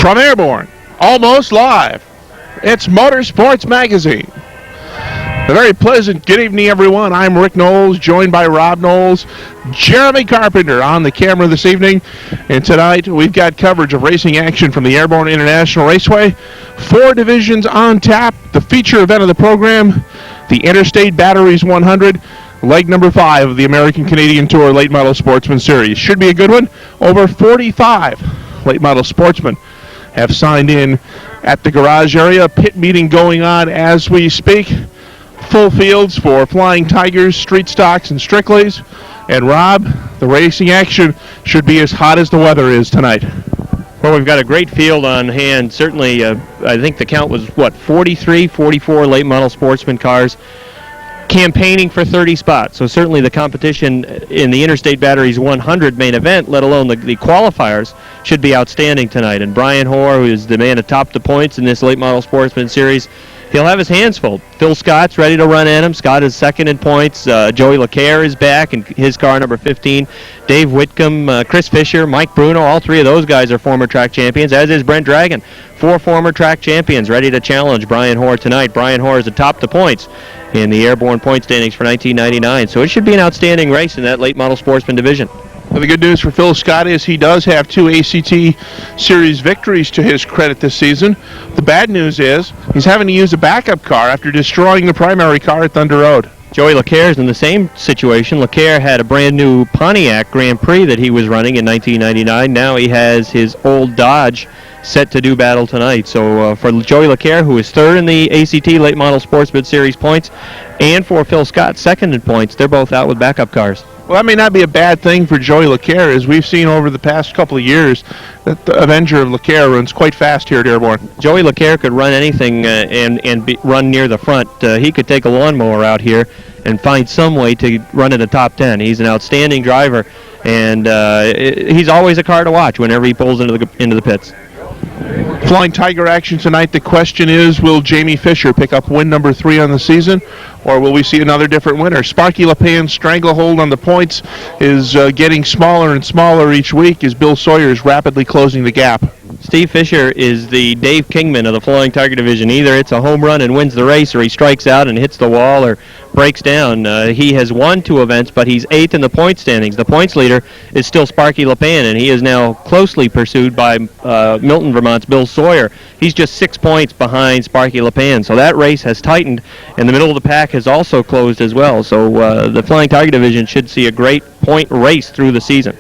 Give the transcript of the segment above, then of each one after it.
From Airborne, almost live, it's Motorsports Magazine. A very pleasant good evening, everyone. I'm Rick Knowles, joined by Rob Knowles, Jeremy Carpenter on the camera this evening. And tonight, we've got coverage of racing action from the Airborne International Raceway. 4 divisions on tap. The feature event of the program, the Interstate Batteries 100, leg number 5 of the American Canadian Tour Late Model Sportsman Series. Should be a good one. Over 45 late model sportsmen have signed in at the garage area. Pit meeting going on as we speak. Full fields for Flying Tigers, Street Stocks, and Strickleys. And Rob, the racing action should be as hot as the weather is tonight. Well, we've got a great field on hand. Certainly, I think the count was, 43, 44 late model sportsman cars campaigning for 30 spots. So certainly the competition in the Interstate Batteries 100 main event, let alone the qualifiers, should be outstanding tonight. And Brian Hoare, who is the man atop the points in this late model sportsman series, he'll have his hands full. Phil Scott's ready to run at him. Scott is second in points. Joey LeCaire is back in his car, number 15. Dave Whitcomb, Chris Fisher, Mike Bruno, all 3 of those guys are former track champions, as is Brent Dragon. 4 former track champions ready to challenge Brian Hoare tonight. Brian Hoare is atop the points in the Airborne point standings for 1999. So it should be an outstanding race in that late model sportsman division. Well, the good news for Phil Scott is he does have 2 ACT Series victories to his credit this season. The bad news is he's having to use a backup car after destroying the primary car at Thunder Road. Joey LeCaire is in the same situation. LeCaire had a brand new Pontiac Grand Prix that he was running in 1999. Now he has his old Dodge set to do battle tonight. So for Joey LeCaire, who is 3rd in the ACT Late Model Sportsman Series points, and for Phil Scott, 2nd in points, they're both out with backup cars. Well, that may not be a bad thing for Joey LeCaire, as we've seen over the past couple of years that the Avenger of LeCaire runs quite fast here at Airborne. Joey LeCaire could run anything and run near the front. He could take a lawnmower out here and find some way to run in the top 10. He's an outstanding driver, and he's always a car to watch whenever he pulls into the pits. Flying Tiger action tonight. The question is, will Jamie Fisher pick up win number 3 on the season, or will we see another different winner? Sparky LePan's stranglehold on the points is getting smaller and smaller each week as Bill Sawyer is rapidly closing the gap. Steve Fisher is the Dave Kingman of the Flying Tiger division. Either it's a home run and wins the race, or he strikes out and hits the wall or breaks down. He has won 2 events, but he's 8th in the point standings. The points leader is still Sparky LePan, and he is now closely pursued by Milton, Vermont's Bill Sawyer. He's just 6 points behind Sparky LePan. So that race has tightened, and the middle of the pack has also closed as well. So the Flying Tiger division should see a great point race through the season.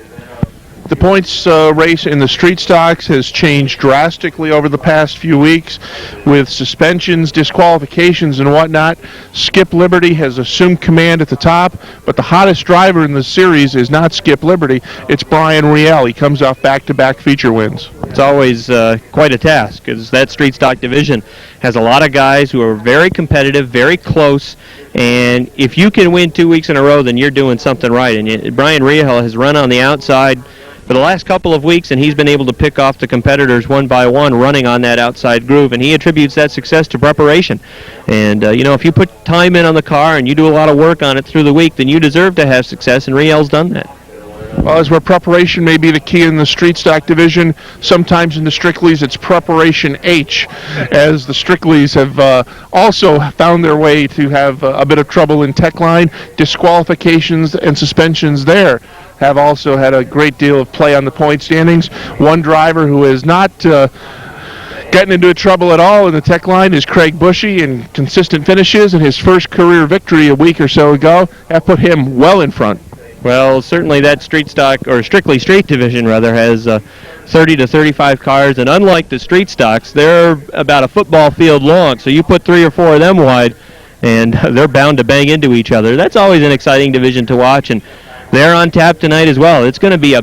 The points race in the street stocks has changed drastically over the past few weeks with suspensions, disqualifications, and whatnot. Skip Liberty has assumed command at the top, but the hottest driver in the series is not Skip Liberty. It's Brian Riel. He comes off back-to-back feature wins. It's always quite a task, because that street stock division has a lot of guys who are very competitive, very close, and if you can win 2 weeks in a row, then you're doing something right. And Brian Riel has run on the outside for the last couple of weeks, and he's been able to pick off the competitors one by one running on that outside groove, and he attributes that success to preparation. And, if you put time in on the car and you do a lot of work on it through the week, then you deserve to have success, and Riel's done that. Well, as where preparation may be the key in the street stock division, sometimes in the Strickleys it's preparation H, as the Strickleys have also found their way to have a bit of trouble in tech line. Disqualifications and suspensions there have also had a great deal of play on the point standings. One driver who has not gotten into trouble at all in the tech line is Craig Bushy, and consistent finishes and his first career victory a week or so ago have put him well in front. Well, certainly that street stock, or Strictly Street division rather, has 30 to 35 cars, and unlike the street stocks, they're about a football field long, so you put 3 or 4 of them wide, and they're bound to bang into each other. That's always an exciting division to watch, and they're on tap tonight as well. It's going to be a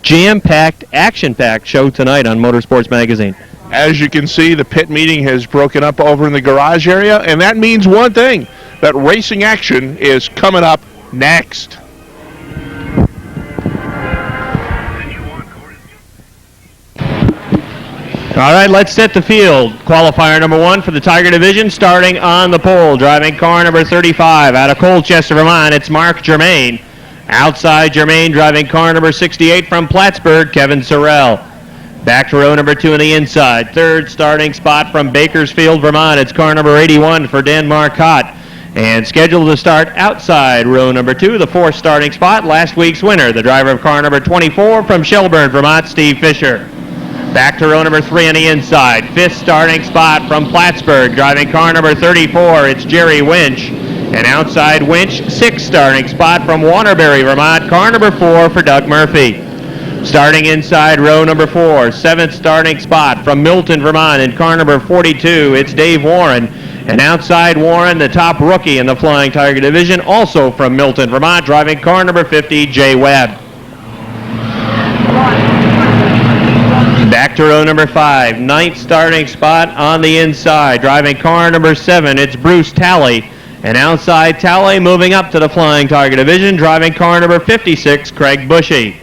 jam-packed, action-packed show tonight on Motorsports Magazine. As you can see, the pit meeting has broken up over in the garage area, and that means one thing, that racing action is coming up next. All right, let's set the field. Qualifier number 1 for the Tiger division, starting on the pole, driving car number 35 out of Colchester, Vermont. It's Mark Germain. Outside Germain, driving car number 68 from Plattsburgh, Kevin Sorrell. Back to row number 2 on the inside. Third starting spot from Bakersfield, Vermont. It's car number 81 for Dan Marcotte. And scheduled to start outside row number 2, the 4th starting spot, last week's winner, the driver of car number 24 from Shelburne, Vermont, Steve Fisher. Back to row number 3 on the inside. 5th starting spot from Plattsburgh, driving car number 34, it's Jerry Winch. And outside Winch, 6th starting spot from Waterbury, Vermont, car number 4 for Doug Murphy. Starting inside row number 4, 7th starting spot from Milton, Vermont, in car number 42, it's Dave Warren. And outside Warren, the top rookie in the Flying Tiger division, also from Milton, Vermont, driving car number 50, Jay Webb. Back to row number 5, 9th starting spot on the inside, driving car number 7, it's Bruce Talley. And outside Talley, moving up to the Flying Tiger division, driving car number 56, Craig Bushy.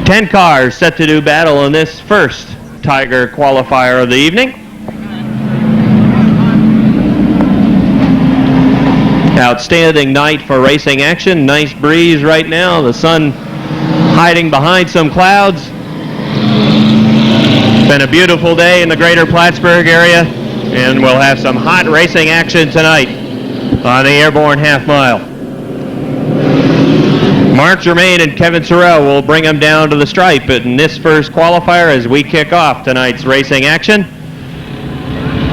10 cars set to do battle in this first Tiger qualifier of the evening. Outstanding night for racing action. Nice breeze right now. The sun hiding behind some clouds. Been a beautiful day in the greater Plattsburgh area, and we'll have some hot racing action tonight on the Airborne half mile. Mark Germain and Kevin Sorrell will bring them down to the stripe in this first qualifier as we kick off tonight's racing action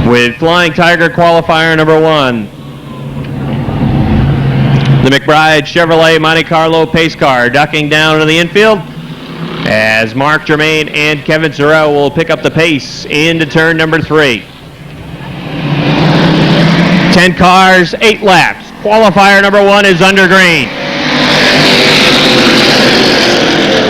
with Flying Tiger qualifier number 1. The McBride Chevrolet Monte Carlo pace car ducking down to the infield as Mark Germain and Kevin Sorrell will pick up the pace into turn number 3. 10 cars, 8 laps. Qualifier number 1 is under green.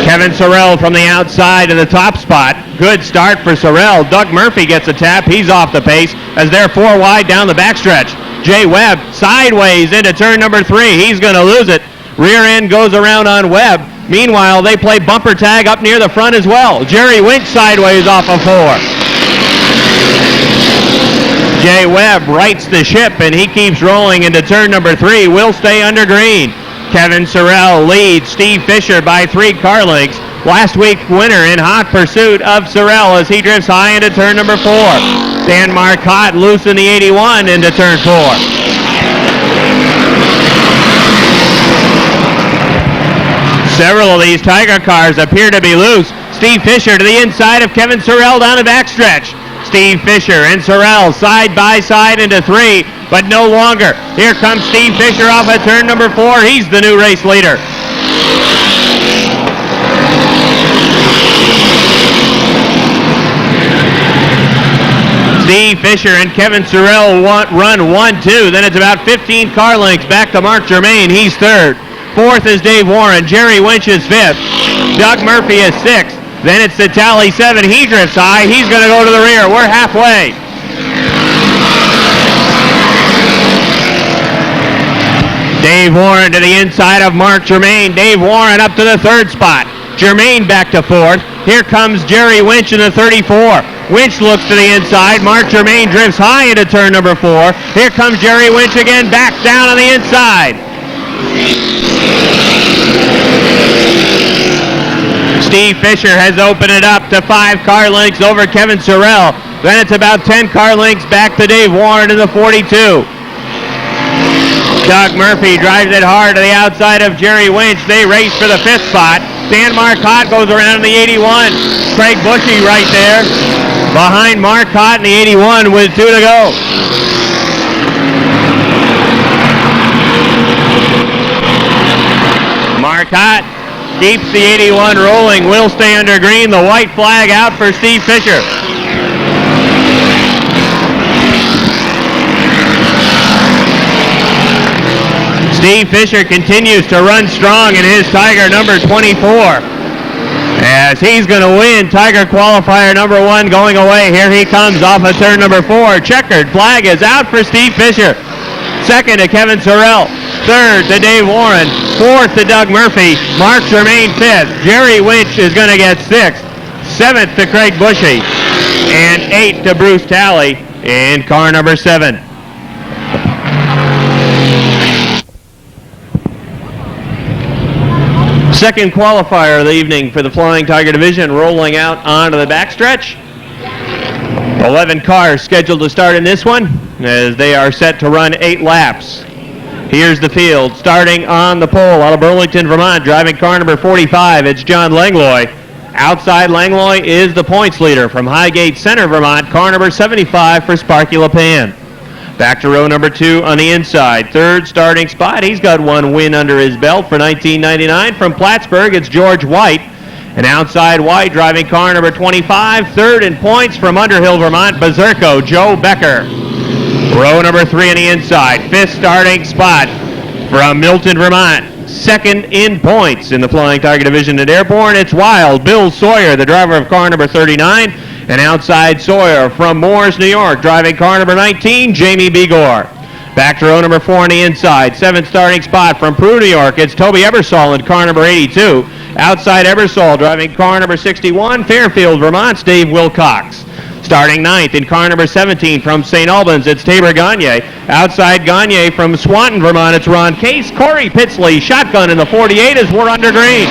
Kevin Sorrell from the outside in the top spot. Good start for Sorrell. Doug Murphy gets a tap. He's off the pace as they're 4 wide down the backstretch. Jay Webb sideways into turn number 3. He's going to lose it. Rear end goes around on Webb. Meanwhile, they play bumper tag up near the front as well. Jerry Winch sideways off of 4. Jay Webb rights the ship and he keeps rolling into turn number 3. Will stay under green. Kevin Sorrell leads Steve Fisher by 3 car lengths. Last week's winner in hot pursuit of Sorrell as he drifts high into turn number 4. Dan Marcotte loose in the 81 into turn 4. Several of these Tiger cars appear to be loose. Steve Fisher to the inside of Kevin Sorrell down the backstretch. Steve Fisher and Sorrell side by side into 3, but no longer. Here comes Steve Fisher off at turn number 4. He's the new race leader. Steve Fisher and Kevin Sorrell run 1-2. Then it's about 15 car lengths back to Mark Germain. He's 3rd. 4th is Dave Warren. Jerry Winch is 5th. Doug Murphy is 6th. Then it's the Tally 7. He drifts high. He's going to go to the rear. We're halfway. Dave Warren to the inside of Mark Germain. Dave Warren up to the 3rd spot. Germain back to 4th. Here comes Jerry Winch in the 34. Winch looks to the inside. Mark Germain drifts high into turn number 4. Here comes Jerry Winch again, back down on the inside. Steve Fisher has opened it up to 5 car lengths over Kevin Sorrell. Then it's about 10 car lengths back to Dave Warren in the 42. Doug Murphy drives it hard to the outside of Jerry Winch. They race for the 5th spot. Dan Marcotte goes around in the 81. Craig Bushy right there behind Marcotte in the 81 with 2 to go. Marcotte keeps the 81 rolling. Will stay under green. The white flag out for Steve Fisher. Steve Fisher continues to run strong in his Tiger number 24. As he's going to win Tiger qualifier number 1 going away. Here he comes off of turn number 4. Checkered flag is out for Steve Fisher. 2nd to Kevin Sorrell. 3rd to Dave Warren. 4th to Doug Murphy. Mark Germain 5th. Jerry Winch is going to get 6th. 7th to Craig Bushy. And 8th to Bruce Talley in car number 7. Second qualifier of the evening for the Flying Tiger Division, rolling out onto the backstretch. 11 cars scheduled to start in this one, as they are set to run 8 laps. Here's the field, starting on the pole out of Burlington, Vermont, driving car number 45. It's John Langlois. Outside Langlois is the points leader from Highgate Center, Vermont, car number 75 for Sparky LePan. Back to row number 2 on the inside. Third starting spot. He's got one win under his belt for 1999. From Plattsburgh, it's George White. And outside White, driving car number 25. Third in points from Underhill, Vermont, Berserko, Joe Becker. Row number 3 on the inside. Fifth starting spot from Milton, Vermont. Second in points in the Flying Tiger Division at Airborne, it's Wild, Bill Sawyer, the driver of car number 39. And outside Sawyer from Morris, New York, driving car number 19, Jamie Begor. Back to row number 4 on the inside. Seventh starting spot from Peru, New York. It's Toby Ebersol in car number 82. Outside Ebersol, driving car number 61, Fairfield, Vermont, Dave Wilcox. Starting ninth in car number 17 from St. Albans, it's Tabor Gagne. Outside Gagne from Swanton, Vermont, it's Ron Case. Corey Pitsley, shotgun in the 48 as we're under green.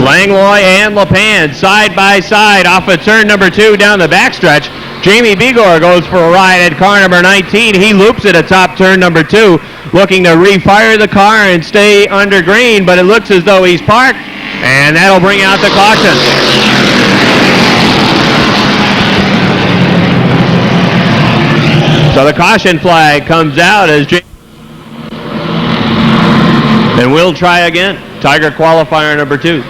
Langlois and LePan side by side off of turn number 2 down the backstretch. Jamie Begor goes for a ride at car number 19. He loops it atop turn number 2, looking to refire the car and stay under green, but it looks as though he's parked, and that'll bring out the caution. So the caution flag comes out as and we'll try again. Tiger qualifier number 2.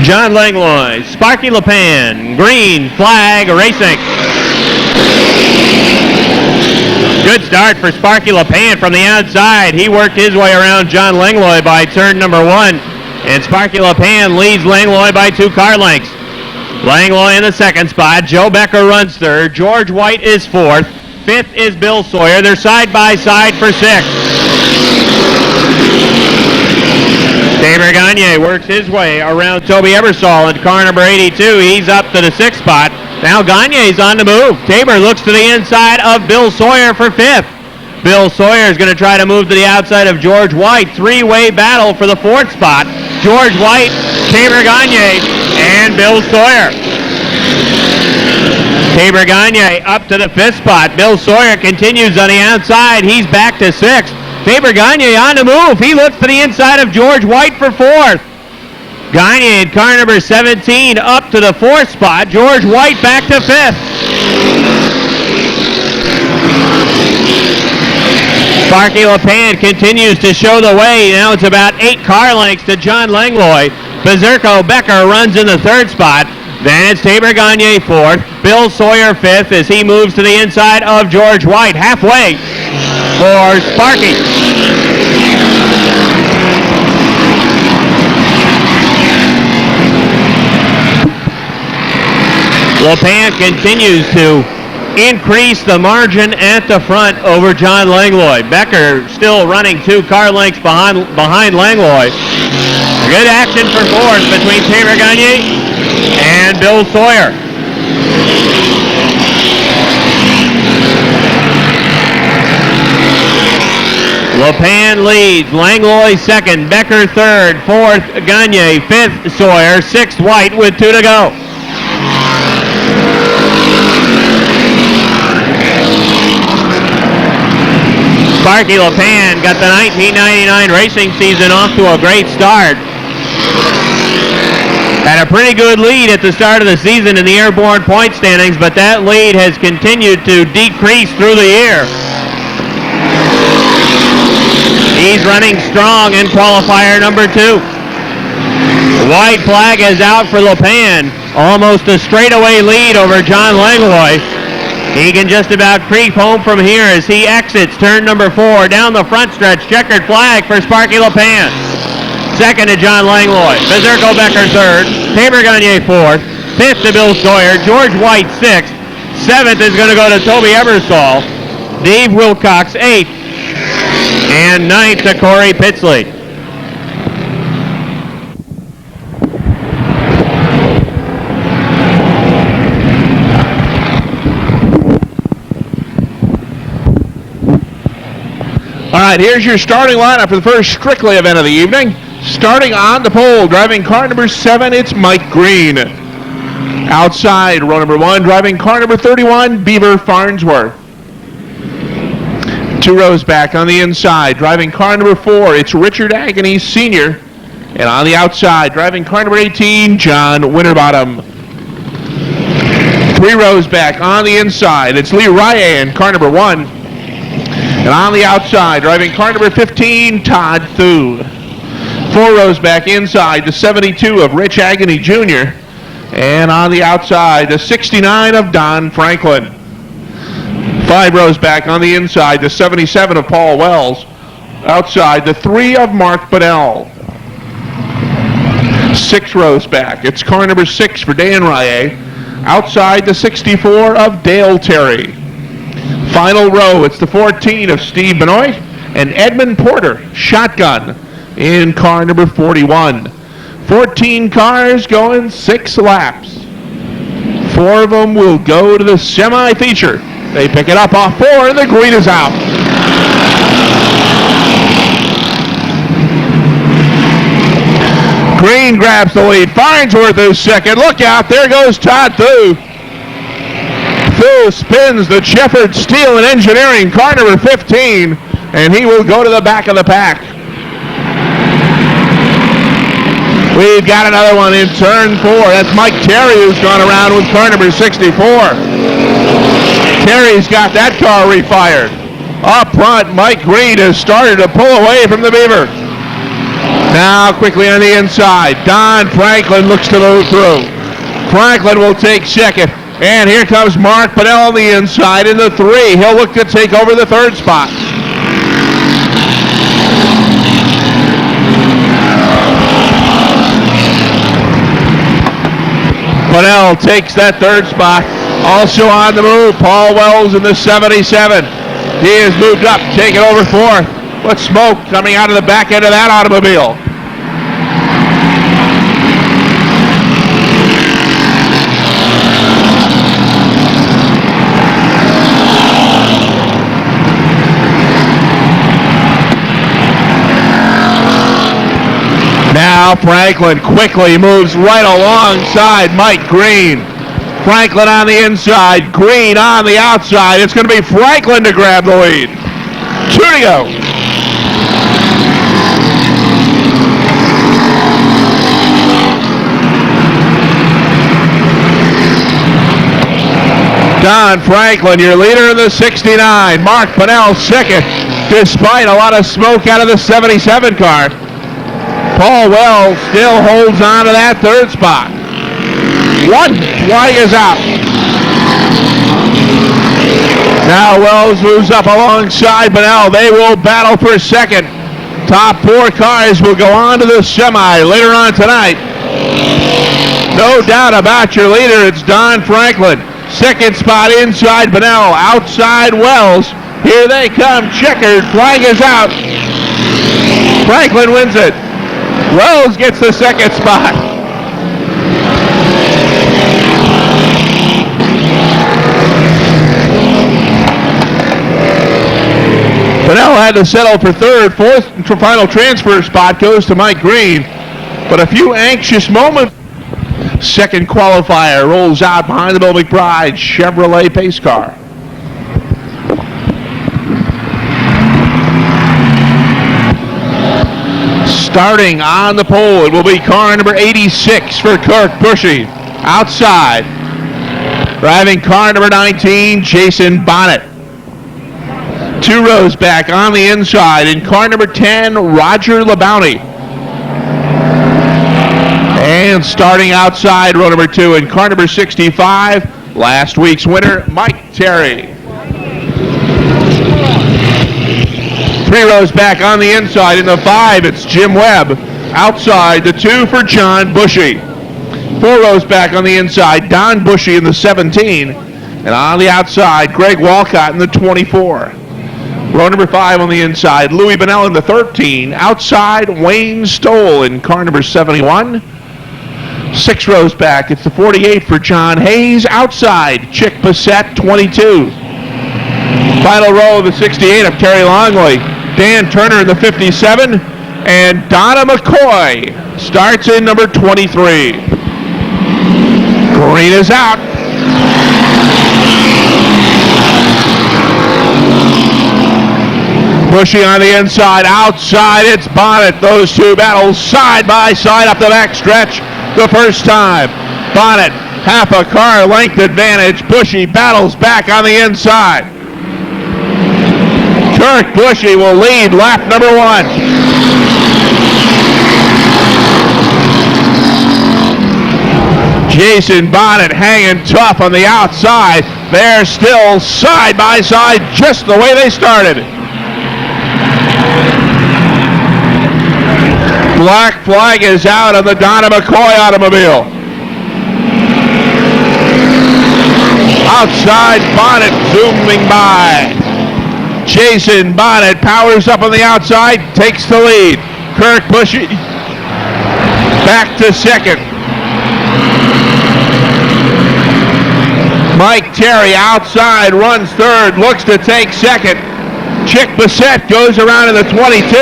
John Langlois, Sparky LePan, green flag racing. Good start for Sparky LePan from the outside. He worked his way around John Langlois by turn number 1, and Sparky LePan leads Langlois by 2 car lengths. Langlois in the second spot. Joe Becker runs third. George White is fourth. Fifth is Bill Sawyer. They're side by side for 6th. Tabor Gagne works his way around Toby Ebersol in car number 82. He's up to the 6th spot. Now Gagne's on the move. Tabor looks to the inside of Bill Sawyer for 5th. Bill Sawyer is going to try to move to the outside of George White. 3-way battle for the 4th spot. George White, Tabor Gagne, and Bill Sawyer. Tabor Gagne up to the 5th spot. Bill Sawyer continues on the outside. He's back to 6th. Tabor Gagne on the move. He looks to the inside of George White for 4th. Gagne in car number 17 up to the 4th spot. George White back to 5th. Sparky LePan continues to show the way. Now it's about 8 car lengths to John Langlois. Berserko Becker runs in the 3rd spot. Then it's Tabor Gagne 4th. Bill Sawyer 5th as he moves to the inside of George White. Halfway for Sparky. LePan continues to increase the margin at the front over John Langlois. Becker still running 2 car lengths behind Langlois. Good action for 4th between Tabor Gagne and Bill Sawyer. LePan leads. Langlois 2nd, Becker 3rd, 4th Gagne, 5th Sawyer, 6th White with 2 to go. Sparky LePan got the 1999 racing season off to a great start. Had a pretty good lead at the start of the season in the Airborne point standings, but that lead has continued to decrease through the year. He's running strong in qualifier number 2. White flag is out for LePan. Almost a straightaway lead over John Langlois. He can just about creep home from here as he exits turn number 4 down the front stretch. Checkered flag for Sparky LePan. 2nd to John Langlois. Berserko Becker 3rd. Tabor Gagne 4th. 5th to Bill Sawyer. George White 6th. 7th is going to go to Toby Ebersol. Dave Wilcox 8th. And 9th to Corey Pitsley. right, here's your starting lineup for the first Strictly event of the evening. Starting on the pole, driving car number 7, it's Mike Green. Outside, row number 1, driving car number 31, Beaver Farnsworth. 2 rows back on the inside, driving car number 4, it's Richard Agony Sr. And on the outside, driving car number 18, John Winterbottom. 3 rows back on the inside, it's Lee Ryan, car number 1. And on the outside, driving car number 15, Todd Thu. 4 rows back inside, the 72 of Rich Agony Jr. And on the outside, the 69 of Don Franklin. 5 rows back on the inside, the 77 of Paul Wells. Outside, the 3 of Mark Bunnell. 6 rows back, it's car number 6 for Dan Rye. Outside, the 64 of Dale Terry. Final row, it's the 14 of Steve Benoit and Edmund Porter, shotgun, in car number 41. 14 cars going 6 laps. 4 of them will go to the semi-feature. They pick it up off 4, and the green is out. Green grabs the lead. Farnsworth is second. Look out, there goes Todd Thu. Thu spins the Shepard Steel and Engineering, car number 15, and he will go to the back of the pack. We've got another one in turn 4. That's Mike Terry, who's gone around with car number 64. Terry's got that car refired. Up front, Mike Green has started to pull away from the Beaver. Now quickly on the inside, Don Franklin looks to move through. Franklin will take second. And here comes Mark Bunnell on the inside in the 3. He'll look to take over the 3rd spot. Bunnell takes that 3rd spot. Also on the move, Paul Wells in the 77. He has moved up, taking over 4th. But smoke coming out of the back end of that automobile. Now Franklin quickly moves right alongside Mike Green. Franklin on the inside, Green on the outside. It's going to be Franklin to grab the lead. 2 to go. Don Franklin, your leader in the 69. Mark Bunnell second, despite a lot of smoke out of the 77 car. Paul Wells still holds on to that 3rd spot. 1 flag is out. Now Wells moves up alongside Bunnell. They will battle for second. Top 4 cars will go on to the semi later on tonight. No doubt about your leader, it's Don Franklin. 2nd spot inside Bunnell, outside Wells. Here they come, checkered, flag is out. Franklin wins it. Wells gets the 2nd spot. Bunnell had to settle for 3rd. 4th final transfer spot goes to Mike Green. But a few anxious moments. 2nd qualifier rolls out behind the Bill McBride Chevrolet pace car. Starting on the pole, it will be car number 86 for Kirk Bushy. Outside, driving car number 19, Jason Bonnet. 2 rows back on the inside in car number 10, Roger LeBounty. And starting outside, row number 2 in car number 65, last week's winner, Mike Terry. 3 rows back on the inside in the 5, it's Jim Webb. Outside, the 2 for John Bushy. 4 rows back on the inside, Don Bushy in the 17. And on the outside, Greg Walcott in the 24. Row number 5 on the inside, Louis Bunnell in the 13. Outside, Wayne Stoll in car number 71. 6 rows back, it's the 48 for John Hayes. Outside, Chick Bissett, 22. Final row of the 68 of Terry Longley. Dan Turner in the 57, and Donna McCoy starts in number 23. Green is out. Bushy on the inside, outside it's Bonnet. Those two battles side by side up the back stretch the first time. Bonnet, half a car length advantage. Bushy battles back on the inside. Kirk Bushy will lead lap number 1. Jason Bonnet hanging tough on the outside. They're still side by side just the way they started. Black flag is out on the Donna McCoy automobile. Outside, Bonnet zooming by. Jason Bonnet powers up on the outside, takes the lead. Kirk Bushy back to second. Mike Terry outside, runs third, looks to take second. Chick Bissett goes around in the 22.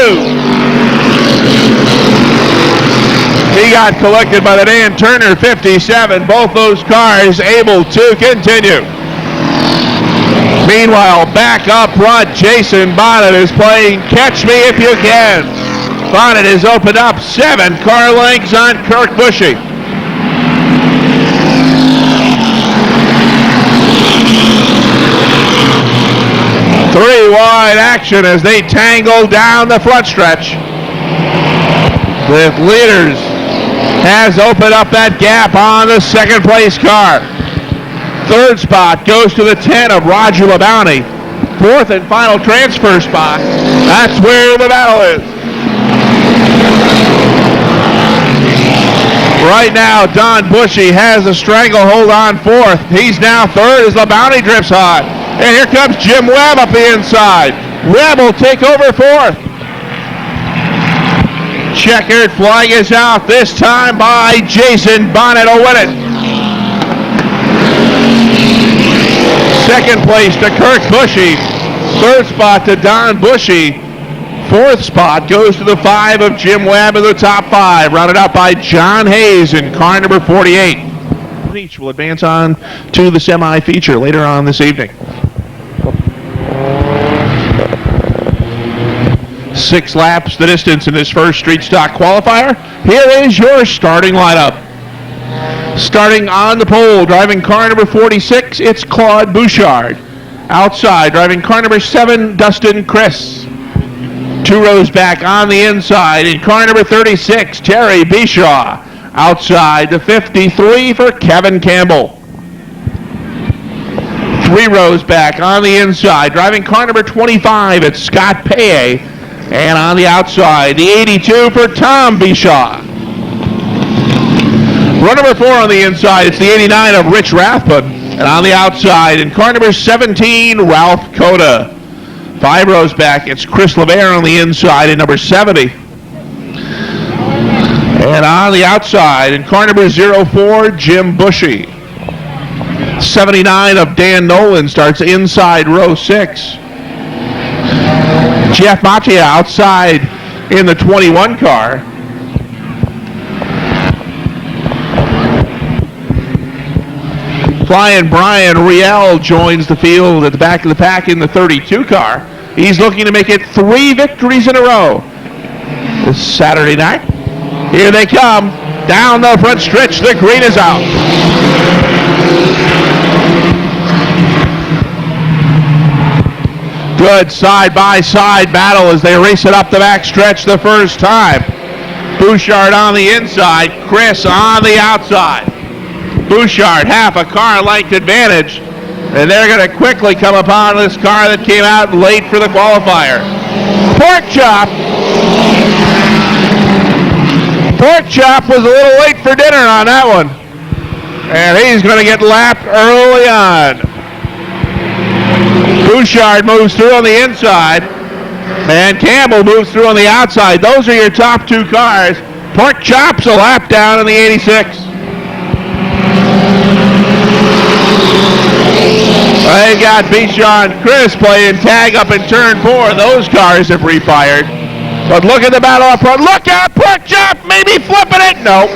He got collected by the Dan Turner 57. Both those cars able to continue. Meanwhile, back up front, Jason Bonnet is playing Catch Me If You Can. Bonnet has opened up 7 car lengths on Kirk Bushy. Three wide action as they tangle down the front stretch. The leaders has opened up that gap on the second place car. Third spot goes to the 10 of Roger LeBounty. Fourth and final transfer spot. That's where the battle is. Right now, Don Bushy has a stranglehold on fourth. He's now third as LeBounty drifts high. And here comes Jim Webb up the inside. Webb will take over fourth. Checkered flag is out, this time by Jason Bonnet will win it. Second place to Kirk Bushy. Third spot to Don Bushy. Fourth spot goes to the 5 of Jim Webb in the top 5, rounded out by John Hayes in car number 48. Each will advance on to the semi-feature later on this evening. 6 laps the distance in this first street stock qualifier. Here is your starting lineup. Starting on the pole, driving car number 46, it's Claude Bouchard. Outside, driving car number 7, Dustin Chris. 2 rows back on the inside in car number 36, Terry Bishaw. Outside, the 53 for Kevin Campbell. 3 rows back on the inside, driving car number 25, it's Scott Paye. And on the outside, the 82 for Tom Bishaw. Row number 4 on the inside, it's the 89 of Rich Rathbun. And on the outside, in car number 17, Ralph Coda. 5 rows back, it's Chris LeBaire on the inside in number 70. And on the outside, in car number 04, Jim Bushy. 79 of Dan Nolan starts inside row 6. Jeff Matia outside in the 21 car. Flying Brian Riel joins the field at the back of the pack in the 32 car. He's looking to make it 3 victories in a row this Saturday night. Here they come. Down the front stretch, the green is out. Good side-by-side battle as they race it up the back stretch the first time. Bouchard on the inside, Chris on the outside. Bouchard half a car length advantage, and they're going to quickly come upon this car that came out late for the qualifier. Pork Chop. Pork Chop was a little late for dinner on that one, and he's going to get lapped early on. Bouchard moves through on the inside, and Campbell moves through on the outside. Those are your top 2 cars. Pork Chop's a lap down in the 86. They've got Bichon and Chris playing tag up in turn 4. Those cars have refired. But look at the battle up front. Look out, Pork Chop, maybe flipping it. No.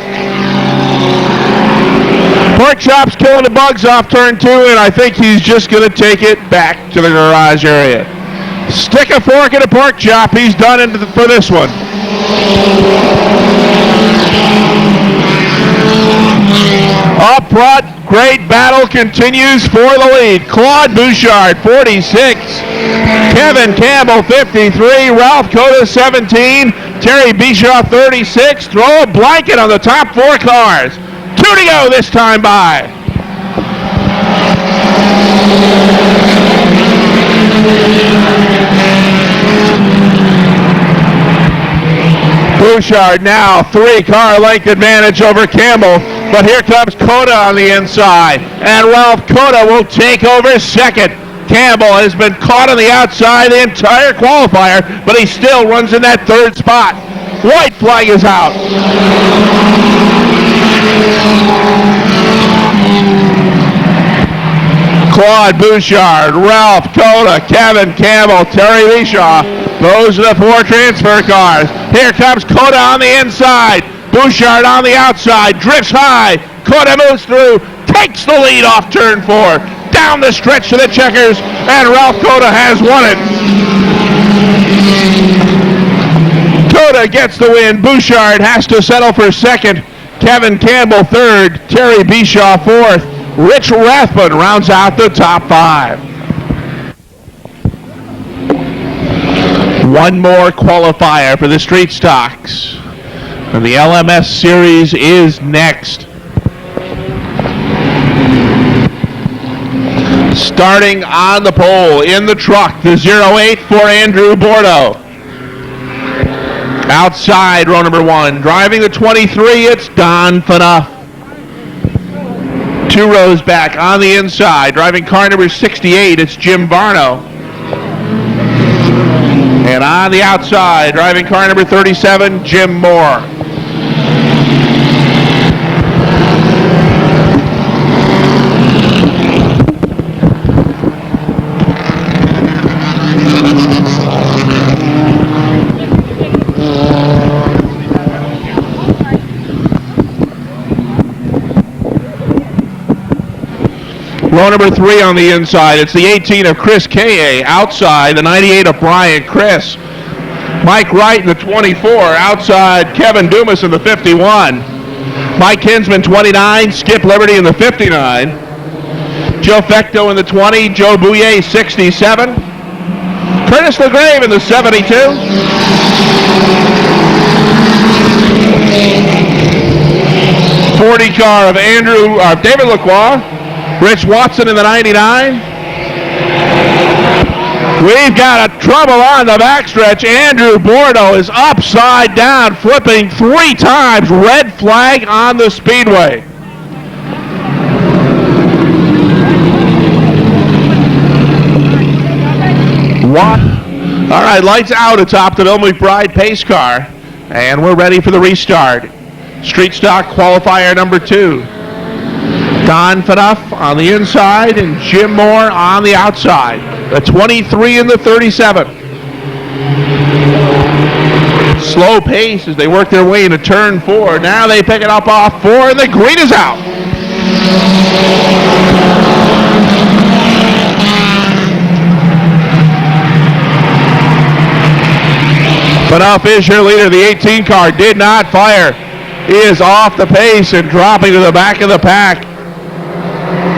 Pork Chop's killing the bugs off turn 2, and I think he's just going to take it back to the garage area. Stick a fork in a Pork Chop. He's done for this one. Up front, great battle continues for the lead. Claude Bouchard, 46. Kevin Campbell, 53. Ralph Cota, 17. Terry Bischoff, 36. Throw a blanket on the top 4 cars. 2 to go this time by. Bouchard now 3-car length advantage over Campbell, but here comes Cota on the inside, and Ralph Cota will take over second. Campbell has been caught on the outside the entire qualifier, but he still runs in that 3rd spot. White flag is out. Claude Bouchard, Ralph Cota, Kevin Campbell, Terry Bischoff. Those are the 4 transfer cars. Here comes Cota on the inside. Bouchard on the outside. Drifts high. Cota moves through. Takes the lead off turn 4. Down the stretch to the checkers. And Ralph Cota has won it. Cota gets the win. Bouchard has to settle for second. Kevin Campbell third. Terry Bischoff fourth. Rich Rathbun rounds out the top 5. One more qualifier for the street stocks. And the LMS series is next. Starting on the pole in the truck, the 08 for Andrew Bordeaux. Outside, row number 1. Driving the 23, it's Don Phaneuf. 2 rows back on the inside, driving car number 68, it's Jim Barno. And on the outside, driving car number 37, Jim Moore. Row number 3 on the inside. It's the 18 of Chris K.A. Outside, the 98 of Brian Chris. Mike Wright in the 24. Outside, Kevin Dumas in the 51. Mike Kinsman, 29. Skip Liberty in the 59. Joe Fecto in the 20. Joe Bouye, 67. Curtis LeGrave in the 72. .40 car of David Lacroix. Rich Watson in the 99. We've got a trouble on the backstretch. Andrew Bordeaux is upside down, flipping 3 times. Red flag on the speedway. What? All right, lights out atop the Bill McBride pace car. And we're ready for the restart. Street stock qualifier number 2. Don Phaneuf on the inside and Jim Moore on the outside. The 23 and the 37. Slow pace as they work their way into turn 4. Now they pick it up off 4 and the green is out. Phaneuf is your leader. The 18 car did not fire. He is off the pace and dropping to the back of the pack.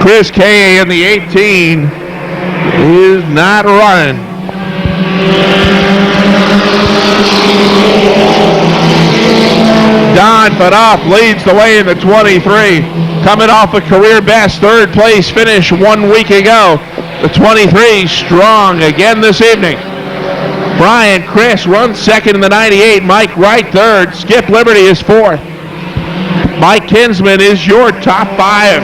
Chris K in the 18 is not running. Don Phaneuf leads the way in the 23, coming off a career best 3rd place finish 1 week ago. The 23 strong again this evening. Brian Chris runs 2nd in the 98. Mike Wright 3rd. Skip Liberty is 4th. Mike Kinsman is your top 5.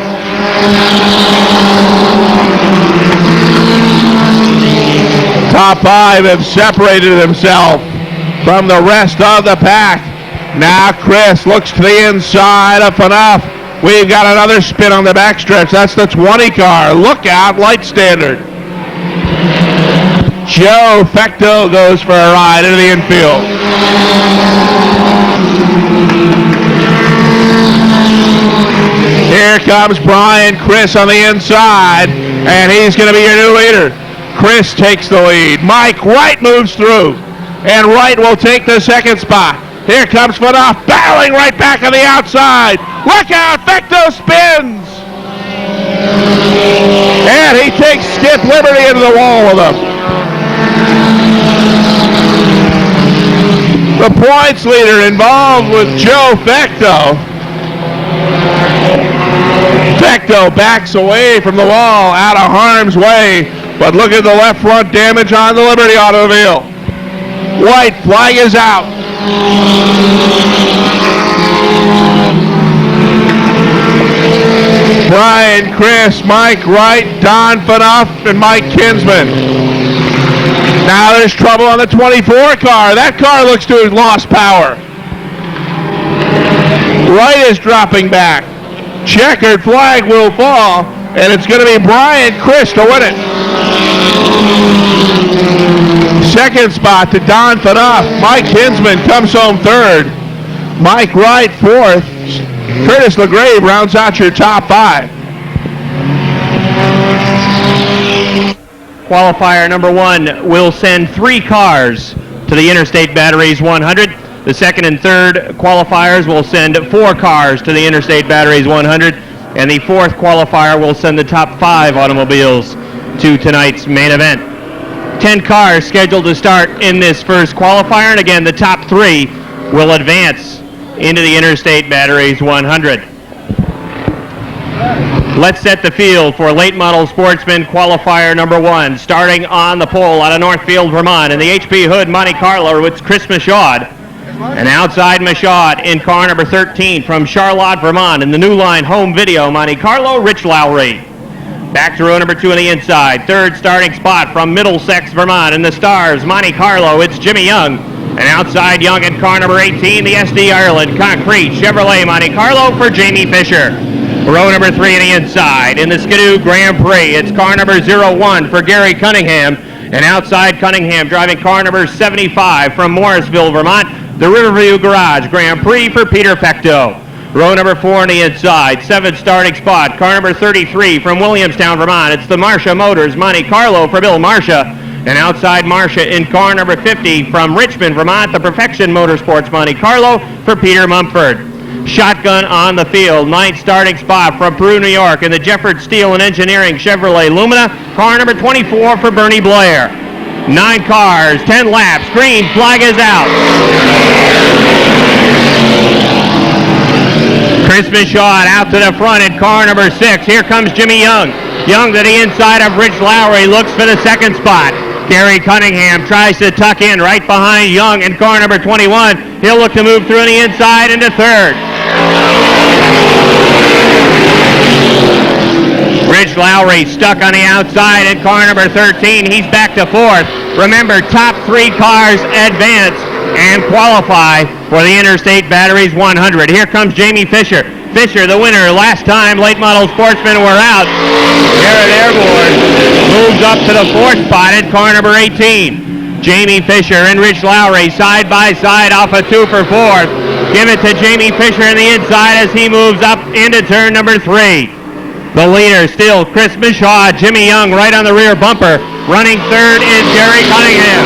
Top 5 have separated themselves from the rest of the pack. Now Chris looks to the inside of Phaneuf. We've got another spin on the backstretch. That's the 20 car. Look out, light standard. Joe Fecto goes for a ride into the infield. Here comes Brian Chris on the inside, and he's going to be your new leader. Chris takes the lead. Mike Wright moves through, and Wright will take the second spot. Here comes Fanoff, battling right back on the outside. Look out, Fecto spins! And he takes Skip Liberty into the wall with him. The points leader involved with Joe Fecto. Fecto backs away from the wall, out of harm's way. But look at the left front damage on the Liberty automobile. White flag is out. Brian Chris, Mike Wright, Don Fanoff, and Mike Kinsman. Now there's trouble on the 24 car. That car looks to have lost power. Wright is dropping back. Checkered flag will fall, and it's going to be Brian Chris to win it. Second spot to Don Fanoff. Mike Kinsman comes home third. Mike Wright fourth. Curtis LeGrave rounds out your top five. Qualifier number 1 will send 3 cars to the Interstate Batteries 100. The second and third qualifiers will send 4 cars to the Interstate Batteries 100. And the fourth qualifier will send the top 5 automobiles to tonight's main event. 10 cars scheduled to start in this first qualifier. And again, the top 3 will advance into the Interstate Batteries 100. Let's set the field for late model sportsman qualifier number 1. Starting on the pole out of Northfield, Vermont, in the HP Hood Monte Carlo, it's Chris Michaud. And outside Michaud in car number 13 from Charlotte, Vermont, in the New Line Home Video Monte Carlo, Rich Lowry. Back to row number 2 on the inside. Third starting spot from Middlesex, Vermont, in the Stars Monte Carlo, it's Jimmy Young. And outside Young in car number 18, the SD Ireland Concrete Chevrolet Monte Carlo for Jamie Fisher. Row number 3 on the inside. In the Skidoo Grand Prix, it's car number 01 for Gary Cunningham. And outside Cunningham, driving car number 75 from Morrisville, Vermont, the Riverview Garage Grand Prix for Peter Fecto. Row number 4 on the inside. 7th starting spot, car number 33 from Williamstown, Vermont. It's the Marcia Motors Monte Carlo for Bill Marcia. And outside Marcia in car number 50 from Richmond, Vermont, the Perfection Motorsports Monte Carlo for Peter Mumford. Shotgun on the field. 9th starting spot from Peru, New York, in the Jefford Steel and Engineering Chevrolet Lumina. Car number 24 for Bernie Blair. 9 cars, 10 laps. Green flag is out. Chris Michaud out to the front in car number 6. Here comes Jimmy Young. Young to the inside of Rich Lowry, looks for the second spot. Gary Cunningham tries to tuck in right behind Young in car number 21. He'll look to move through on the inside into third. Rich Lowry stuck on the outside in car number 13. He's back to fourth. Remember, top 3 cars advance and qualify for the Interstate Batteries 100. Here comes Jamie Fisher. Fisher, the winner last time late model sportsmen were out here at Airborne, moves up to the 4th spot in car number 18. Jamie Fisher and Rich Lowry side by side off a 2 for 4th. Give it to Jamie Fisher in the inside as he moves up into turn number 3. The leader still Chris Michaud. Jimmy Young right on the rear bumper. Running third is Gary Cunningham.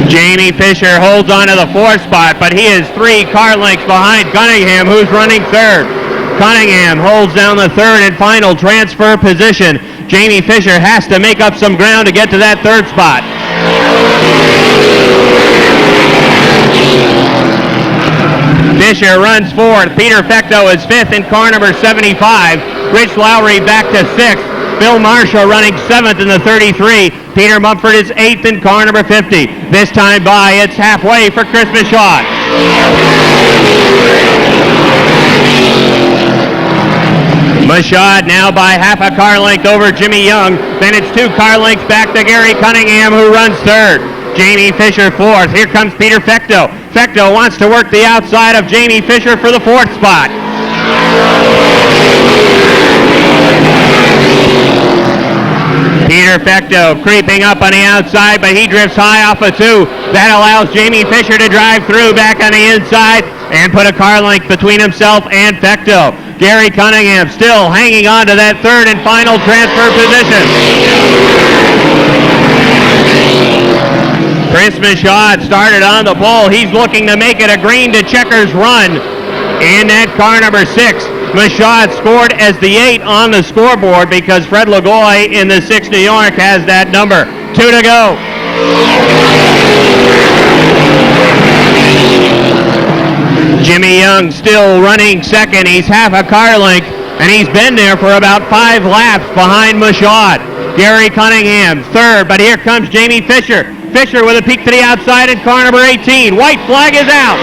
Jamie Fisher holds on to the 4th spot, but he is 3 car lengths behind Cunningham, who's running third. Cunningham holds down the third and final transfer position. Jamie Fisher has to make up some ground to get to that 3rd spot. Fisher runs 4th. Peter Fecto is 5th in car number 75. Rich Lowry back to 6th. Bill Marshall running 7th in the 33. Peter Mumford is 8th in car number 50. This time by, it's halfway for Chris Michaud. Michaud now by half a car length over Jimmy Young. Then it's 2 car lengths back to Gary Cunningham, who runs 3rd. Jamie Fisher 4th. Here comes Peter Fecto. Fecto wants to work the outside of Jamie Fisher for the 4th spot. Peter Fecto creeping up on the outside, but he drifts high off of 2. That allows Jamie Fisher to drive through back on the inside and put a car length between himself and Fecto. Gary Cunningham still hanging on to that third and final transfer position. Chris Michaud started on the pole. He's looking to make it a green to checkers run in that car number 6. Michaud scored as the 8 on the scoreboard because Fred Lagoy in the 6 New York has that number. 2 to go. Jimmy Young still running second. He's half a car length, and he's been there for about 5 laps behind Michaud. Gary Cunningham third, but here comes Jamie Fisher. Fisher with a peek to the outside in car number 18. White flag is out.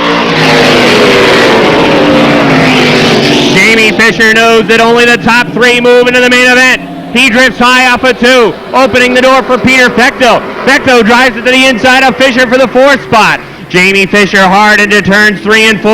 Jamie Fisher knows that only the top 3 move into the main event. He drifts high off of 2, opening the door for Peter Fecto. Fecto drives it to the inside of Fisher for the 4th spot. Jamie Fisher hard into turns 3 and 4.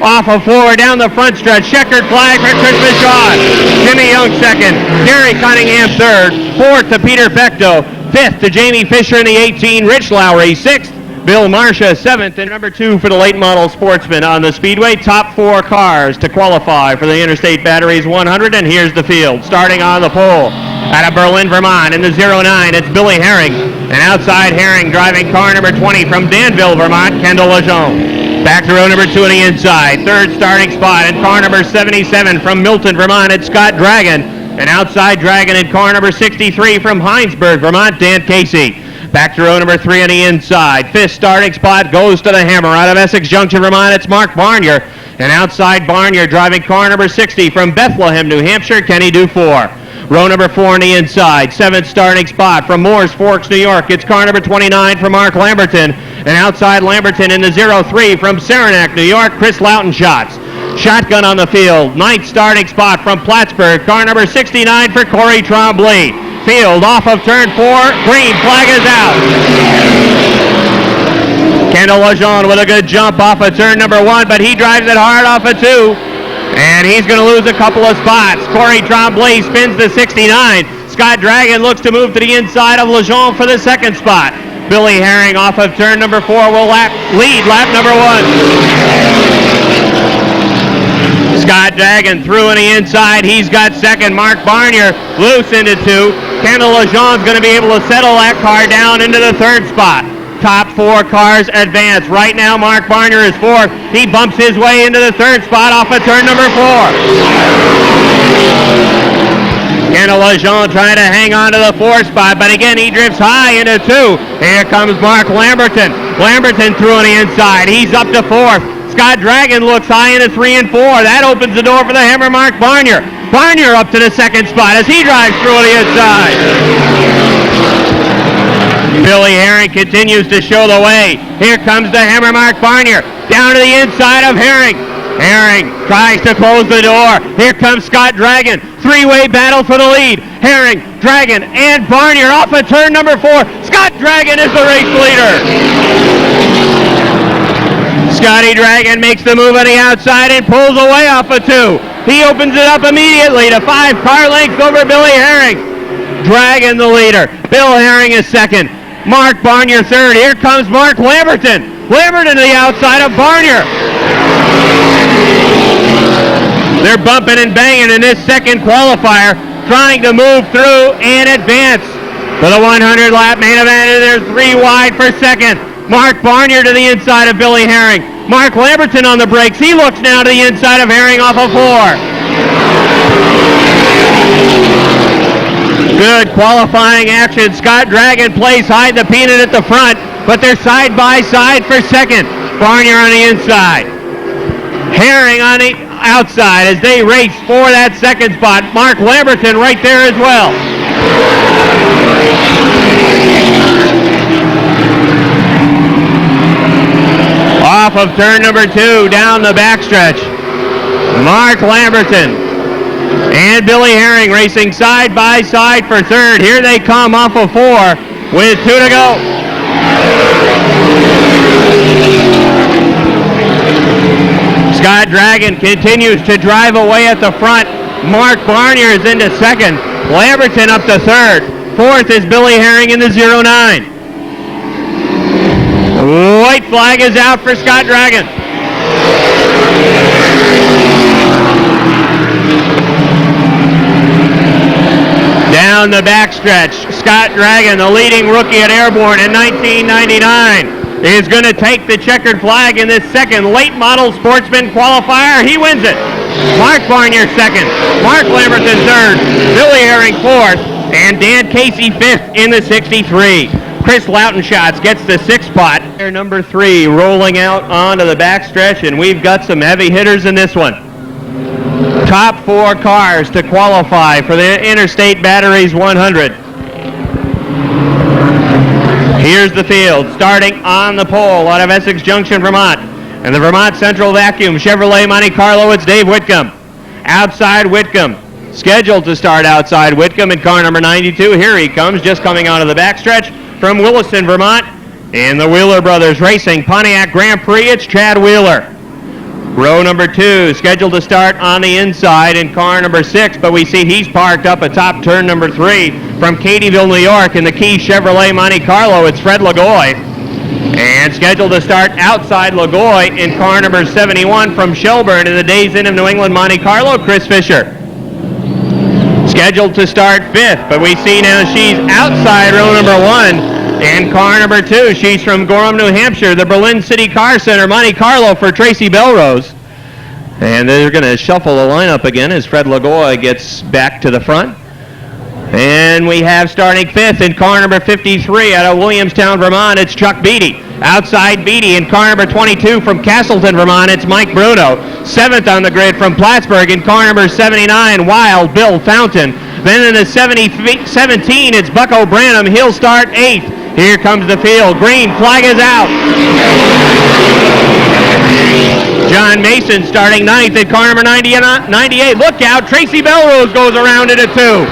Off of 4 down the front stretch. Checkered flag for Chris Michaud. Jimmy Young second. Gary Cunningham third. 4th to Peter Fecto. 5th to Jamie Fisher in the 18. Rich Lowry 6th. Bill Marcia 7th, and number 2 for the late model sportsman on the Speedway. Top 4 cars to qualify for the Interstate Batteries 100, and here's the field. Starting on the pole out of Berlin, Vermont in the 09, it's Billy Herring. And outside Herring driving car number 20 from Danville, Vermont, Kendall Lejeune. Back to row number 2 on the inside. 3rd starting spot in car number 77 from Milton, Vermont, it's Scott Dragon. And outside Dragon in car number 63 from Heinsberg, Vermont, Dan Casey. Back to row number 3 on the inside. 5th starting spot goes to the Hammer. Out of Essex Junction, Vermont, it's Mark Barnier. And outside Barnier driving car number 60 from Bethlehem, New Hampshire, Kenny Dufour. Row number 4 on the inside. 7th starting spot from Moores Forks, New York. It's car number 29 from Mark Lamberton. And outside Lamberton in the 03 from Saranac, New York, Chris Loutenshots. Shotgun on the field. 9th starting spot from Plattsburgh. Car number 69 for Corey Tremblay. Field off of turn 4. Green flag is out. Kendall Lejeune with a good jump off of turn number 1, but he drives it hard off of 2. And he's going to lose a couple of spots. Corey Tremblay spins the 69. Scott Dragon looks to move to the inside of Lejeune for the 2nd spot. Billy Herring off of turn number 4 will lead lap number 1. Scott Dragon through on the inside. He's got 2nd. Mark Barnier loose into 2. Kendall Lejeune's going to be able to settle that car down into the 3rd spot. Top 4 cars advance. Right now, Mark Barnier is 4th. He bumps his way into the 3rd spot off of turn number 4. Kendall Lejeune trying to hang on to the 4th spot, but again, he drifts high into 2. Here comes Mark Lamberton. Lamberton through on the inside. He's up to 4th. Scott Dragon looks high into 3 and 4. That opens the door for the Hammer Mark Barnier. Barnier up to the 2nd spot as he drives through on the inside. Billy Herring continues to show the way. Here comes the Hammer Mark Barnier down to the inside of Herring. Herring tries to close the door. Here comes Scott Dragon. 3-way battle for the lead. Herring, Dragon, and Barnier off of turn number 4. Scott Dragon is the race leader. Scotty Dragon makes the move on the outside and pulls away off of 2. He opens it up immediately to 5 car lengths over Billy Herring. Dragon the leader. Bill Herring is 2nd. Mark Barnier 3rd. Here comes Mark Lamberton. Lamberton to the outside of Barnier. They're bumping and banging in this 2nd qualifier, trying to move through and advance for the 100-lap main event. And they're 3 wide for 2nd. Mark Barnier to the inside of Billy Herring. Mark Lamberton on the brakes. He looks now to the inside of Herring off of 4. Good qualifying action. Scott Dragon plays hide the peanut at the front, but they're side by side for 2nd. Barnier on the inside. Herring on the outside as they race for that 2nd spot. Mark Lamberton right there as well. Off of turn number 2, down the backstretch. Mark Lamberton and Billy Herring racing side by side for 3rd. Here they come off of 4 with 2 to go. Scott Dragon continues to drive away at the front. Mark Barnier is into 2nd. Lamberton up to 3rd. Fourth is Billy Herring in the 09. White flag is out for Scott Dragon. Down the backstretch, Scott Dragon, the leading rookie at Airborne in 1999, is going to take the checkered flag in this second late model sportsman qualifier. He wins it. Mark Barnier second, Mark Lambert in third, Billy Herring fourth, and Dan Casey fifth in the 63. Chris Loutenshots gets the sixth spot. Number 3 rolling out onto the backstretch, and we've got some heavy hitters in this one. Top 4 cars to qualify for the Interstate Batteries 100. Here's the field, starting on the pole out of Essex Junction, Vermont. And the Vermont Central Vacuum Chevrolet Monte Carlo, it's Dave Whitcomb. Outside Whitcomb, scheduled to start outside Whitcomb in car number 92. Here he comes, just coming out of the backstretch from Williston, Vermont. In the Wheeler Brothers Racing Pontiac Grand Prix, it's Chad Wheeler. Row number 2, scheduled to start on the inside in car number 6, but we see he's parked up atop turn number 3 from Katyville, New York, in the Key Chevrolet Monte Carlo, it's Fred Lagoy. And scheduled to start outside Lagoy in car number 71 from Shelburne in the Days Inn of New England Monte Carlo, Chris Fisher. Scheduled to start 5th, but we see now she's outside row number 1 in car number 2. She's from Gorham, New Hampshire, the Berlin City Car Center Monte Carlo for Tracy Belrose. And they're going to shuffle the lineup again as Fred Lagoy gets back to the front. And we have starting 5th in car number 53 out of Williamstown, Vermont, it's Chuck Beatty. Outside Beatty in car number 22 from Castleton, Vermont, it's Mike Bruno. 7th on the grid from Plattsburgh in car number 79, Wild Bill Fountain. Then in the 17, it's Bucko Branham. He'll start 8th. Here comes the field. Green flag is out. John Mason starting 9th at car number 98. Look out, Tracy Belrose goes around into 2.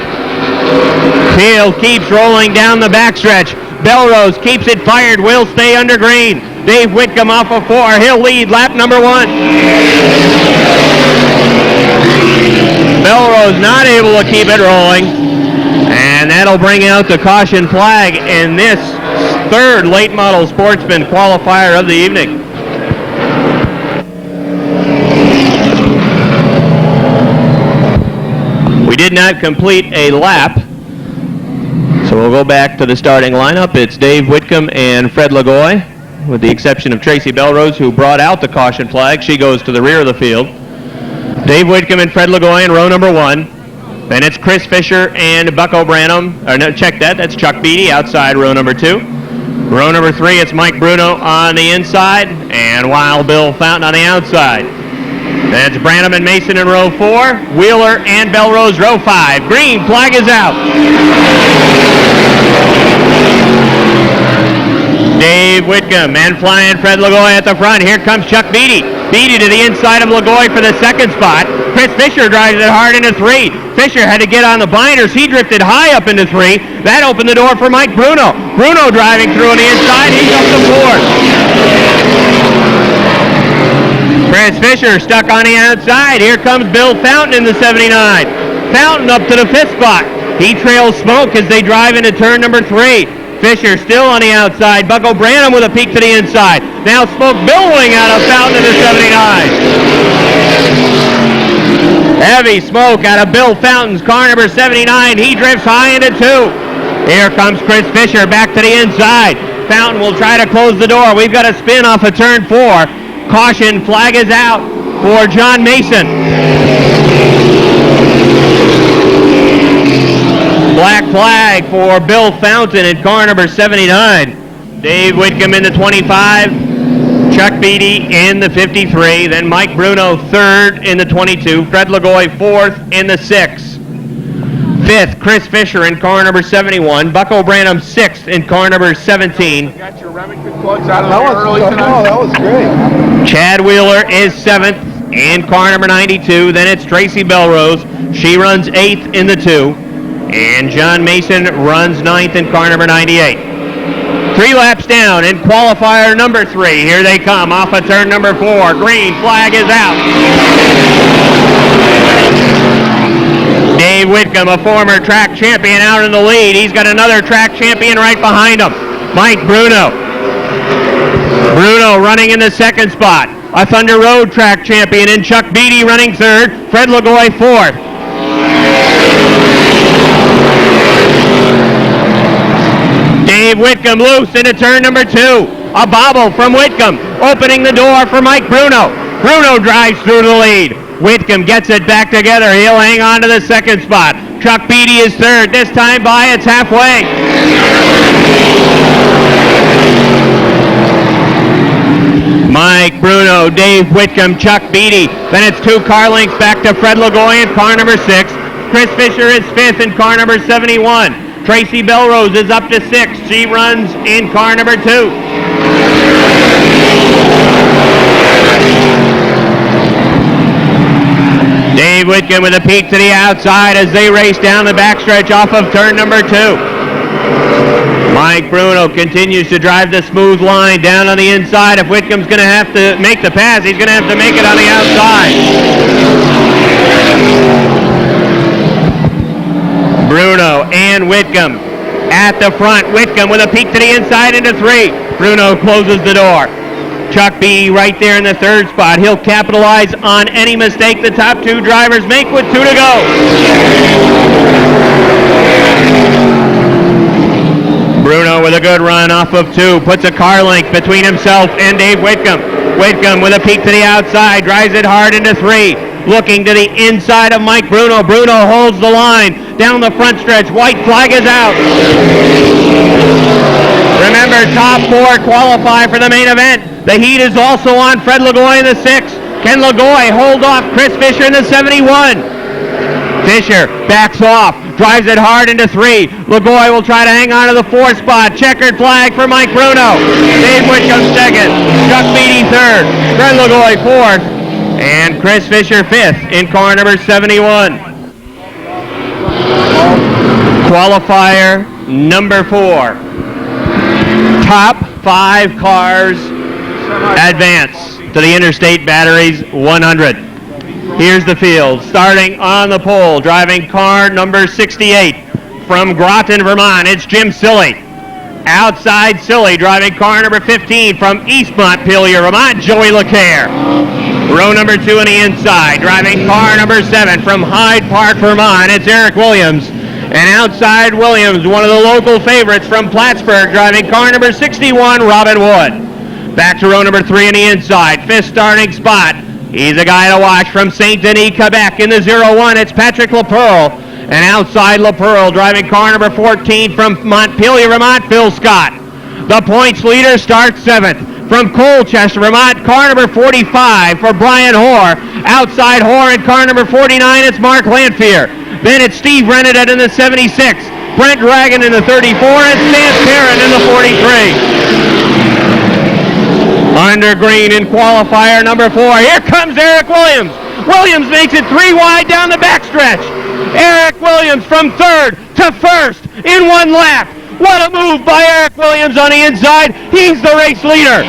Field keeps rolling down the backstretch. Belrose keeps it fired, will stay under green. Dave Whitcomb off of 4, he'll lead lap number 1. Belrose not able to keep it rolling, and that'll bring out the caution flag in this third late model sportsman qualifier of the evening. We did not complete a lap, so we'll go back to the starting lineup. It's Dave Whitcomb and Fred Lagoy, with the exception of Tracy Belrose, who brought out the caution flag. She goes to the rear of the field. Dave Whitcomb and Fred Lagoy in row number 1. Then it's Chris Fisher and Bucko Branham. Or no, check that. That's Chuck Beatty outside row number 2. Row number 3, it's Mike Bruno on the inside and Wild Bill Fountain on the outside. That's Branham and Mason in row 4. Wheeler and Belrose row 5. Green flag is out. Dave Whitcomb and flying Fred Lagoy at the front. Here comes Chuck Beatty. Beatty to the inside of Lagoy for the second spot. Chris Fisher drives it hard into 3. Fisher had to get on the binders. He drifted high up into 3. That opened the door for Mike Bruno. Bruno driving through on the inside. He's up to 4. Chris Fisher stuck on the outside. Here comes Bill Fountain in the 79. Fountain up to the 5th spot. He trails Smoke as they drive into turn number 3. Fisher still on the outside. Bucko Branham with a peek to the inside. Now Smoke billowing out of Fountain in the 79. Heavy smoke out of Bill Fountain's car number 79. He drifts high into 2. Here comes Chris Fisher back to the inside. Fountain will try to close the door. We've got a spin off of turn 4. Caution flag is out for John Mason. Black flag for Bill Fountain in car number 79. Dave Whitcomb in the 25. Chuck Beatty in the 53. Then Mike Bruno 3rd in the 22. Fred Lagoy 4th in the 6. 5th, Chris Fisher in car number 71. Bucko Branham 6th in car number 17. Got your Remington plugs out of there early tonight. No, that was great. Chad Wheeler is 7th in car number 92. Then it's Tracy Belrose. She runs 8th in the 2. And John Mason runs 9th in car number 98. 3 laps down in qualifier number 3. Here they come off of turn number 4. Green flag is out. Dave Dave Whitcomb, a former track champion, out in the lead. He's got another track champion right behind him, Mike Bruno. Bruno running in the second spot. A Thunder Road track champion in Chuck Beatty running third. Fred Lagoy fourth. Dave Whitcomb loose into turn number 2. A bobble from Whitcomb, opening the door for Mike Bruno. Bruno drives through the lead. Whitcomb gets it back together. He'll hang on to the second spot. Chuck Beatty is third. This time by, it's halfway. Mike Bruno, Dave Whitcomb, Chuck Beatty. Then it's 2 car lengths back to Fred Lagoy in car number 6. Chris Fisher is 5th in car number 71. Tracy Belrose is up to 6th. She runs in car number 2. Dave Whitcomb with a peek to the outside as they race down the backstretch off of turn number 2. Mike Bruno continues to drive the smooth line down on the inside. If Whitcomb's going to have to make the pass, he's going to have to make it on the outside. Bruno and Whitcomb at the front. Whitcomb with a peek to the inside into 3. Bruno closes the door. Chuck B right there in the third spot. He'll capitalize on any mistake the top 2 drivers make with 2 to go. Bruno with a good run off of 2. Puts a car length between himself and Dave Whitcomb. Whitcomb with a peek to the outside. Drives it hard into 3. Looking to the inside of Mike Bruno. Bruno holds the line down the front stretch. White flag is out. Remember, top 4 qualify for the main event. The heat is also on Fred Lagoy in the 6. Can Lagoy hold off Chris Fisher in the 71? Fisher backs off, drives it hard into 3. Lagoy will try to hang on to the 4th spot. Checkered flag for Mike Bruno. Dave Whitcomb 2nd. Chuck Beatty 3rd. Fred Lagoy 4th. And Chris Fisher 5th in car number 71. Qualifier number 4. Top 5 cars advance to the Interstate Batteries 100. Here's the field. Starting on the pole, driving car number 68 from Groton, Vermont. It's Jim Silly. Outside Silly, driving car number 15 from East Montpelier, Vermont, Joey LeCaire. Row number 2 on the inside, driving car number 7 from Hyde Park, Vermont. It's Eric Williams. And outside Williams, one of the local favorites from Plattsburgh, driving car number 61, Robin Wood. Back to row number 3 on the inside, 5th starting spot. He's a guy to watch from St. Denis, Quebec. In the 01, it's Patrick LaPearl. And outside LaPearl, driving car number 14 from Montpelier, Vermont, Phil Scott. The points leader starts 7th. From Colchester, Vermont, car number 45 for Brian Hoare. Outside Hoare in car number 49, it's Mark Lanphier. Then it's Steve Rennedet in the 76. Brent Dragon in the 34, and Stan Perrin in the 43. Under green in qualifier number 4. Here comes Eric Williams. Williams makes it 3 wide down the backstretch. Eric Williams from 3rd to 1st in 1 lap. What a move by Eric Williams on the inside. He's the race leader.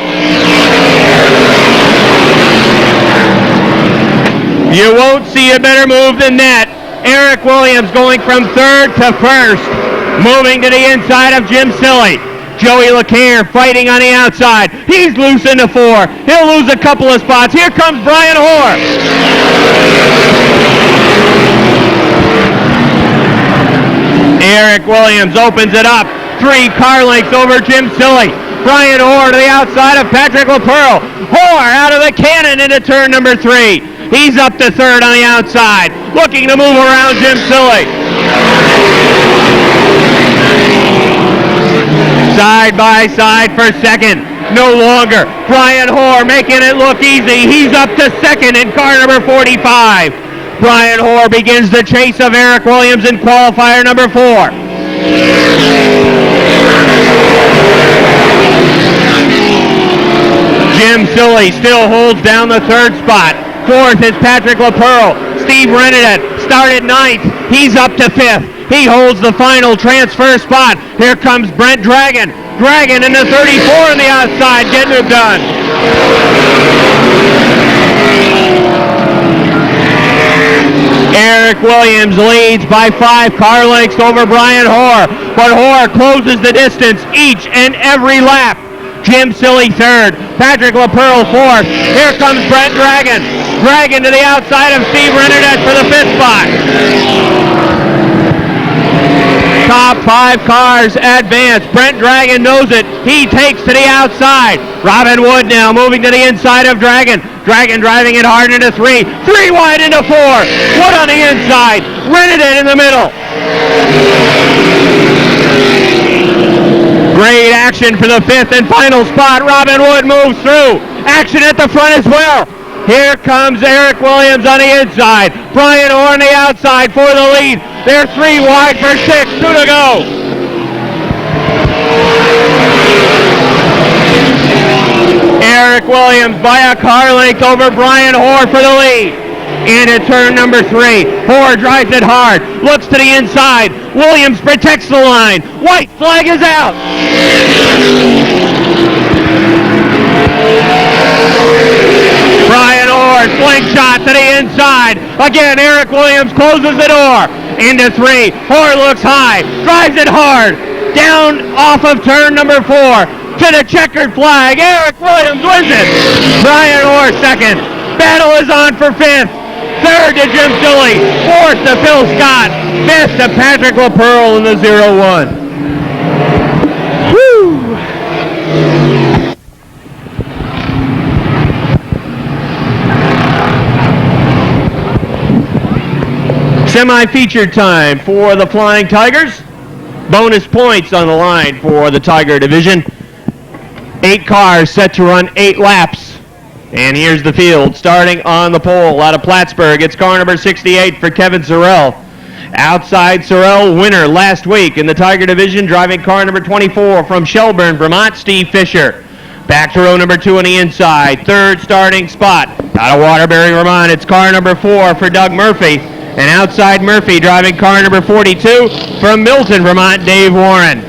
You won't see a better move than that. Eric Williams going from 3rd to 1st. Moving to the inside of Jim Silly. Joey LeCaire fighting on the outside. He's loose into 4. He'll lose a couple of spots. Here comes Brian Hoare. Eric Williams opens it up. 3 car lengths over Jim Silly. Brian Hoare to the outside of Patrick LaPearl. Hoare out of the cannon into turn number 3. He's up to 3rd on the outside, looking to move around Jim Silly. Side by side for 2nd. No longer. Brian Hoare making it look easy. He's up to 2nd in car number 45. Brian Hoare begins the chase of Eric Williams in qualifier number 4. Jim Silly still holds down the 3rd spot. 4th is Patrick LaPearl. Steve Rennedet started 9th. He's up to 5th. He holds the final transfer spot. Here comes Brent Dragon. Dragon in the 34 on the outside, getting it done. Eric Williams leads by 5 car lengths over Brian Hoare, but Hoare closes the distance each and every lap. Jim Silly third, Patrick LaPearl fourth. Here comes Brent Dragon. Dragon to the outside of Steve Renardette for the 5th spot. Top 5 cars advance. Brent Dragon knows it. He takes to the outside. Robin Wood now moving to the inside of Dragon. Dragon driving it hard into 3. 3 wide into 4. Wood on the inside. Renardette in the middle. Great action for the 5th and final spot. Robin Wood moves through. Action at the front as well. Here comes Eric Williams on the inside. Brian Hoare on the outside for the lead. They're 3 wide for 6. 2 to go. Eric Williams by a car length over Brian Hoare for the lead. Into turn number 3. Hoare drives it hard. Looks to the inside. Williams protects the line. White flag is out. Brian Hoare, slingshot to the inside. Again, Eric Williams closes the door. Into 3. Hoare looks high. Drives it hard. Down off of turn number 4. To the checkered flag. Eric Williams wins it. Brian Hoare second. Battle is on for 5th. 3rd to Jim Silly. 4th to Phil Scott. 5th to Patrick LaPearl in the 0-1. Woo! Semi-featured time for the Flying Tigers. Bonus points on the line for the Tiger division. 8 cars set to run 8 laps. And here's the field, starting on the pole out of Plattsburgh. It's car number 68 for Kevin Sorrell. Outside Sorrell, winner last week in the Tiger division, driving car number 24 from Shelburne, Vermont, Steve Fisher. Back to row number 2 on the inside. 3rd starting spot out of Waterbury, Vermont. It's car number 4 for Doug Murphy. And outside Murphy, driving car number 42 from Milton, Vermont, Dave Warren.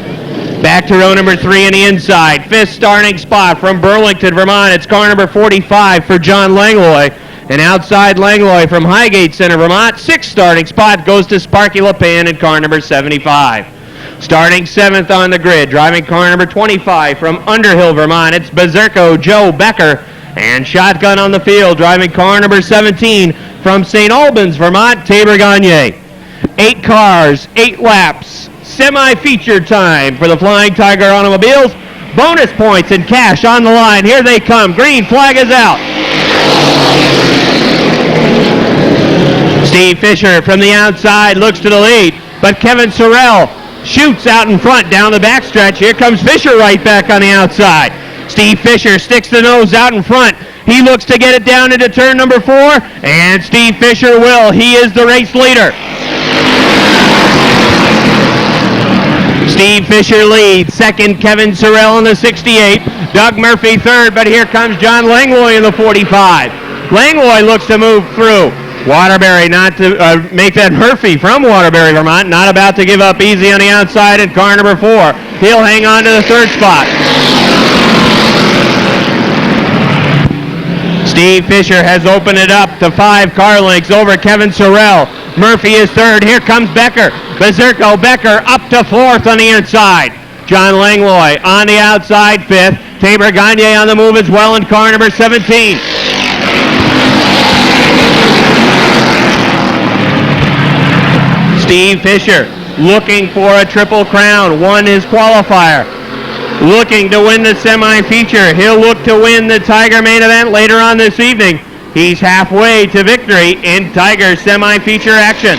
Back to row number 3 on the inside. 5th starting spot from Burlington, Vermont. It's car number 45 for John Langlois. And outside Langlois from Highgate Center, Vermont. 6th starting spot goes to Sparky LePan in car number 75. Starting 7th on the grid, driving car number 25 from Underhill, Vermont. It's Berserko Joe Becker. And shotgun on the field, driving car number 17 from St. Albans, Vermont, Tabor Gagne. 8 cars, 8 laps. Semi-featured time for the Flying Tiger automobiles. Bonus points and cash on the line. Here they come. Green flag is out. Steve Fisher from the outside looks to the lead, but Kevin Sorrell shoots out in front down the backstretch. Here comes Fisher right back on the outside. Steve Fisher sticks the nose out in front. He looks to get it down into turn number 4, and Steve Fisher will. He is the race leader. Steve Fisher leads. 2nd, Kevin Sorrell in the 68. Doug Murphy 3rd, but here comes John Langlois in the 45. Langlois looks to move through. Waterbury not to make that Murphy from Waterbury, Vermont, not about to give up easy on the outside in car number 4. He'll hang on to the 3rd spot. Steve Fisher has opened it up to 5 car lengths over Kevin Sorrell. Murphy is 3rd. Here comes Becker. Berserko Becker up to 4th on the inside. John Langlois on the outside 5th. Tabor Gagne on the move as well in car number 17. Steve Fisher looking for a triple crown. Won his qualifier. Looking to win the semi-feature. He'll look to win the Tiger main event later on this evening. He's halfway to victory in Tiger semi-feature action.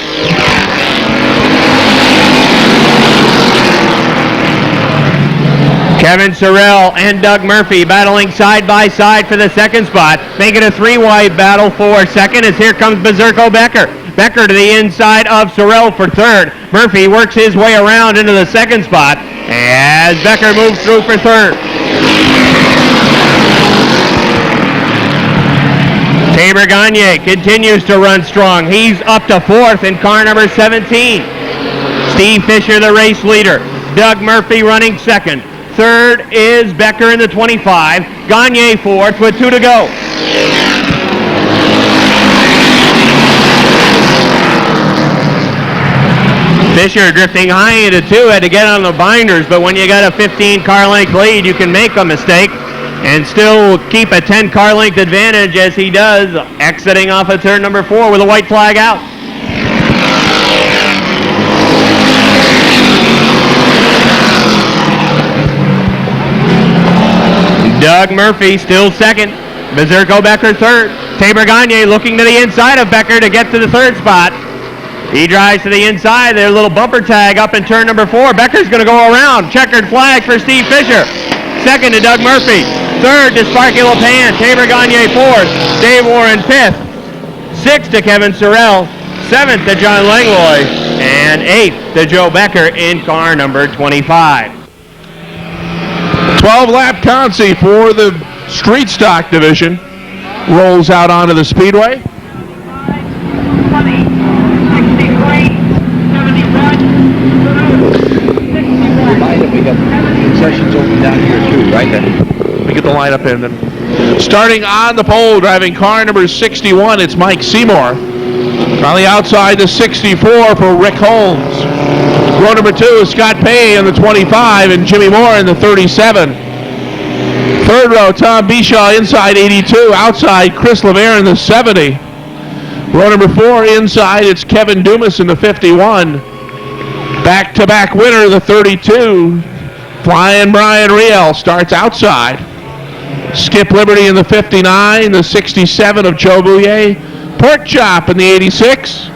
Kevin Sorrell and Doug Murphy battling side by side for the 2nd spot. Making a 3-wide battle for 2nd as here comes Berserko Becker. Becker to the inside of Sorrell for 3rd. Murphy works his way around into the 2nd spot as Becker moves through for 3rd. Tabor Gagne continues to run strong. He's up to 4th in car number 17. Steve Fisher, the race leader. Doug Murphy running 2nd. 3rd is Becker in the 25. Gagne 4th with 2 to go. Fisher drifting high into 2, had to get on the binders, but when you got a 15 car length lead, you can make a mistake and still keep a 10 car length advantage, as he does, exiting off of turn number 4 with a white flag out. Doug Murphy still second. Mazurko Becker third. Tabor Gagne looking to the inside of Becker to get to the third spot. He drives to the inside. There's a little bumper tag up in turn number 4. Becker's going to go around. Checkered flag for Steve Fisher. Second to Doug Murphy. Third to Sparky LePan. Tabor Gagne fourth. Dave Warren fifth. Sixth to Kevin Sorrell. Seventh to John Langlois. And eighth to Joe Becker in car number 25. 12-lap Consi for the street stock division. Rolls out onto the speedway. 20, 63, 71, 61. We got concessions open down here too, right? Let me get the lineup in then. Starting on the pole, driving car number 61, it's Mike Seymour. On the outside, the 64 for Rick Holmes. Row number 2 is Scott Pay in the 25 and Jimmy Moore in the 37. Third row, Tom Bishaw inside 82. Outside, Chris LeVere in the 70. Row number 4 inside, it's Kevin Dumas in the 51. Back-to-back winner, the 32. Flying Brian Riel starts outside. Skip Liberty in the 59. The 67 of Joe Bouye. Pork Chop in the 86.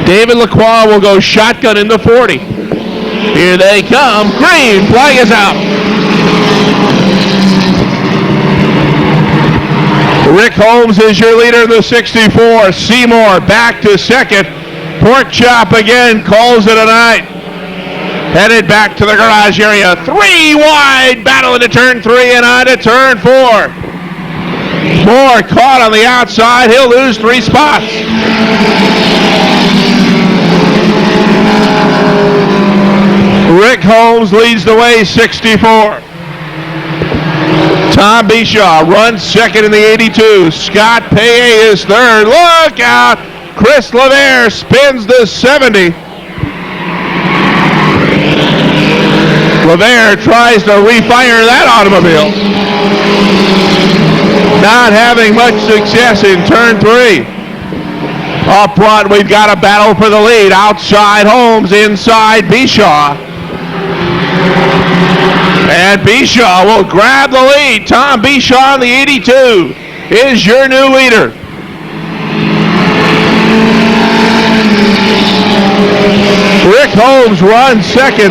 David Lacroix will go shotgun in the 40. Here they come. Green flag is out. Rick Holmes is your leader in the 64. Seymour back to second. Pork Chop again calls it a night. Headed back to the garage area. 3 wide. Battle into turn 3 and on to turn 4. Moore caught on the outside. He'll lose 3 spots. Rick Holmes leads the way, 64. Tom Bishaw runs second in the 82. Scott Paye is third. Look out! Chris LeVere spins the 70. LeVere tries to refire that automobile. Not having much success in turn 3. Up front, we've got a battle for the lead. Outside Holmes, inside Bishaw. And Bishaw will grab the lead. Tom Bishaw in the 82 is your new leader. Rick Holmes runs second.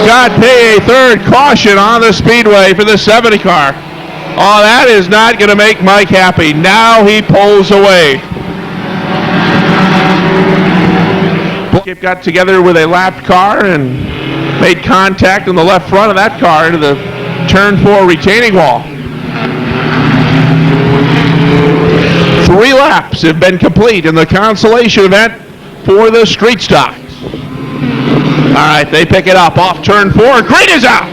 Scott Paye third. Caution on the speedway for the 70 car. Oh, that is not going to make Mike happy. Now he pulls away. Skip got together with a lapped car and made contact on the left front of that car into the turn 4 retaining wall. 3 laps have been complete in the consolation event for the street stocks. All right, they pick it up off turn 4. Green is out.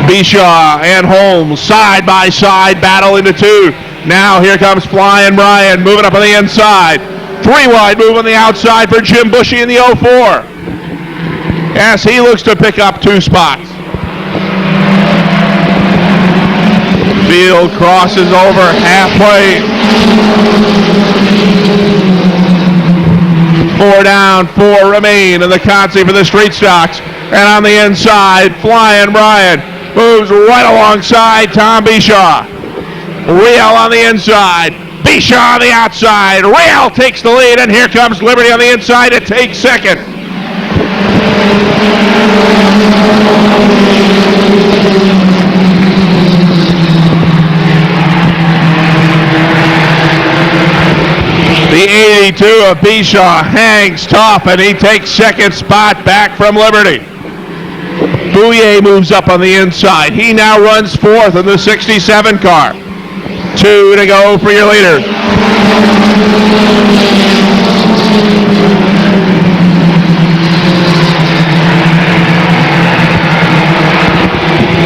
Bishaw and Holmes side by side battle into 2. Now here comes Flying Brian moving up on the inside. 3 wide move on the outside for Jim Bushy in the 04. Yes, he looks to pick up 2 spots. Field crosses over halfway. 4 down, 4 remain in the Consi for the street stocks. And on the inside, Flying Brian moves right alongside Tom Bishaw. Riel on the inside. Bishaw on the outside. Riel takes the lead, and here comes Liberty on the inside to take second. The 82 of Bishaw hangs tough, and he takes second spot back from Liberty. Bouye moves up on the inside. He now runs 4th in the 67 car. 2 to go for your leader.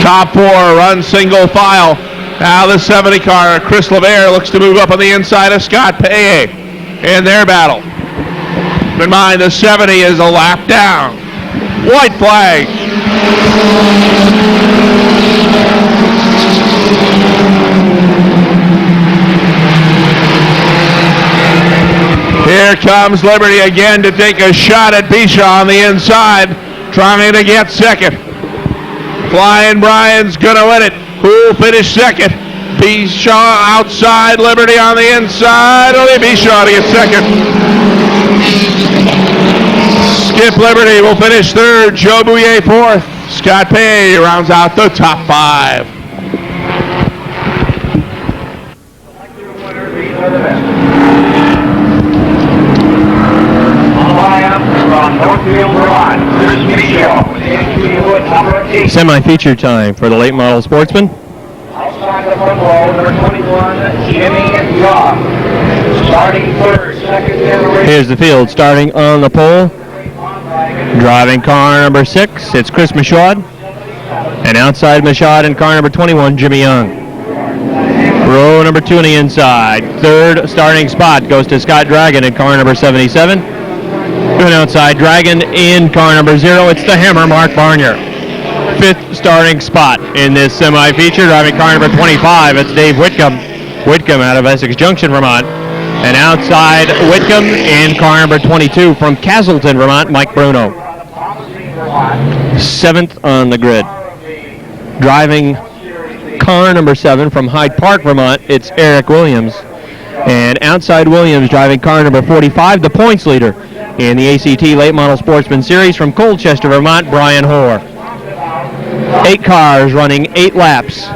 Top 4 run single file. Now the 70 car, Chris LeVere, looks to move up on the inside of Scott Paye in their battle. Keep in mind, the 70 is a lap down. White flag. Here comes Liberty again to take a shot at Bishaw on the inside, trying to get second. Flying Brian's going to win it. Who'll finish second? Bishaw outside, Liberty on the inside. Only Bishaw to get second. Skip Liberty will finish third. Joe Bouillet fourth. Scott Paye rounds out the top 5. Semi-feature time for the late model sportsman. Outside the front row, number 21, Jimmy Young. Starting third, second generation. Here's the field starting on the pole. Driving car number 6, it's Chris Michaud. And outside Michaud in car number 21, Jimmy Young. Row number 2 on the inside. Third starting spot goes to Scott Dragon in car number 77. And outside Dragon in car number 0, it's the Hammer, Mark Barnier. Fifth starting spot in this semi-feature, driving car number 25, it's Dave Whitcomb. Whitcomb out of Essex Junction, Vermont. And outside Whitcomb in car number 22 from Castleton, Vermont, Mike Bruno. 7th on the grid. Driving car number 7 from Hyde Park, Vermont, it's Eric Williams. And outside Williams, driving car number 45, the points leader in the ACT Late Model Sportsman Series from Colchester, Vermont, Brian Hoare. 8 cars running 8 laps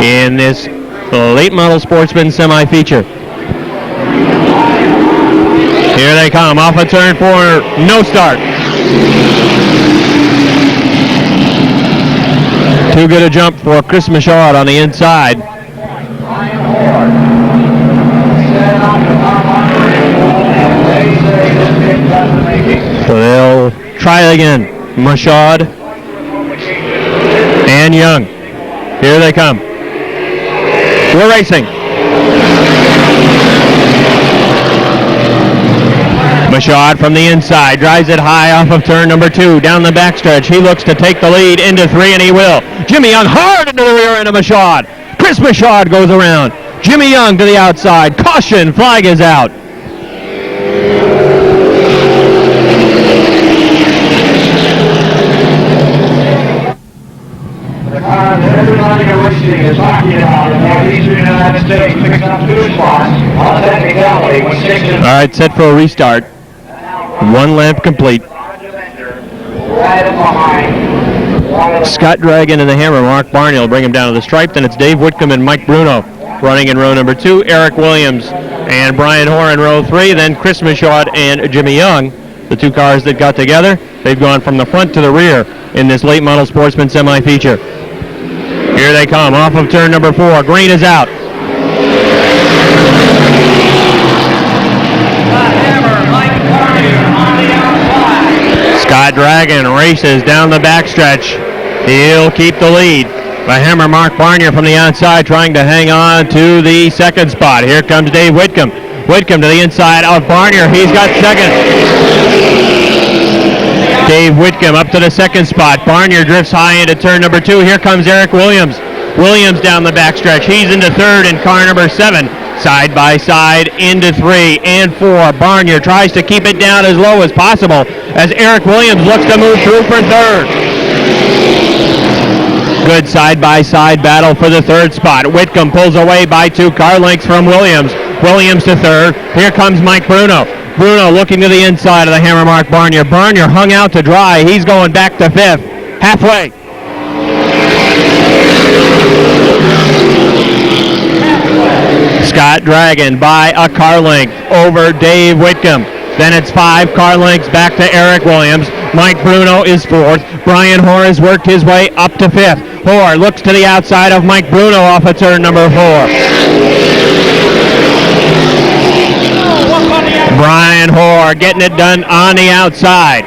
in this late model sportsman semi-feature. Here they come off of turn 4, no start. Too good a jump for Chris Michaud on the inside. So they'll try again. Michaud and Young. Here they come. We're racing. Michaud from the inside drives it high off of turn number 2 down the backstretch. He looks to take the lead into 3, and he will. Jimmy Young hard into the rear end of Michaud. Chris Michaud goes around. Jimmy Young to the outside. Caution, flag is out. Everybody racing is talking about in the northeastern United States, picks up 2 spots on technicality with 6. All right, set for a restart. 1 lap complete. Scott Dragon and the Hammer, Mark Barney will bring him down to the stripe. Then it's Dave Whitcomb and Mike Bruno running in row number 2. Eric Williams and Brian Hoare in row 3. Then Chris Michaud and Jimmy Young, the 2 cars that got together. They've gone from the front to the rear in this late model sportsman semi-feature. Here they come off of turn number 4. Green is out. Scott Dragon races down the backstretch. He'll keep the lead. The Hammer, Mark Barnier from the outside trying to hang on to the second spot. Here comes Dave Whitcomb. Whitcomb to the inside of Barnier. He's got second. Dave Whitcomb up to the second spot. Barnier drifts high into turn number 2. Here comes Eric Williams. Williams down the backstretch. He's into third in car number 7. Side by side into 3 and 4. Barnier tries to keep it down as low as possible as Eric Williams looks to move through for third. Good side by side battle for the third spot. Whitcomb pulls away by 2 car lengths from Williams. Williams to third. Here comes Mike Bruno. Bruno looking to the inside of the Hammer, Mark Barnier. Barnier hung out to dry. He's going back to 5th. Halfway. Scott Dragon by a car length over Dave Whitcomb. Then it's 5 car lengths back to Eric Williams. Mike Bruno is 4th. Brian Hoare has worked his way up to 5th. Hoare looks to the outside of Mike Bruno off of turn number 4. Brian Hoare getting it done on the outside.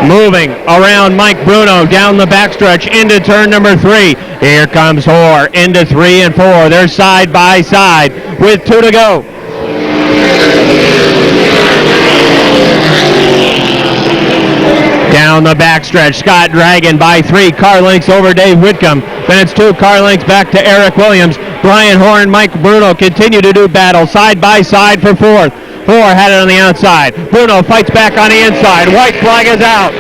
Moving around Mike Bruno down the backstretch into turn number 3. Here comes Hoare into 3 and 4. They're side by side with 2 to go. Down the backstretch, Scott Dragon by 3 car lengths over Dave Whitcomb. Then it's 2 car lengths back to Eric Williams. Brian Hoare and Mike Bruno continue to do battle side by side for 4th. Hoare had it on the outside. Bruno fights back on the inside. White flag is out.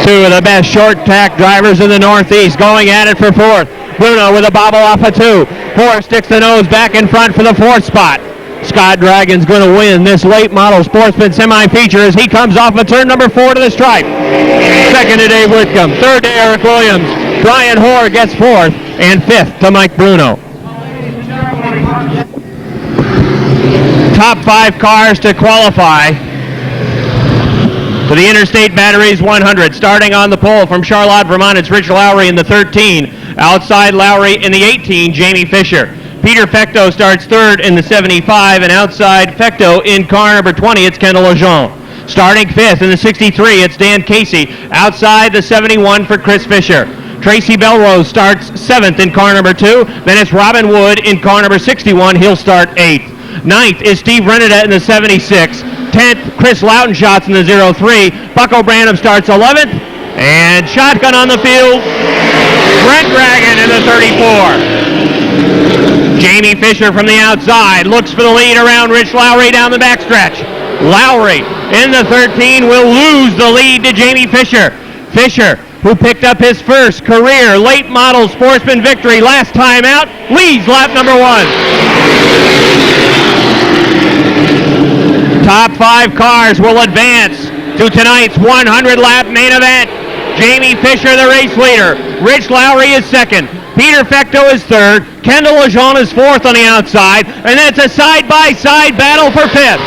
2 of the best short tack drivers in the Northeast going at it for 4th. Bruno with a bobble off of 2. Hoare sticks the nose back in front for the 4th spot. Scott Dragon's going to win this late model sportsman semi-feature as he comes off of turn number 4 to the stripe. 2nd to Dave Whitcomb. 3rd to Eric Williams. Brian Hoare gets 4th, and 5th to Mike Bruno. Top 5 cars to qualify for the Interstate Batteries 100. Starting on the pole from Charlotte, Vermont, it's Rich Lowry in the 13. Outside Lowry in the 18, Jamie Fisher. Peter Fecteau starts 3rd in the 75, and outside Fecteau in car number 20, it's Kendall Lejeune. Starting 5th in the 63, it's Dan Casey. Outside the 71 for Chris Fisher. Tracy Belrose starts 7th in car number 2. Then it's Robin Wood in car number 61. He'll start 8th. 9th is Steve Rennedet in the 76. 10th, Chris Loudenshots in the 03. Bucko Branham starts 11th. And shotgun on the field, Brent Dragon in the 34. Jamie Fisher from the outside looks for the lead around Rich Lowry down the backstretch. Lowry in the 13 will lose the lead to Jamie Fisher. Fisher, who picked up his first career late model sportsman victory last time out, leads lap number 1. Top 5 cars will advance to tonight's 100-lap main event. Jamie Fisher, the race leader. Rich Lowry is 2nd. Peter Fecteau is 3rd. Kendall Lejeune is 4th on the outside. And then it's a side-by-side battle for 5th.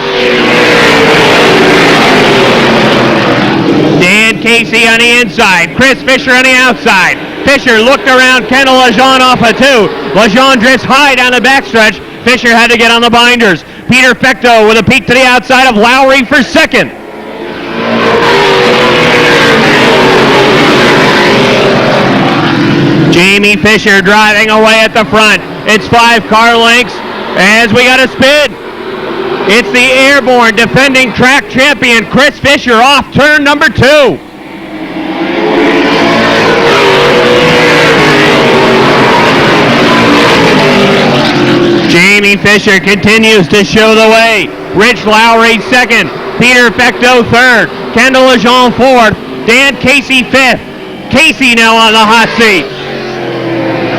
Dan Casey on the inside. Chris Fisher on the outside. Fisher looked around Kendall Lejeune off of 2. Lejeune drifts high down the backstretch. Fisher had to get on the binders. Peter Fecteau with a peek to the outside of Lowry for 2nd. Jamie Fisher driving away at the front. It's 5 car lengths as we got a spin. It's the Airborne defending track champion Chris Fisher off turn number 2. Jamie Fisher continues to show the way. Rich Lowry 2nd. Peter Fecteau 3rd. Kendall Lejeune 4th. Dan Casey 5th. Casey now on the hot seat.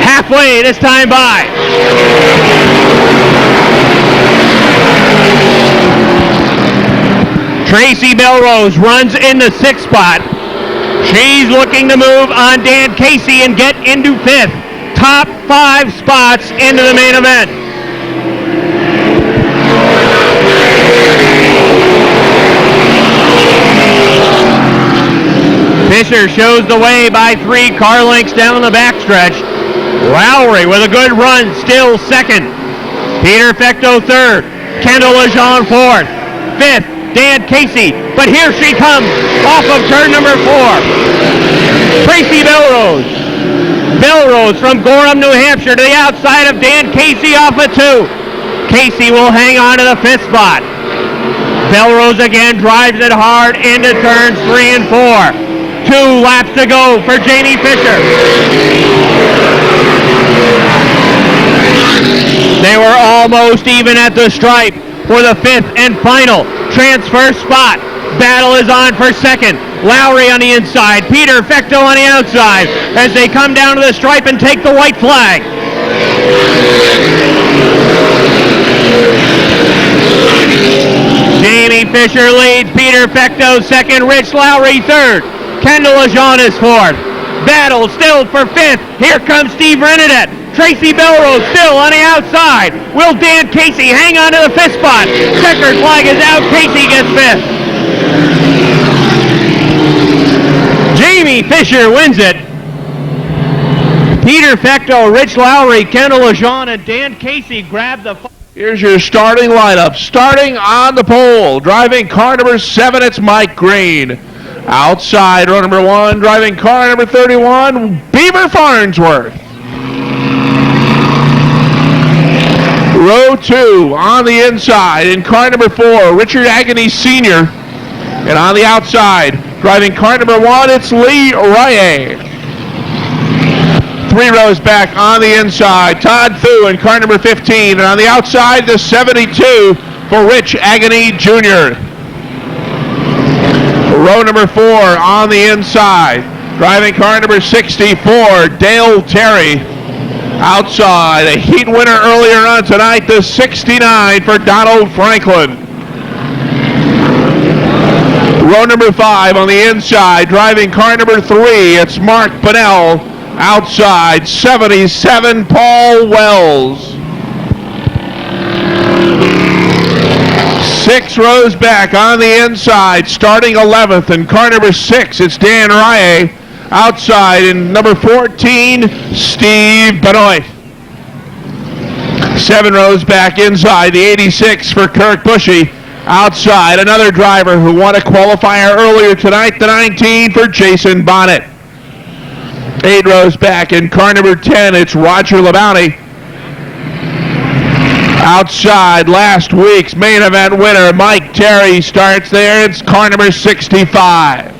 Halfway this time by. Tracy Belrose runs in the 6th spot. She's looking to move on Dan Casey and get into 5th. Top 5 spots into the main event. Fisher shows the way by 3 car lengths down the backstretch. Lowry with a good run, still 2nd. Peter Fecteau 3rd. Kendall Lejeune 4th. 5th, Dan Casey. But here she comes off of turn number 4. Tracy Belrose. Belrose from Gorham, New Hampshire to the outside of Dan Casey off of 2. Casey will hang on to the 5th spot. Belrose again drives it hard into turns 3 and 4. 2 laps to go for Jamie Fisher. They were almost even at the stripe for the 5th and final transfer spot. Battle is on for 2nd. Lowry on the inside. Peter Fecteau on the outside as they come down to the stripe and take the white flag. Jamie Fisher leads. Peter Fecteau 2nd. Rich Lowry 3rd. Kendall Lejeune is 4th. Battle still for 5th. Here comes Steve Rennedet. Tracy Belrose still on the outside. Will Dan Casey hang on to the 5th spot? Checkered flag is out. Casey gets 5th. Jamie Fisher wins it. Peter Fecteau, Rich Lowry, Kendall Lejeune, and Dan Casey grab the... Here's your starting lineup. Starting on the pole, driving car number 7, it's Mike Green. Outside, row number 1, driving car number 31, Beaver Farnsworth. Row 2, on the inside, in car number 4, Richard Agony Sr. And on the outside, driving car number 1, it's Lee Rye. 3 rows back on the inside, Todd Thu in car number 15. And on the outside, the 72 for Rich Agony Jr. Row number 4 on the inside, driving car number 64, Dale Terry. Outside, a heat winner earlier on tonight, the 69 for Donald Franklin. Row number 5 on the inside, driving car number 3, it's Mark Bunnell. Outside, 77, Paul Wells. 6 rows back on the inside, starting 11th, in car number 6, it's Dan Rye. Outside, in number 14, Steve Benoit. 7 rows back inside, the 86 for Kirk Bushy. Outside, another driver who won a qualifier earlier tonight, the 19 for Jason Bonnet. 8 rows back in car number 10, it's Roger Labounty. Outside, last week's main event winner, Mike Terry, starts there. It's car number 65.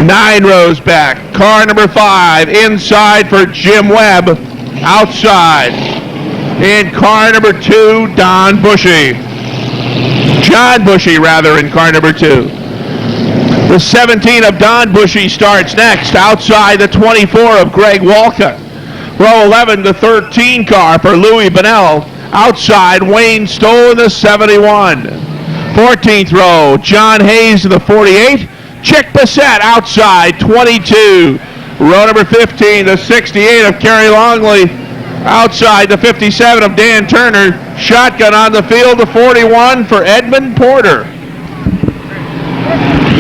Nine rows back, car number 5, inside for Jim Webb. Outside, in car number 2, John Bushy, in car number 2. The 17 of Don Bushy starts next. Outside, the 24 of Greg Walcott. Row 11, the 13 car for Louis Bunnell. Outside, Wayne Stoll in the 71. 14th row, John Hayes in the 48. Chick Bissett outside, 22. Row number 15, the 68 of Kerry Longley. Outside, the 57 of Dan Turner. Shotgun on the field, the 41 for Edmund Porter.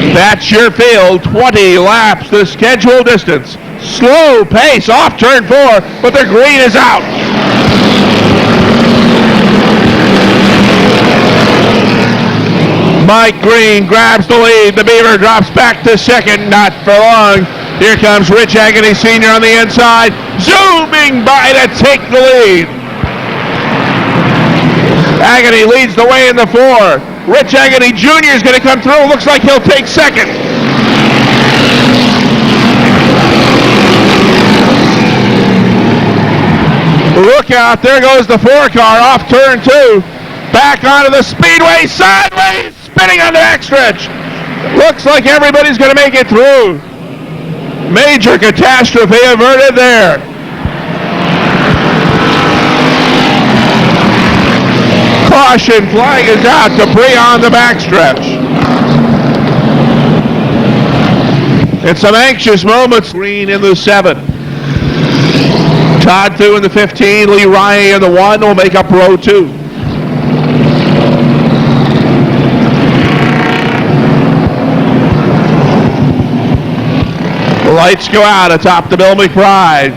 That's your field, 20 laps, the scheduled distance. Slow pace off turn 4, but the green is out. Mike Green grabs the lead. The Beaver drops back to second, not for long. Here comes Rich Agony Sr. on the inside, zooming by to take the lead. Agony leads the way in the 4. Rich Agony Jr. is going to come through. Looks like he'll take second. Look out, there goes the 4 car off turn 2. Back onto the speedway, sideways, spinning on the backstretch. Looks like everybody's going to make it through. Major catastrophe averted there. Caution flag is out, debris on the backstretch. It's some anxious moments. Green in the 7. Todd Thu in the 15, Lee Rye in the 1 will make up row 2. The lights go out atop the Bill McBride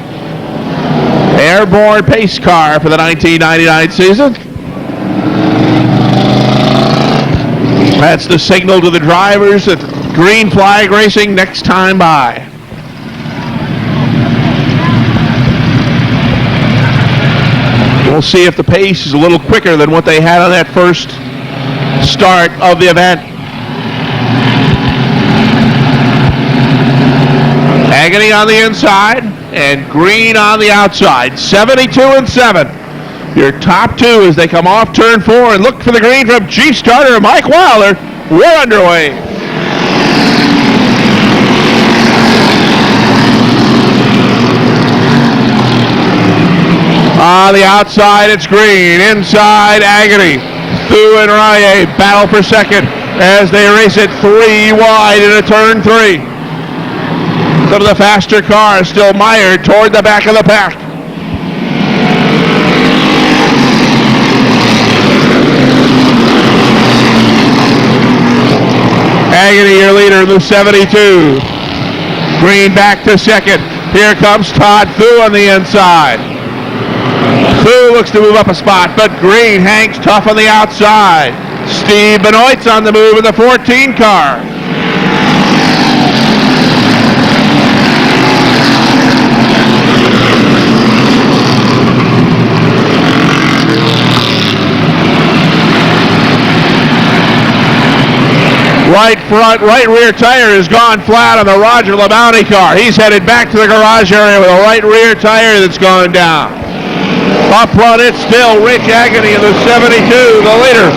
Airborne pace car for the 1999 season. That's the signal to the drivers that green flag racing next time by. We'll see if the pace is a little quicker than what they had on that first start of the event. Agony on the inside and Green on the outside. 72 and 7. Your top 2 as they come off turn 4 and look for the green from Chief starter Mike Wilder. We're underway. On the outside, it's Green. Inside, Agony. Thu and Rye battle for second as they race it 3 wide into turn 3. Some of the faster cars still mired toward the back of the pack. Agony, your leader in the 72. Green back to second. Here comes Todd Thu on the inside. Thu looks to move up a spot, but Green hangs tough on the outside. Steve Benoit's on the move in the 14 car. Right front, right rear tire has gone flat on the Roger LeBounty car. He's headed back to the garage area with a right rear tire that's gone down. Up front, it's still Rich Agony in the 72, the leader.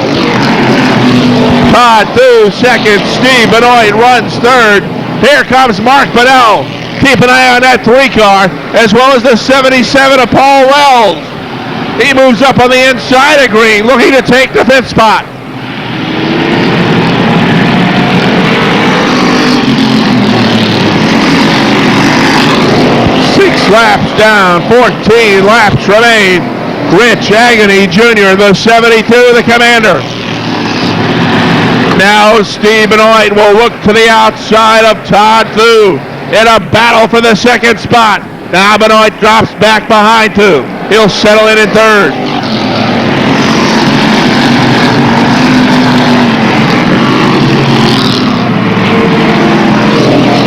Todd Thu second, Steve Benoit runs third. Here comes Mark Bedell. Keep an eye on that 3 car, as well as the 77 of Paul Wells. He moves up on the inside of Green, looking to take the 5th spot. 6 laps down, 14 laps remain. Rich Agony Jr., the 72, the commander. Now Steve Benoit will look to the outside of Todd Thu in a battle for the 2nd spot. Now Benoit drops back behind Thu. He'll settle in 3rd.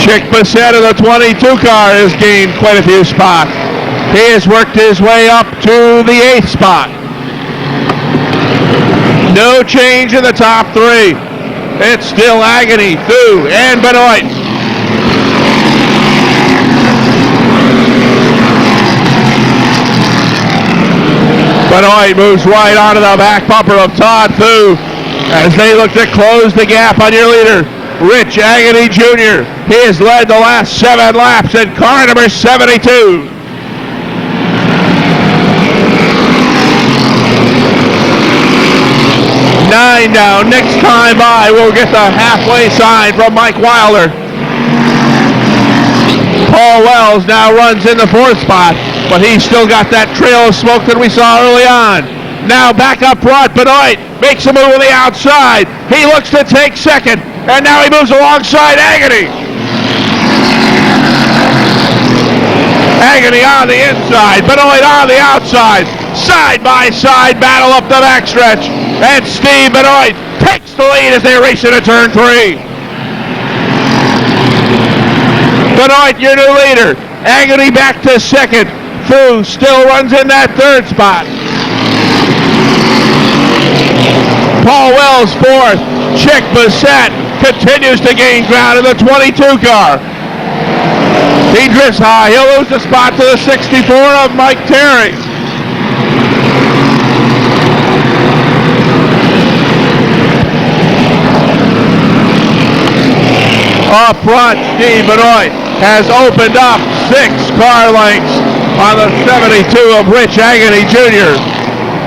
Chick Bissett of the 22 car has gained quite a few spots. He has worked his way up to the 8th spot. No change in the top 3. It's still Agony, Thu, and Benoit. Benoit moves right onto the back bumper of Todd Thu as they look to close the gap on your leader, Rich Agony Jr. He has led the last 7 laps in car number 72. Nine down. Next time by, we'll get the halfway sign from Mike Wilder. Paul Wells now runs in the 4th spot, but he's still got that trail of smoke that we saw early on. Now back up front, Benoit makes a move on the outside. He looks to take 2nd, and now he moves alongside Agony. Agony on the inside, Benoit on the outside. Side-by-side battle up the backstretch. And Steve Benoit takes the lead as they race into turn 3. Benoit, your new leader. Agony back to 2nd. Thu still runs in that 3rd spot. Paul Wells 4th. Chick Bissett continues to gain ground in the 22 car. He drifts high. He'll lose the spot to the 64 of Mike Terry. Up front, Steve Benoit has opened up 6 car lengths on the 72 of Rich Agony Jr.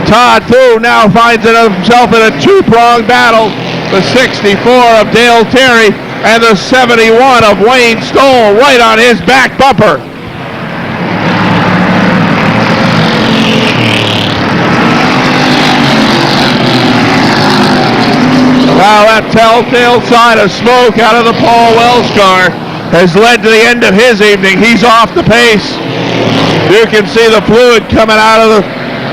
Todd Thu now finds himself in a 2-pronged battle. The 64 of Dale Terry and the 71 of Wayne Stoll right on his back bumper. Now that telltale sign of smoke out of the Paul Wells car has led to the end of his evening. He's off the pace. You can see the fluid coming out of the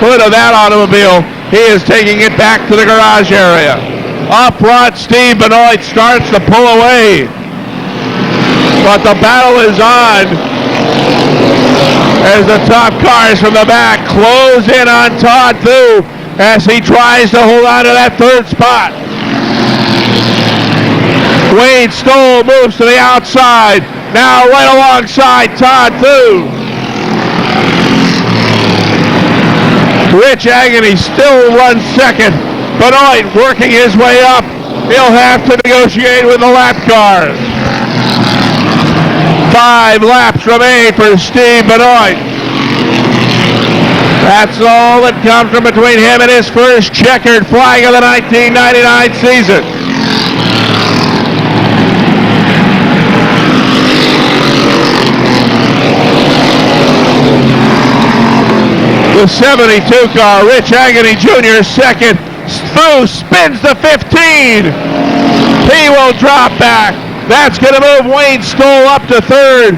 hood of that automobile. He is taking it back to the garage area. Up front, Steve Benoit starts to pull away. But the battle is on as the top cars from the back close in on Todd Thu as he tries to hold on to that 3rd spot. Wayne Stoll moves to the outside, now right alongside Todd Thu. Rich Agony still runs 2nd. Benoit working his way up. He'll have to negotiate with the lap cars. 5 laps remain for Steve Benoit. That's all that comes from between him and his first checkered flag of the 1999 season. The 72 car, Rich Agony Jr. 2nd. Thu spins the 15. He will drop back. That's going to move Wayne Stoll up to 3rd.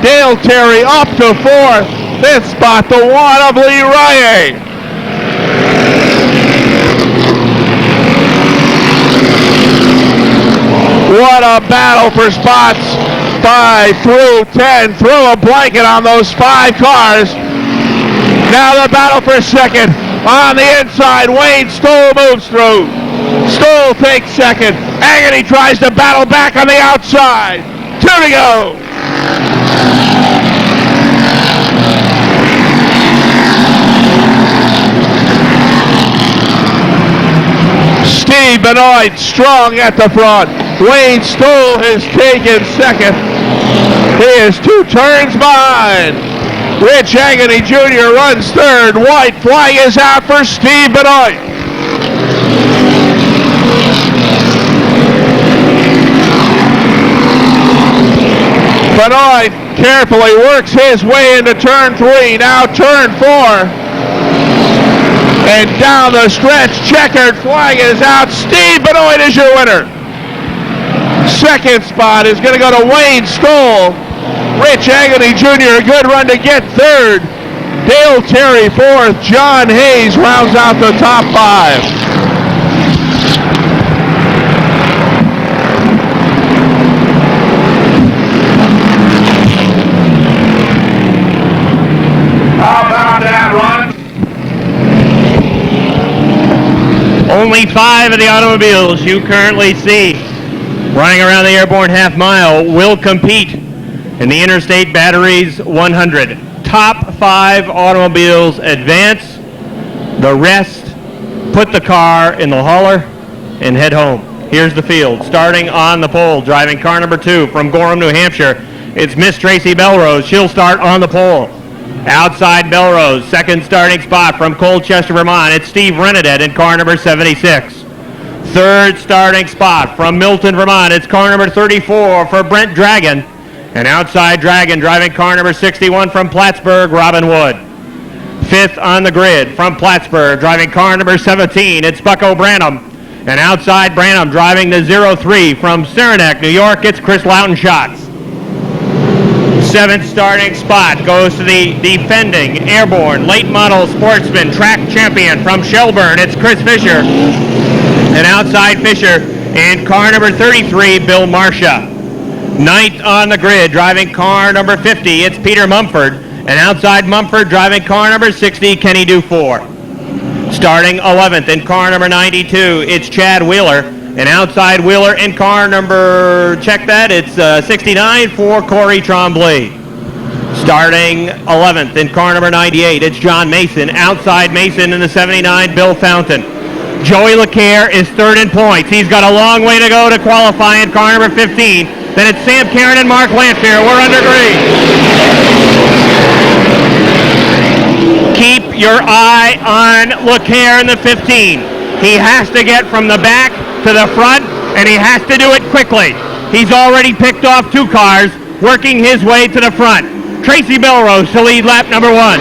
Dale Terry up to 4th. Fifth spot, the one of Lee Rye. What a battle for spots 5 through 10. Throw a blanket on those 5 cars. Now the battle for second. On the inside, Wayne Stoll moves through. Stoll takes second. Agony tries to battle back on the outside. 2 to go. Steve Benoit strong at the front. Wayne Stoll has taken second. He is 2 turns behind. Rich Agony Jr. runs third. White flag is out for Steve Benoit. Benoit carefully works his way into turn 3. Now turn 4. And down the stretch, checkered flag is out. Steve Benoit is your winner. Second spot is going to go to Wayne Stoll. Rich Agony Jr., a good run to get third. Dale Terry fourth. John Hayes rounds out the top 5. How about that run? Only 5 of the automobiles you currently see running around the Airborne half mile will compete in the Interstate Batteries 100. Top 5 automobiles advance. The rest put the car in the hauler and head home. Here's the field. Starting on the pole, driving car number 2 from Gorham, New Hampshire. It's Miss Tracy Belrose. She'll start on the pole. Outside Belrose, second starting spot from Colchester, Vermont. It's Steve Renadet in car number 76. Third starting spot from Milton, Vermont. It's car number 34 for Brent Dragon. And outside Dragon driving car number 61 from Plattsburgh, Robin Wood. Fifth on the grid from Plattsburgh driving car number 17. It's Bucko Branham. And outside Branham driving the 03 from Saranac, New York. It's Chris Loutenschotz. Seventh starting spot goes to the defending Airborne late model sportsman track champion from Shelburne. It's Chris Fisher. And outside Fisher in car number 33, Bill Marcia. Ninth on the grid driving car number 50, it's Peter Mumford. And outside Mumford driving car number 60, Kenny Dufour. Starting 11th in car number 92, it's Chad Wheeler. And outside Wheeler in car number, check that, it's 69 for Corey Tremblay. Starting 11th in car number 98, it's John Mason. Outside Mason in the 79, Bill Fountain. Joey LeCaire is third in points. He's got a long way to go to qualify in car number 15. Then it's Sam Karen and Mark Lanfear. We're under green. Keep your eye on LeCaire in the 15. He has to get from the back to the front, and he has to do it quickly. He's already picked off 2 cars, working his way to the front. Tracy Belrose to lead lap number 1.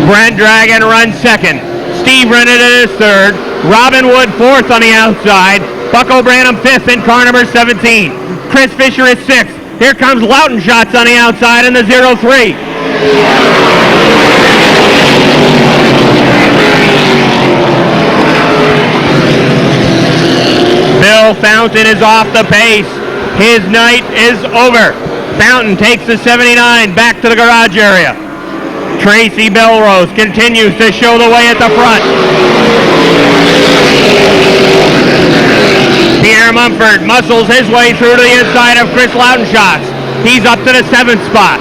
Brent Dragon runs second. Steve Renadet is third. Robin Wood fourth on the outside. Bucko Branham fifth in car number 17. Chris Fisher is sixth. Here comes Loutenschotz on the outside in the 03. Bill Fountain is off the pace. His night is over. Fountain takes the 79 back to the garage area. Tracy Belrose continues to show the way at the front. Peter Mumford muscles his way through to the inside of Chris Loutenschotz. He's up to the 7th spot.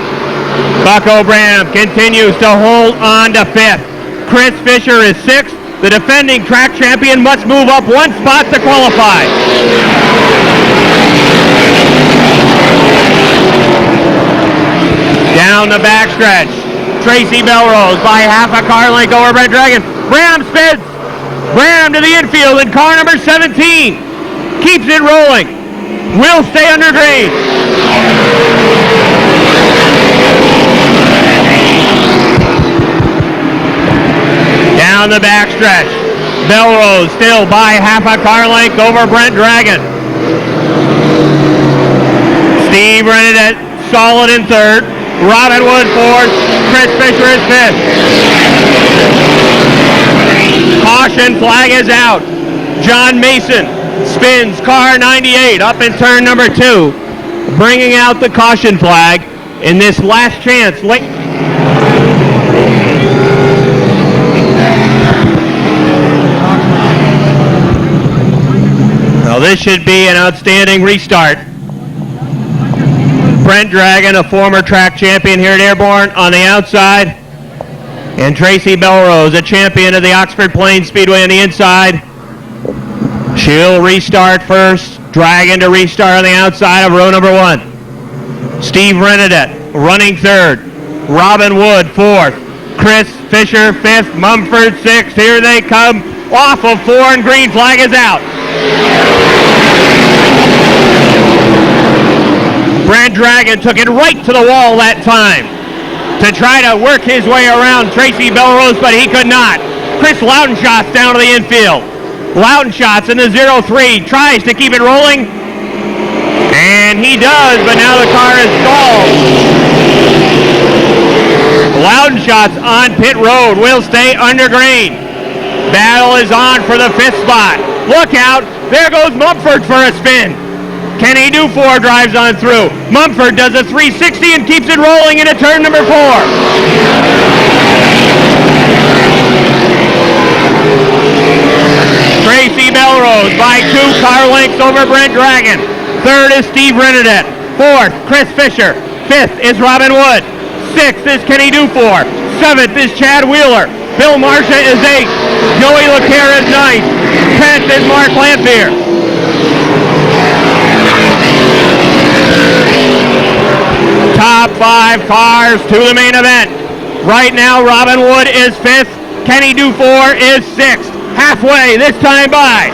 Bucko Branham continues to hold on to 5th. Chris Fisher is 6th. The defending track champion must move up 1 spot to qualify. Down the backstretch, Tracy Belrose by half a car length over Brent Dragon. Branham spins. Branham to the infield in car number 17. Keeps it rolling. Will stay under green. Down the backstretch, Belrose still by half a car length over Brent Dragon. Steve Rennet solid in third. Robin Wood fourth. Chris Fisher is fifth. Caution flag is out. John Mason spins car 98 up in turn number 2, bringing out the caution flag in this last chance. Now this should be an outstanding restart. Brent Dragon, a former track champion here at Airborne, on the outside. And Tracy Belrose, a champion of the Oxford Plains Speedway, on the inside. She'll restart first. Dragon to restart on the outside of row number 1. Steve Renedette running third. Robin Wood fourth. Chris Fisher fifth. Mumford sixth. Here they come. Off of 4 and green flag is out. Brad Dragon took it right to the wall that time to try to work his way around Tracy Belrose, but he could not. Chris Loudenshots down to the infield. Loudenshots in the 0-3 tries to keep it rolling, and he does, but now the car is stalled. Loudenshots on pit road will stay under green. Battle is on for the 5th spot. Look out, there goes Mumford for a spin. Kenny Dufour drives on through. Mumford does a 360 and keeps it rolling into turn number 4. Tracy Belrose by 2 car lengths over Brent Dragon. 3rd is Steve Renedette. 4th, Chris Fisher. 5th is Robin Wood. 6th is Kenny Dufour. 7th is Chad Wheeler. Bill Marcia is 8th. Joey LeCaire is 9th. 10th is Mark Lamphere. Top 5 cars to the main event. Right now, Robin Wood is 5th. Kenny Dufour is 6th. Halfway this time by.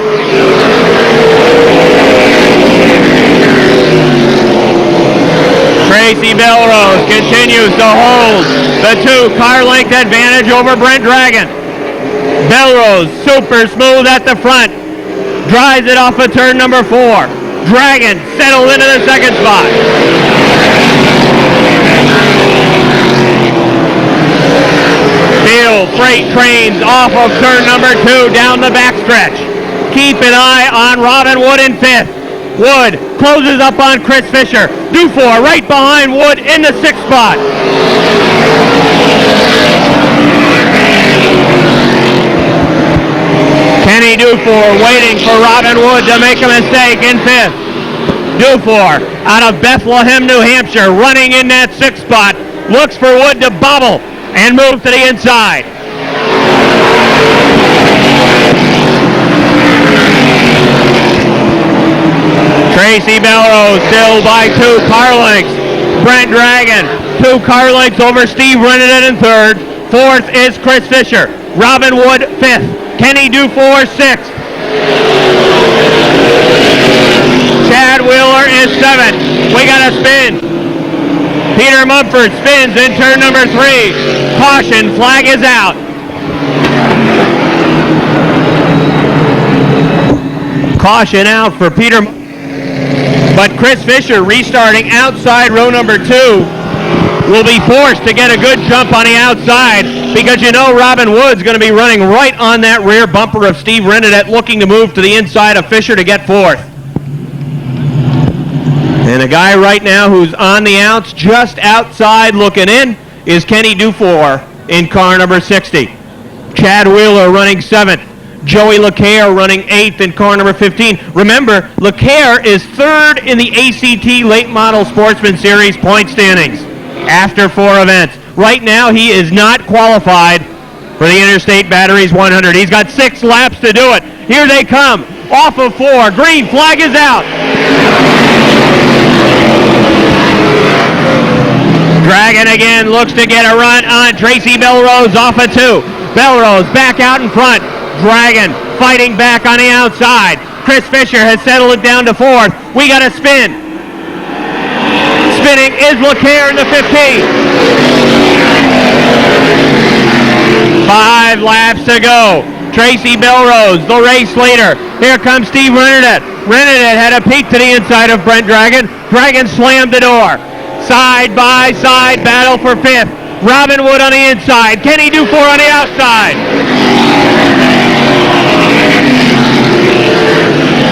Tracy Belrose continues to hold the 2 car length advantage over Brent Dragon. Belrose super smooth at the front. Drives it off of turn number 4. Dragon settled into the 2nd spot. Steel freight trains off of turn number 2 down the backstretch. Keep an eye on Robin Wood in 5th. Wood closes up on Chris Fisher. Dufour right behind Wood in the 6th spot. Kenny Dufour waiting for Robin Wood to make a mistake in 5th. Dufour out of Bethlehem, New Hampshire, running in that 6th spot. Looks for Wood to bobble and move to the inside. Tracy Belrose still by 2 car lengths. Brent Dragon 2 car lengths over Steve Renedette in 3rd. 4th is Chris Fisher. Robin Wood 5th. Kenny Dufour 6th. Chad Wheeler is 7th. We got a spin. Peter Mumford spins in turn number 3. Caution flag is out. Caution out for Peter. But Chris Fisher restarting outside row number 2 will be forced to get a good jump on the outside because you know Robin Wood's going to be running right on that rear bumper of Steve Renedette, looking to move to the inside of Fisher to get 4th. And a guy right now who's on the outs, just outside looking in, is Kenny Dufour in car number 60. Chad Wheeler running 7th. Joey LeCaire running 8th in car number 15. Remember, LeCaire is 3rd in the ACT Late Model Sportsman Series point standings after 4 events. Right now, he is not qualified for the Interstate Batteries 100. He's got 6 laps to do it. Here they come. Off of 4. Green flag is out. Dragon again looks to get a run on Tracy Belrose off of 2. Belrose back out in front. Dragon fighting back on the outside. Chris Fisher has settled it down to 4th. We got a spin. Spinning is LeCaire in the 15. 5 laps to go. Tracy Belrose, the race leader. Here comes Steve Renedette. Rennedet had a peek to the inside of Brent Dragon. Dragon slammed the door. Side by side battle for 5th. Robin Wood on the inside. Kenny Dufour on the outside.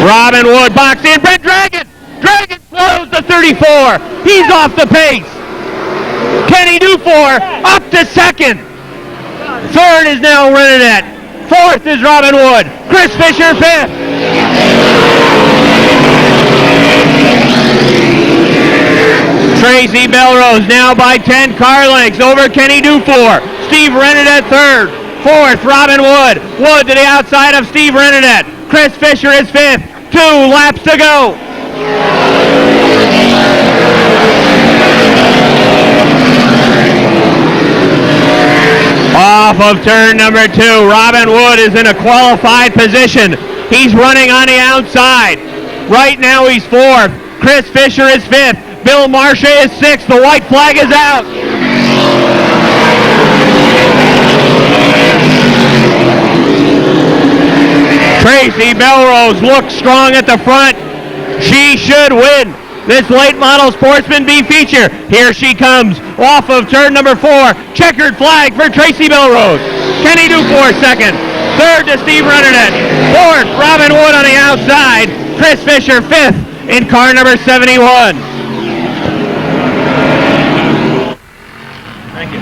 Robin Wood boxed in. Brent Dragon. Dragon slows the 34. He's off the pace. Kenny Dufour up to 2nd. 3rd is now Rennedet. 4th is Robin Wood. Chris Fisher 5th. Tracy Belrose now by 10 car lengths over Kenny Dufour. Steve Rennedet 3rd. 4th, Robin Wood. Wood to the outside of Steve Rennedet. Chris Fisher is 5th. 2 laps to go. Off of turn number 2, Robin Wood is in a qualified position. He's running on the outside. Right now he's 4th. Chris Fisher is 5th. Bill Marcia is 6th. The white flag is out. Tracy Belrose looks strong at the front. She should win this late model Sportsman B feature. Here she comes off of turn number 4. Checkered flag for Tracy Belrose. Kenny Dufour 2nd. 3rd to Steve Rennedet. 4th, Robin Wood on the outside. Chris Fisher 5th in car number 71. Thank you.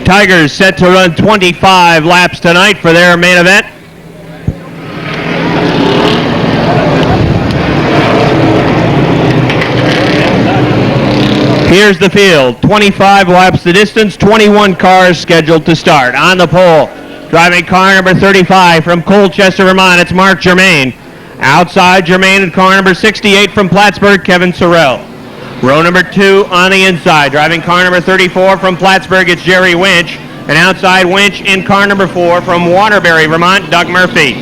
Tigers set to run 25 laps tonight for their main event. Here's the field. 25 laps the distance, 21 cars scheduled to start. On the pole, driving car number 35 from Colchester, Vermont, it's Mark Germain. Outside Germain in car number 68 from Plattsburgh, Kevin Sorrell. Row number 2 on the inside, driving car number 34 from Plattsburgh, it's Jerry Winch. And outside Winch in car number 4 from Waterbury, Vermont, Doug Murphy.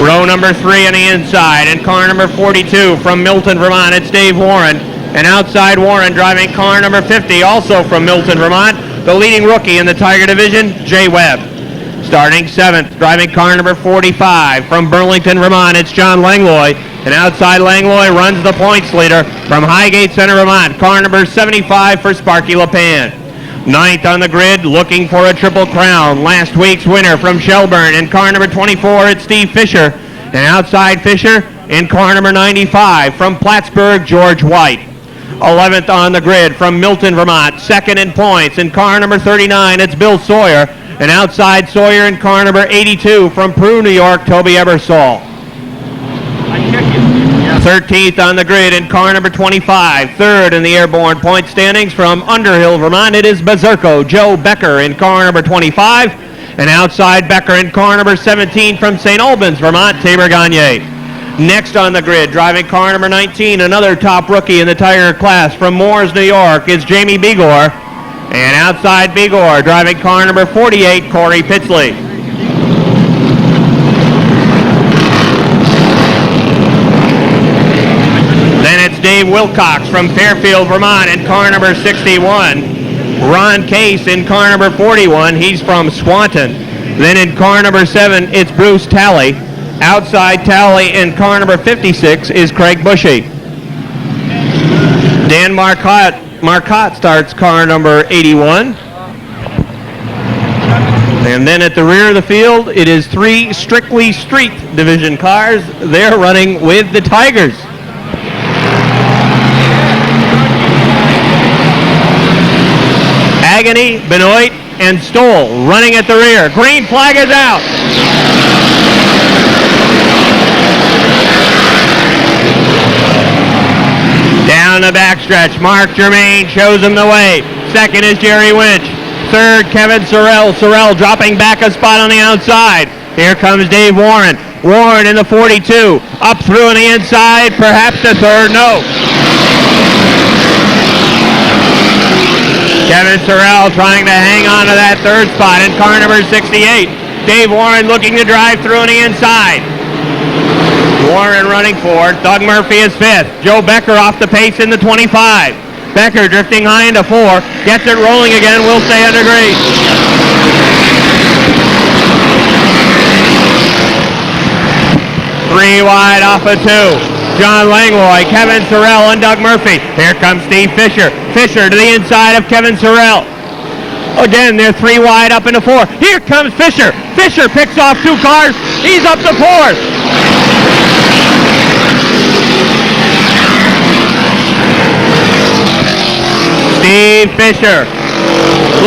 Row number 3 on the inside, and car number 42 from Milton, Vermont, it's Dave Warren. And outside Warren, driving car number 50, also from Milton, Vermont, the leading rookie in the Tiger Division, Jay Webb. Starting 7th, driving car number 45 from Burlington, Vermont, it's John Langlois. And outside Langlois runs the points leader from Highgate Center, Vermont, car number 75 for Sparky LePan. 9th on the grid, looking for a triple crown. Last week's winner from Shelburne. In car number 24, it's Steve Fisher. And outside Fisher, in car number 95 from Plattsburgh, George White. 11th on the grid from Milton, Vermont. 2nd in points. In car number 39, it's Bill Sawyer. And outside Sawyer in car number 82 from Peru, New York, Toby Ebersol. 13th on the grid in car number 25. 3rd in the airborne point standings from Underhill, Vermont, it is Berserko Joe Becker in car number 25. And outside Becker in car number 17 from St. Albans, Vermont, Tabor Gagne. Next on the grid, driving car number 19, another top rookie in the Tiger class from Moores, New York, is Jamie Begor. And outside Begor, driving car number 48, Corey Pitsley. Then it's Dave Wilcox from Fairfield, Vermont, in car number 61. Ron Case in car number 41, he's from Swanton. Then in car number 7, it's Bruce Talley. Outside Talley in car number 56 is Craig Bushy. Dan Marcotte starts car number 81. And then at the rear of the field, it is 3 strictly street division cars. They're running with the Tigers. Agony, Benoit, and Stoll running at the rear. Green flag is out. Down the backstretch, Mark Germain shows him the way. 2nd is Jerry Winch. 3rd, Kevin Sorrell. Sorrell dropping back a spot on the outside. Here comes Dave Warren. Warren in the 42. Up through on the inside, perhaps the 3rd, no. Kevin Sorrell trying to hang on to that 3rd spot in car number 68. Dave Warren looking to drive through on the inside. Warren running forward. Doug Murphy is 5th. Joe Becker off the pace in the 25. Becker drifting high into 4. Gets it rolling again. Will stay under green. Three wide off of 2. John Langlois, Kevin Sorrell, and Doug Murphy. Here comes Steve Fisher. Fisher to the inside of Kevin Sorrell. Again, they're 3 wide up into 4. Here comes Fisher. Fisher picks off 2 cars. He's up to 4th. Steve Fisher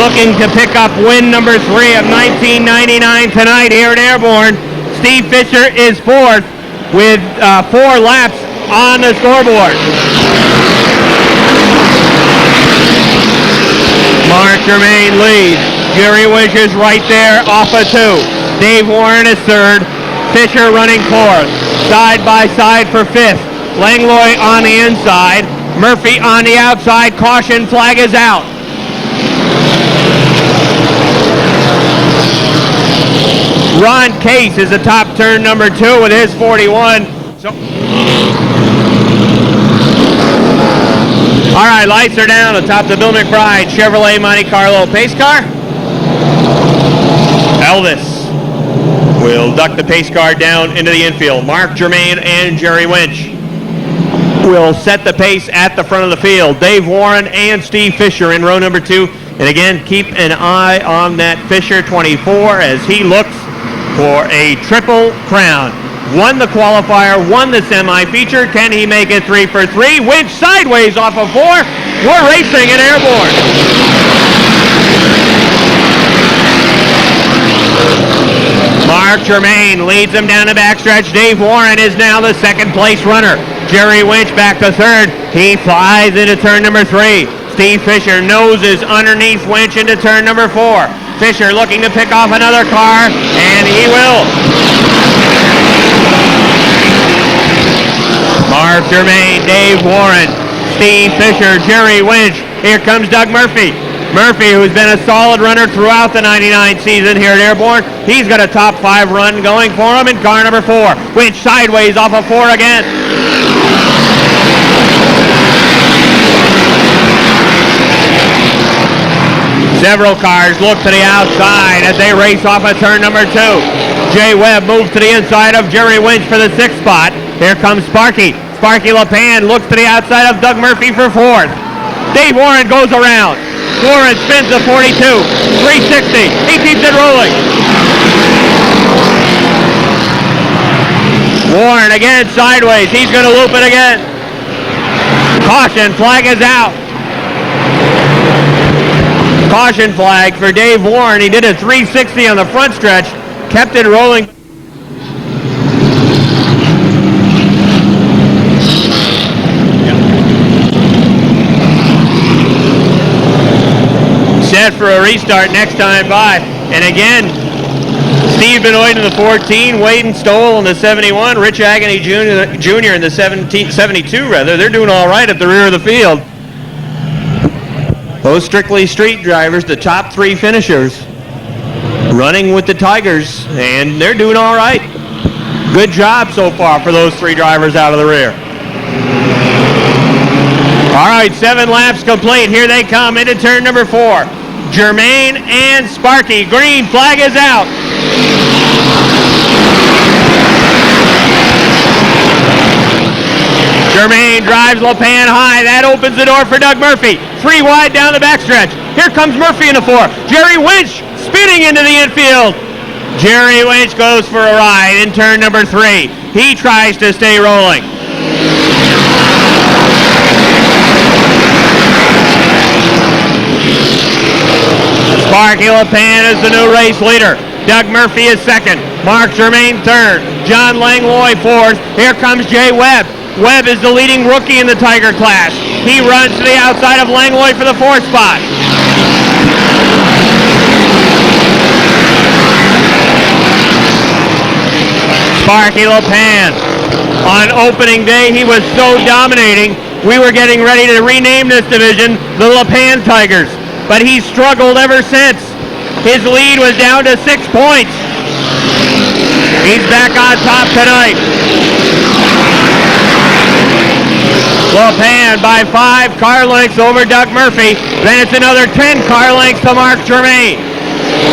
looking to pick up win number 3 of 1999 tonight here at Airborne. Steve Fisher is 4th with 4 laps on the scoreboard. Mark Germain leads. Jerry Wish is right there off of 2. Dave Warren is 3rd. Fisher running 4th. Side by side for 5th. Langlois on the inside. Murphy on the outside. Caution flag is out. Ron Case is atop turn number 2 with his 41. All right, lights are down atop the Bill McBride Chevrolet Monte Carlo pace car. Elvis will duck the pace car down into the infield. Mark Germain and Jerry Winch will set the pace at the front of the field. Dave Warren and Steve Fisher in row number 2. And again, keep an eye on that Fisher 24 as he looks for a triple crown. Won the qualifier, won the semi-feature. Can he make it 3 for 3? Winch sideways off of 4. We're racing at Airborne. Mark Germain leads him down the backstretch. Dave Warren is now the 2nd place runner. Jerry Winch back to 3rd. He flies into turn number 3. Steve Fisher noses underneath Winch into turn number 4. Fisher looking to pick off another car, and he will. Mark Germain, Dave Warren, Steve Fisher, Jerry Winch. Here comes Doug Murphy. Murphy, who's been a solid runner throughout the 99 season here at Airborne. He's got a top 5 run going for him in car number 4. Winch sideways off of 4 again. Several cars look to the outside as they race off of turn number 2. Jay Webb moves to the inside of Jerry Winch for the 6th spot. Here comes Sparky. Sparky LePan looks to the outside of Doug Murphy for 4th. Dave Warren goes around. Warren spins the 42. 360. He keeps it rolling. Warren again sideways. He's going to loop it again. Caution flag is out. Caution flag for Dave Warren. He did a 360 on the front stretch, kept it rolling. Set for a restart next time by. And again, Steve Benoit in the 14, Wade Stoll in the 71, Rich Agony Jr. in the 72 rather. They're doing all right at the rear of the field. Those strictly street drivers, the top 3 finishers, running with the Tigers, and they're doing all right. Good job so far for those 3 drivers out of the rear. All right, 7 laps complete. Here they come into turn number 4. Germain and Sparky. Green flag is out. Germain drives LePan high. That opens the door for Doug Murphy. 3 wide down the backstretch. Here comes Murphy in the 4. Jerry Winch spinning into the infield. Jerry Winch goes for a ride in turn number 3. He tries to stay rolling. Sparky LePan is the new race leader. Doug Murphy is 2nd. Mark Germain 3rd. John Langlois 4th. Here comes Jay Webb. Webb is the leading rookie in the Tiger class. He runs to the outside of Langlois for the 4th spot. Sparky LePan. On opening day, he was so dominating, we were getting ready to rename this division the LePan Tigers. But he's struggled ever since. His lead was down to 6 points. He's back on top tonight. LePan by 5 car lengths over Doug Murphy. Then it's another 10 car lengths to Mark Germain.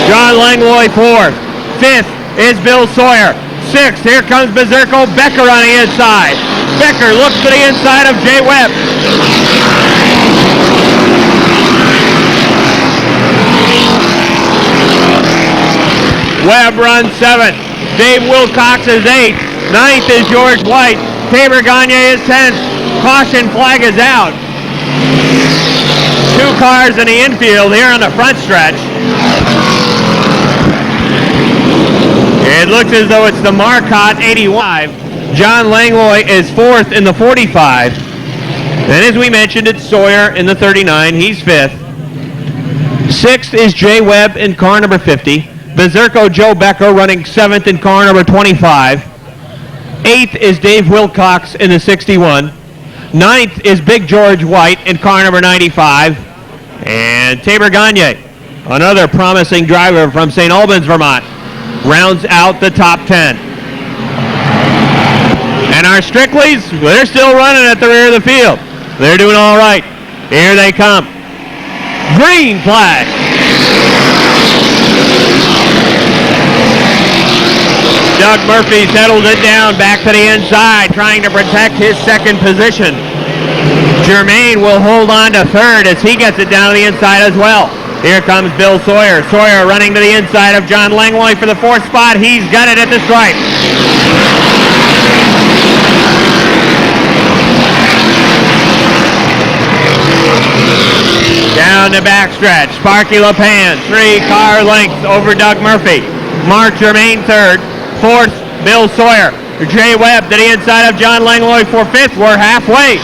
John Langlois 4th. 5th is Bill Sawyer. 6th, here comes Bezerko Becker on the inside. Becker looks to the inside of Jay Webb. Webb runs 7th. Dave Wilcox is 8th. 9th is George White. Tabor Gagne is 10th. Caution flag is out. 2 cars in the infield here on the front stretch. It looks as though it's the Marcotte 85. John Langlois is 4th in the 45. And as we mentioned, it's Sawyer in the 39. He's 5th. 6th is Jay Webb in car number 50. Bezerko Joe Becker running 7th in car number 25. 8th is Dave Wilcox in the 61. 9th is Big George White in car number 95. And Tabor Gagne, another promising driver from St. Albans, Vermont, rounds out the top 10. And our Strickleys, they're still running at the rear of the field. They're doing all right. Here they come. Green flag. Doug Murphy settled it down back to the inside, trying to protect his second position. Germain will hold on to 3rd as he gets it down to the inside as well. Here comes Bill Sawyer. Sawyer running to the inside of John Langlois for the 4th spot. He's got it at the stripe. Down the backstretch, Sparky LePan, 3 car lengths over Doug Murphy. Mark Germain 3rd. 4th, Bill Sawyer. Jay Webb to the inside of John Langlois for 5th. We're halfway.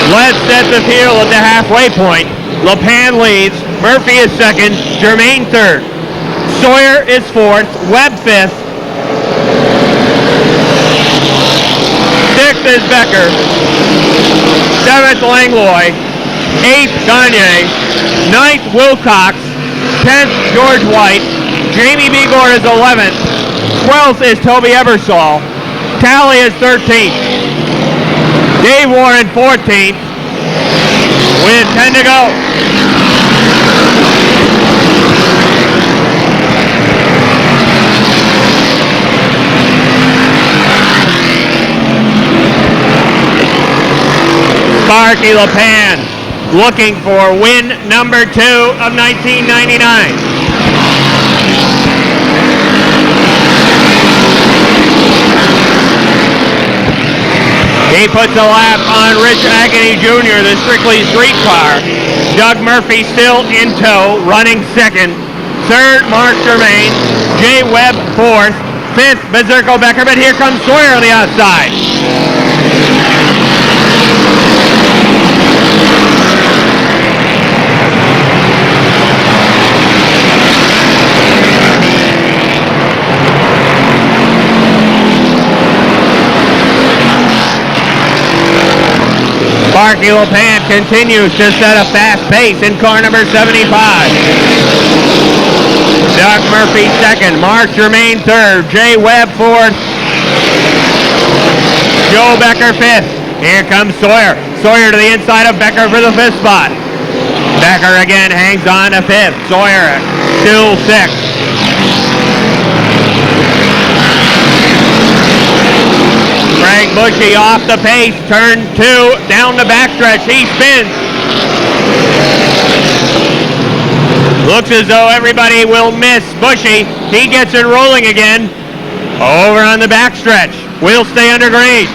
Let's set the field at the halfway point. LePan leads. Murphy is 2nd. Germain 3rd. Sawyer is 4th. Webb 5th. 6th is Becker. 7th Langlois. 8th Gagne. 9th Wilcox. 10th George White. Jamie Begor is 11th. 12th is Toby Ebersol. Talley is 13th. Dave Warren 14th. With 10 to go. Sparky LePan looking for win number 2 of 1999. He puts a lap on Rich Agony Jr., the Strictly Street car. Doug Murphy still in tow, running 2nd. 3rd, Mark Germain. Jay Webb 4th. 5th, Bezerko Becker, but here comes Sawyer on the outside. Sparky LePan continues to set a fast pace in car number 75. Doug Murphy 2nd, Mark Germain 3rd, Jay Webb 4th, Joe Becker 5th. Here comes Sawyer. Sawyer to the inside of Becker for the 5th spot. Becker again hangs on to 5th. Sawyer still 6th. Greg Bushy off the pace, turn 2, down the backstretch, he spins. Looks as though everybody will miss Bushy. He gets it rolling again. Over on the backstretch. We'll stay under green.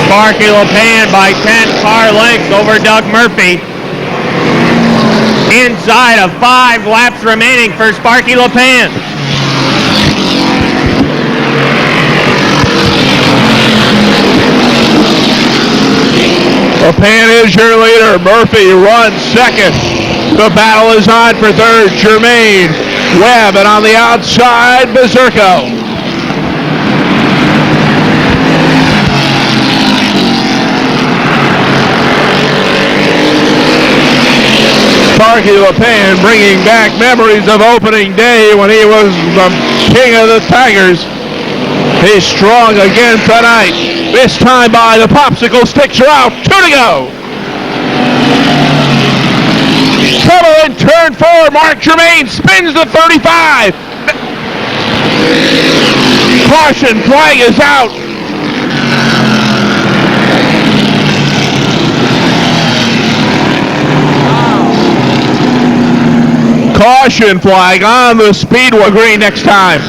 Sparky LePan by 10 car lengths over Doug Murphy. Inside of 5 laps remaining for Sparky LePan. LePan is your leader. Murphy runs 2nd. The battle is on for 3rd. Germain, Webb, and on the outside, Bezerko. Sparky LePan bringing back memories of opening day when he was the king of the Tigers. He's strong again tonight. This time by the popsicle sticks are out. 2 to go. Trouble in turn 4. Mark Germain spins the 35. Caution flag is out. Caution flag on the Speedway green next time.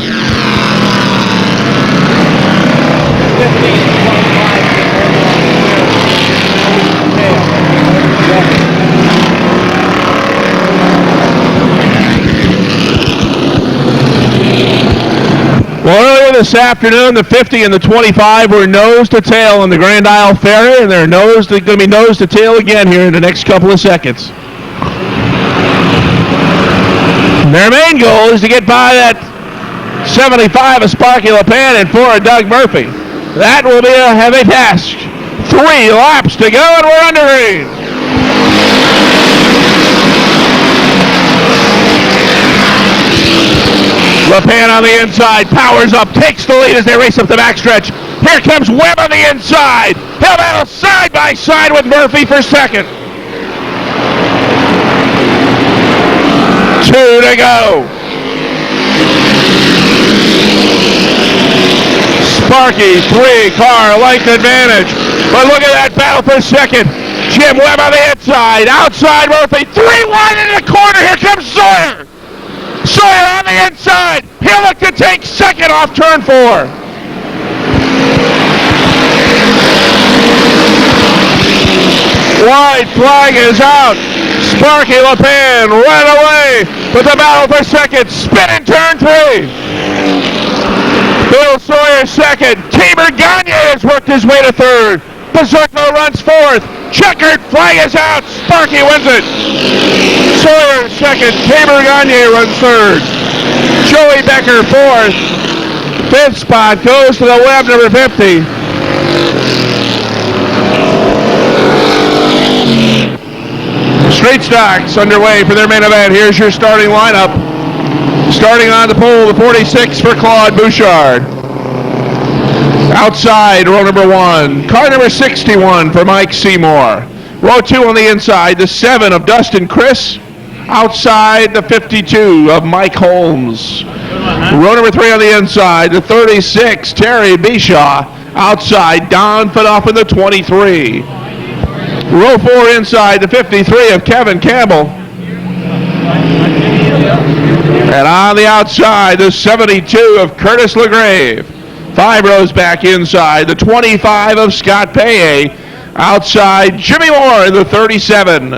Well, earlier this afternoon, the 50 and the 25 were nose to tail on the Grand Isle Ferry, and they're going to be nose to tail again here in the next couple of seconds. Their main goal is to get by that 75 of Sparky LePan and 4 of Doug Murphy. That will be a heavy task. 3 laps to go, and we're under green. LePan on the inside, powers up, takes the lead as they race up the backstretch. Here comes Webb on the inside. He'll battle side by side with Murphy for second. 2 to go. Sparky, 3-car length advantage. But look at that battle for second. Jim Webb on the inside, outside Murphy, 3 wide into the corner. Here comes Sawyer. Sawyer on the inside. He'll look to take second off turn 4. White flag is out. Sparky LePan right away with the battle for second. Spin in turn 3. Bill Sawyer second. Tabor Gagne has worked his way to third. Berserko runs fourth. Checkered flag is out. Sparky wins it. Sawyer second. Tabor Gagne runs third. Joey Becker fourth. Fifth spot goes to the Webb number 50. Straight stocks underway for their main event. Here's your starting lineup. Starting on the pole, the 46 for Claude Bouchard. Outside, row number 1. Car number 61 for Mike Seymour. Row 2 on the inside, the 7 of Dustin Chris. Outside, the 52 of Mike Holmes. Row number 3 on the inside, the 36, Terry Bishaw. Outside, Don Fanoff in the 23. Row 4 inside, the 53 of Kevin Campbell. And on the outside, the 72 of Curtis LaGrave. 5 rows back inside, the 25 of Scott Paye. Outside, Jimmy Moore in the 37.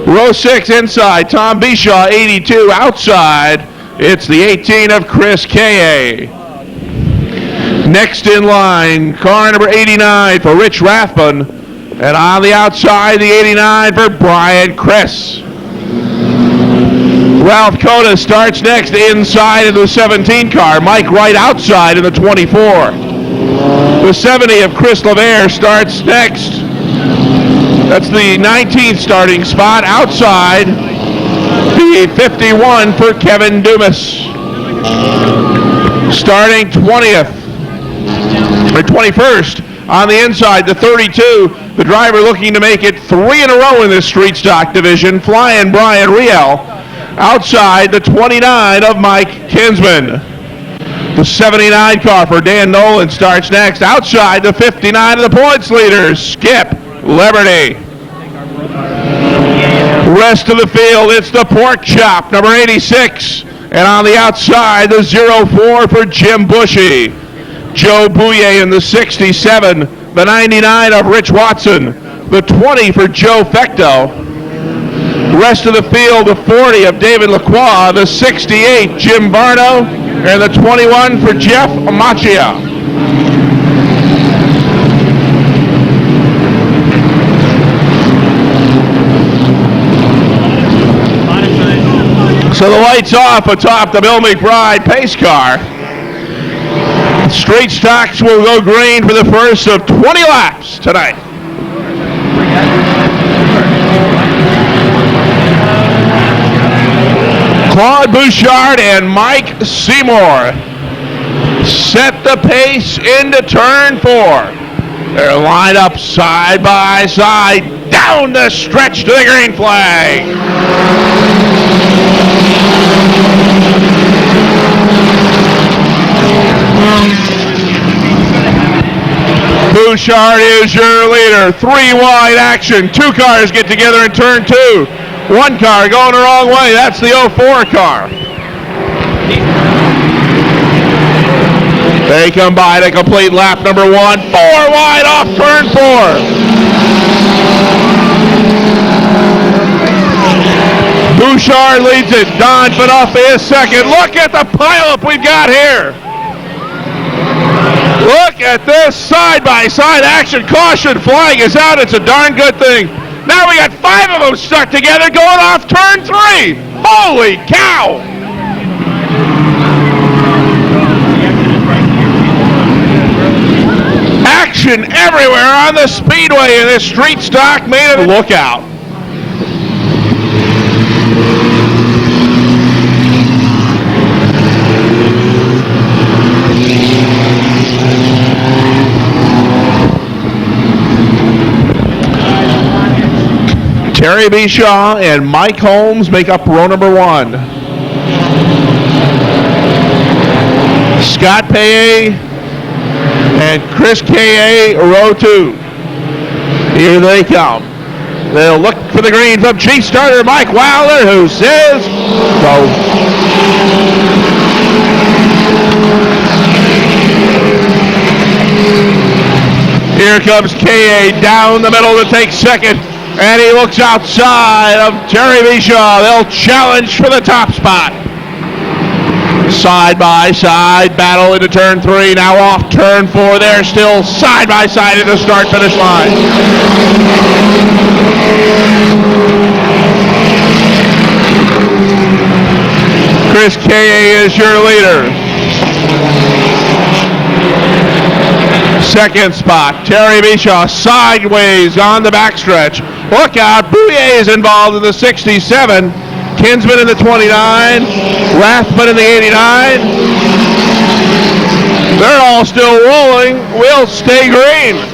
Row 6 inside, Tom Bishaw, 82. Outside, it's the 18 of Chris Kaye. Next in line, car number 89 for Rich Rathbun. And on the outside, the 89 for Brian Kress. Ralph Cota starts next inside in the 17 car. Mike Wright outside in the 24. The 70 of Chris LeVere starts next. That's the 19th starting spot. Outside, the 51 for Kevin Dumas. Starting 20th, or 21st, on the inside, the 32. The driver looking to make it 3 in a row in this street stock division. Flying Brian Riel. Outside, the 29 of Mike Kinsman. The 79 car for Dan Nolan starts next. Outside, the 59 of the points leader, Skip Liberty. Rest of the field, it's the Pork Chop, number 86. And on the outside, the 04 for Jim Bushy. Joe Bouye in the 67. The 99 of Rich Watson. The 20 for Joe Fecto. Rest of the field, the 40 of David Lacroix, the 68 Jim Barno, and the 21 for Jeff Amachia. So the lights off atop the Bill McBride pace car. Straight stocks will go green for the first of 20 laps tonight. Claude Bouchard and Mike Seymour set the pace into turn 4. They're lined up side by side down the stretch to the green flag. Bouchard is your leader. 3 wide action. 2 cars get together in turn 2. 1 car going the wrong way. That's the 04 car. They come by to complete lap number 1. 4 wide off turn 4. Bouchard leads it. Don Fanoff is second. Look at the pileup we've got here. Look at this side-by-side action. Caution flag is out. It's a darn good thing. Now we got 5 of them stuck together going off turn 3. Holy cow! Action everywhere on the speedway in this street stock made of lookout. Terry Bishaw and Mike Holmes make up row number 1. Scott Paye and Chris K.A. row 2. Here they come. They'll look for the green from chief starter Mike Wilder, who says go. Here comes K.A. down the middle to take second. And he looks outside of Terry Bishaw. They'll challenge for the top spot. Side by side battle into turn 3. Now off turn 4. They're still side by side at the start finish line. Chris K.A. is your leader. Second spot, Terry Bishaw sideways on the backstretch. Look out, Bouye is involved in the 67. Kinsman in the 29. Rathman in the 89. They're all still rolling. We'll stay green.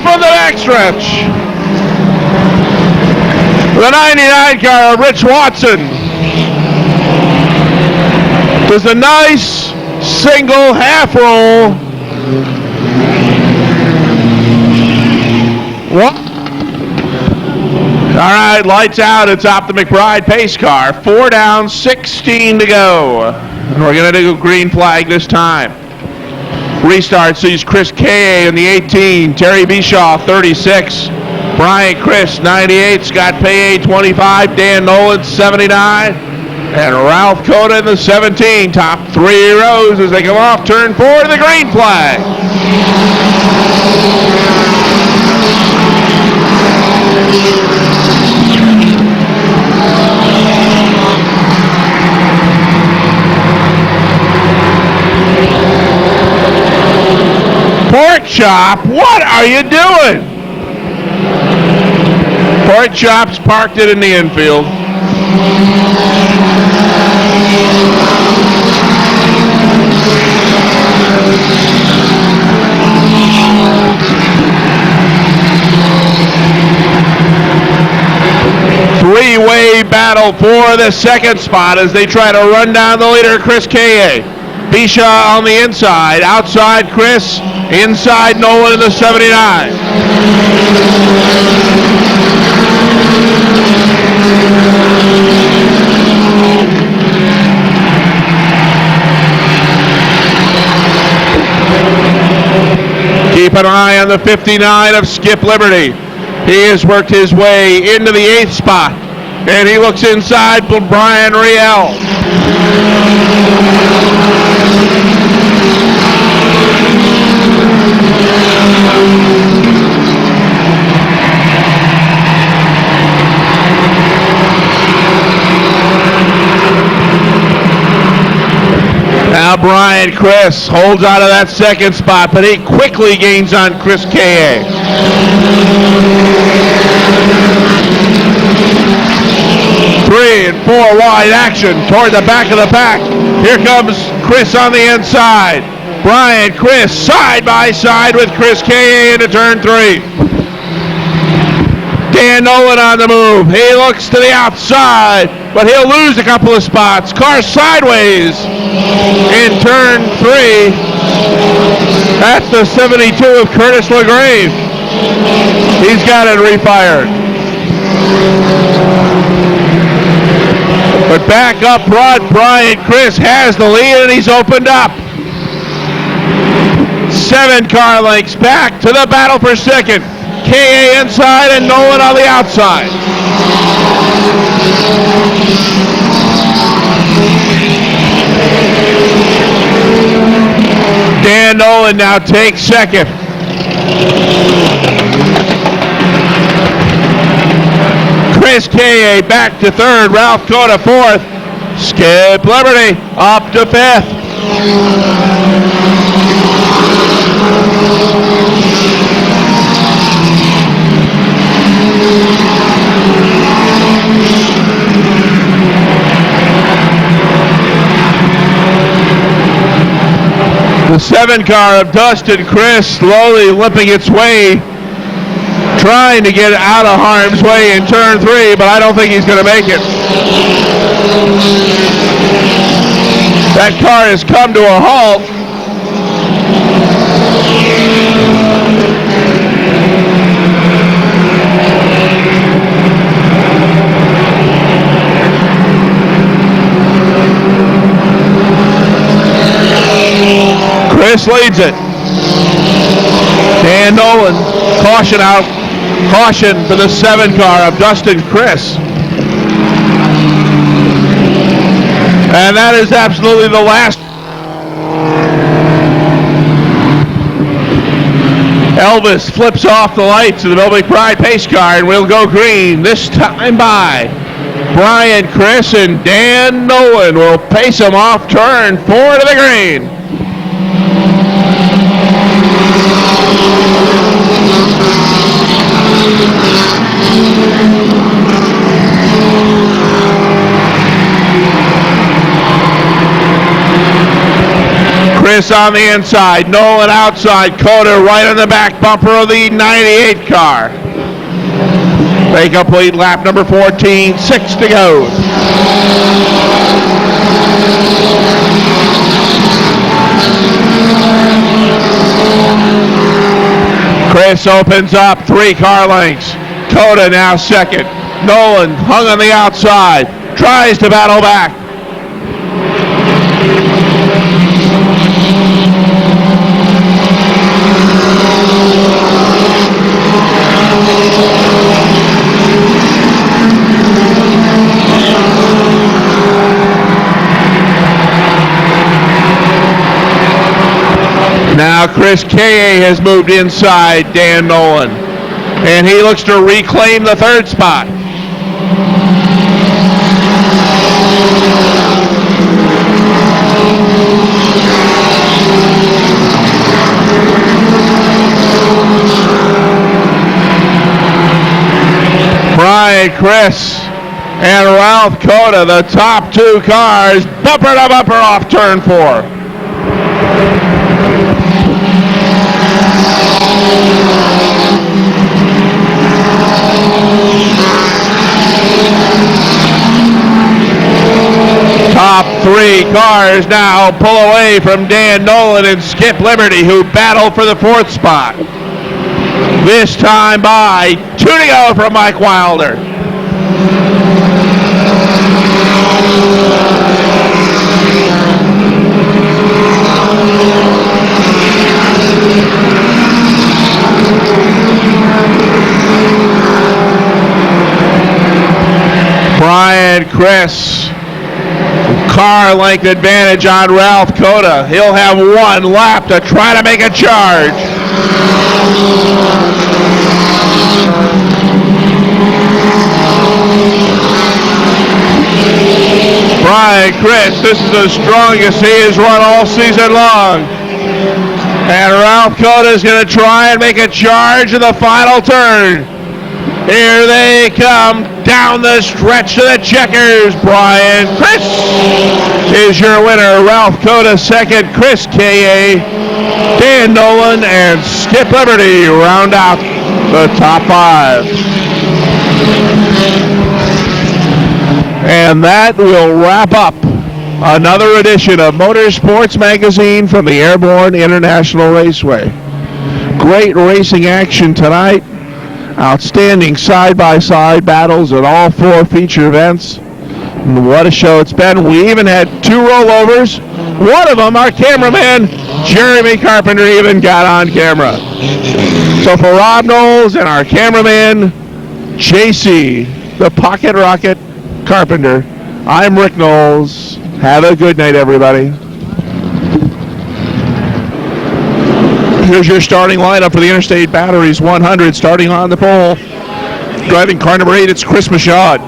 From the backstretch. The 99 car of Rich Watson does a nice single half roll. What? All right, lights out. It's Op the McBride pace car. 4 down, 16 to go. And we're going to do a green flag this time. Restart sees Chris K.A. in the 18, Terry Bishaw 36, Brian Chris 98, Scott Paye 25, Dan Nolan 79, and Ralph Coda in the 17. Top 3 rows as they come off turn 4 to the green flag. Pork Chop, what are you doing? Pork Chop's parked it in the infield. Three-way battle for the second spot as they try to run down the leader, Chris K.A. Bishaw on the inside, outside Chris, inside Nolan in the 79. Keep an eye on the 59 of Skip Liberty. He has worked his way into the 8th spot, and he looks inside for Brian Riel. Now Brian Chris holds out of that second spot, but he quickly gains on Chris K.A. Three and four wide action toward the back of the pack. Here comes Chris on the inside. Brian Chris side by side with Chris K.A. into turn three. Dan Nolan on the move. He looks to the outside, but he'll lose a couple of spots. Car sideways in turn three. That's the 72 of Curtis LaGrave. He's got it refired. But back up front, Brian Chris has the lead and he's opened up. 7 car lengths back to the battle for second. K.A. inside and Nolan on the outside. Dan Nolan now takes second. Chris K.A. back to third. Ralph Cota fourth. Skip Liberty up to fifth. The 7 car of Dustin Chris slowly limping its way, trying to get out of harm's way in turn 3, but I don't think he's going to make it. That car has come to a halt. Chris leads it. Dan Nolan, caution out. Caution for the 7 car of Dustin Chris. And that is absolutely the last. Elvis flips off the lights of the Bill McBride pace car and will go green, this time by Brian Chris, and Dan Nolan will pace him off turn 4 to the green. Chris on the inside, Nolan outside, Cota right on the back bumper of the 98 car. They complete lap number 14, 6 to go. Chris opens up 3 car lengths. Cota now second. Nolan hung on the outside, tries to battle back. Now Chris K.A. has moved inside Dan Nolan, and he looks to reclaim the 3rd spot. Brian Chris and Ralph Cota, the top 2 cars, bumper to bumper off turn 4. Top 3 cars now pull away from Dan Nolan and Skip Liberty, who battle for the 4th spot. This time by 2 to go from Mike Wilder. Brian Chris, car length advantage on Ralph Cota. He'll have 1 lap to try to make a charge. Brian Chris, this is the strongest he has run all season long. And Ralph Cota is going to try and make a charge in the final turn. Here they come down the stretch to the checkers. Brian Chris is your winner. Ralph Cota second. Chris K.A., Dan Nolan, and Skip Liberty round out the top 5. And that will wrap up another edition of Motorsports Magazine from the Airborne International Raceway. Great racing action tonight. Outstanding side-by-side battles at all 4 feature events. And what a show it's been. We even had 2 rollovers. One of them, our cameraman, Jeremy Carpenter, even got on camera. So for Rob Knowles and our cameraman, JC, the Pocket Rocket Carpenter, I'm Rick Knowles. Have a good night, everybody. Here's your starting lineup for the Interstate Batteries 100. Starting on the pole, driving car number 8, it's Chris Michaud.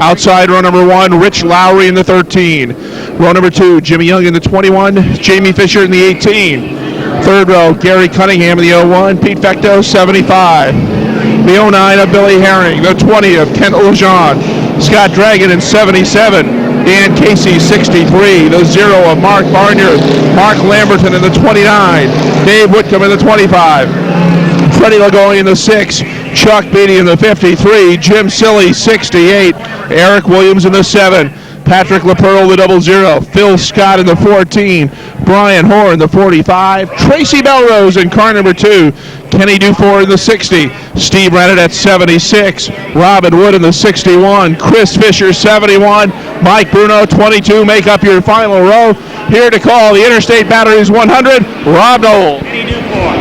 Outside row number 1, Rich Lowry in the 13. Row number 2, Jimmy Young in the 21, Jamie Fisher in the 18. Third row, Gary Cunningham in the 01, Pete Fecto, 75. The 09 of Billy Herring, the 20 of Kent Lejean, Scott Dragon in 77. Dan Casey, 63. The 0 of Mark Barnyard. Mark Lamberton in the 29. Dave Whitcomb in the 25. Freddie Lagoy in the 6. Chuck Beatty in the 53. Jim Silly, 68. Eric Williams in the 7. Patrick LaPearl, the 00. Phil Scott in the 14. Brian Hoare in the 45. Tracy Belrose in car number 2. Kenny Dufour in the 60. Steve Rennett at 76. Robin Wood in the 61. Chris Fisher, 71. Mike Bruno, 22. Make up your final row. Here to call the Interstate Batteries 100, Rob Knowles. Kenny Dufour,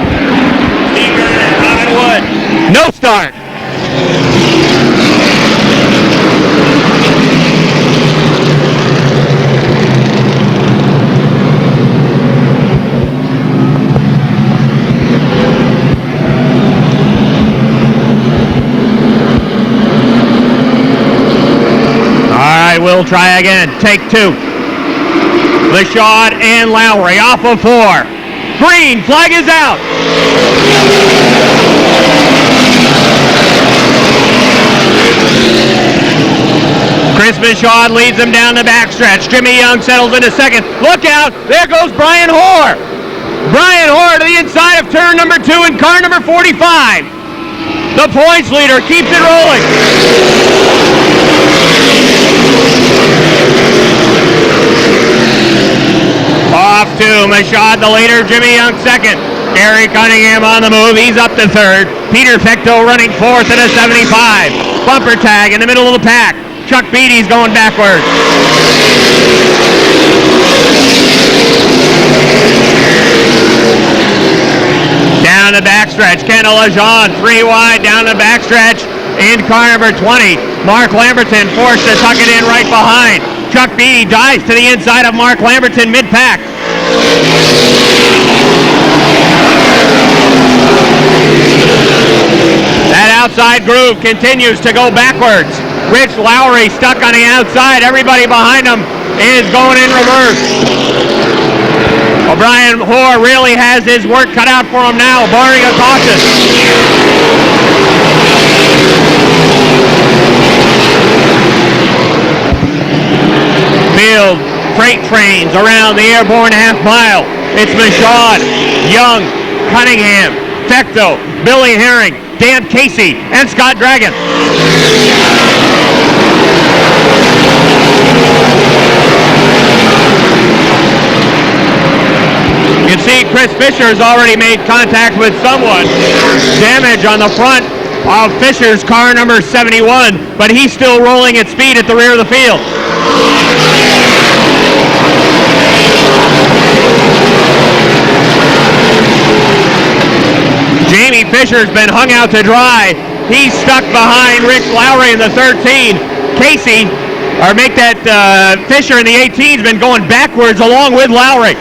Steve Rennett, Robin Wood. No start. We'll try again. Take 2. Michaud and Lowry off of 4. Green flag is out. Chris Michaud leads them down the backstretch. Jimmy Young settles into second. Look out! There goes Brian Hoare. Brian Hoare to the inside of turn number 2 in car number 45. The points leader keeps it rolling. Off to Michaud, the leader. Jimmy Young second. Gary Cunningham on the move. He's up to third. Peter Fecto running fourth at a 75. Bumper tag in the middle of the pack. Chuck Beatty's going backwards. Down the backstretch. Kendall Lejean 3 wide down the backstretch in car number 20. Mark Lamberton forced to tuck it in right behind. Chuck Beatty dives to the inside of Mark Lamberton mid-pack. That outside groove continues to go backwards. Rich Lowry stuck on the outside. Everybody behind him is going in reverse. Well, Brian Hoare really has his work cut out for him now, barring a caution. Field freight trains around the Airborne half mile. It's Michaud, Young, Cunningham, Fecto, Billy Herring, Dan Casey, and Scott Dragon. You can see Chris Fisher's already made contact with someone. Damage on the front of Fisher's car number 71, but he's still rolling at speed at the rear of the field. Jamie Fisher's been hung out to dry. He's stuck behind Rich Lowry in the 13. Casey, or make that Fisher in the 18's been going backwards along with Lowry.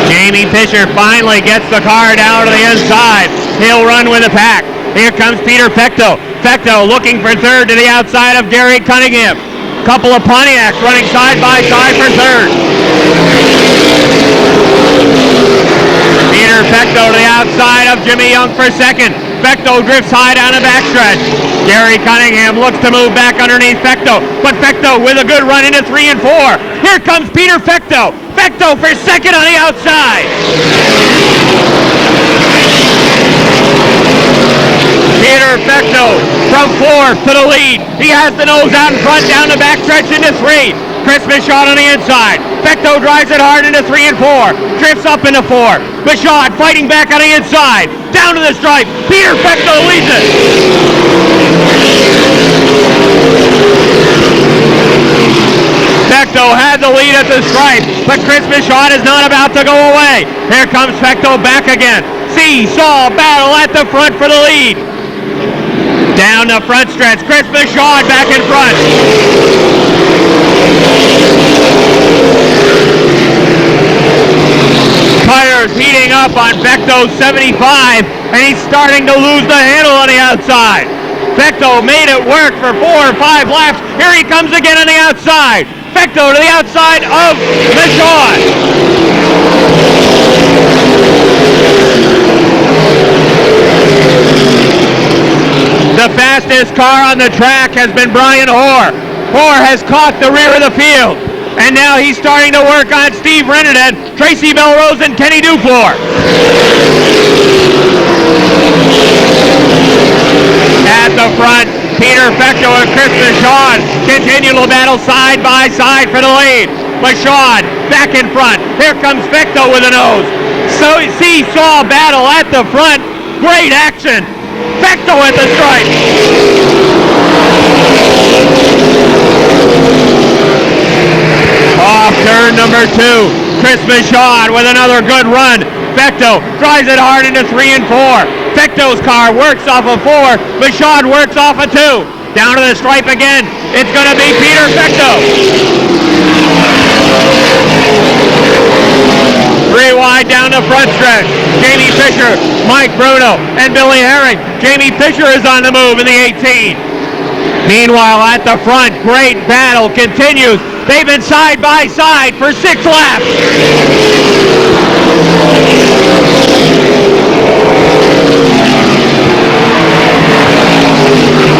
Jamie Fisher finally gets the car down to the inside. He'll run with the pack. Here comes Peter Fecto. Fecto looking for third to the outside of Gary Cunningham. Couple of Pontiacs running side by side for third. Peter Fecto to the outside of Jimmy Young for second. Fecto drifts high down the backstretch. Gary Cunningham looks to move back underneath Fecto, but Fecto with a good run into 3 and 4. Here comes Peter Fecto. Fecto for second on the outside. Peter Fecto from 4th to the lead. He has the nose out in front down the backstretch into 3. Chris Michaud on the inside. Fecto drives it hard into 3 and 4. Drifts up into 4. Michaud fighting back on the inside. Down to the stripe. Peter Fecto leads it. Fecto had the lead at the stripe, but Chris Michaud is not about to go away. Here comes Fecto back again. See-saw battle at the front for the lead. Down the front stretch. Chris Michaud back in front. Tires heating up on Fecto's 75, and he's starting to lose the handle on the outside. Fecto made it work for 4 or 5 laps. Here he comes again on the outside. Fecto to the outside of Michaud. The fastest car on the track has been Brian Hoare. Hoare has caught the rear of the field. And now he's starting to work on Steve Renaden, Tracy Belrose, and Kenny Dufour. At the front, Peter Fecto and Chris Michaud continue to battle side by side for the lead. Michaud back in front. Here comes Fecto with a nose. So see-saw battle at the front. Great action. Fecto at the stripe. Off turn number 2. Chris Michaud with another good run. Fecto drives it hard into 3 and 4. Fecto's car works off of 4. Michaud works off of 2. Down to the stripe again. It's going to be Peter Fecto. 3 wide down the front stretch. Jamie Fisher, Mike Bruno, and Billy Herring. Jamie Fisher is on the move in the 18. Meanwhile, at the front, great battle continues. They've been side by side for 6 laps.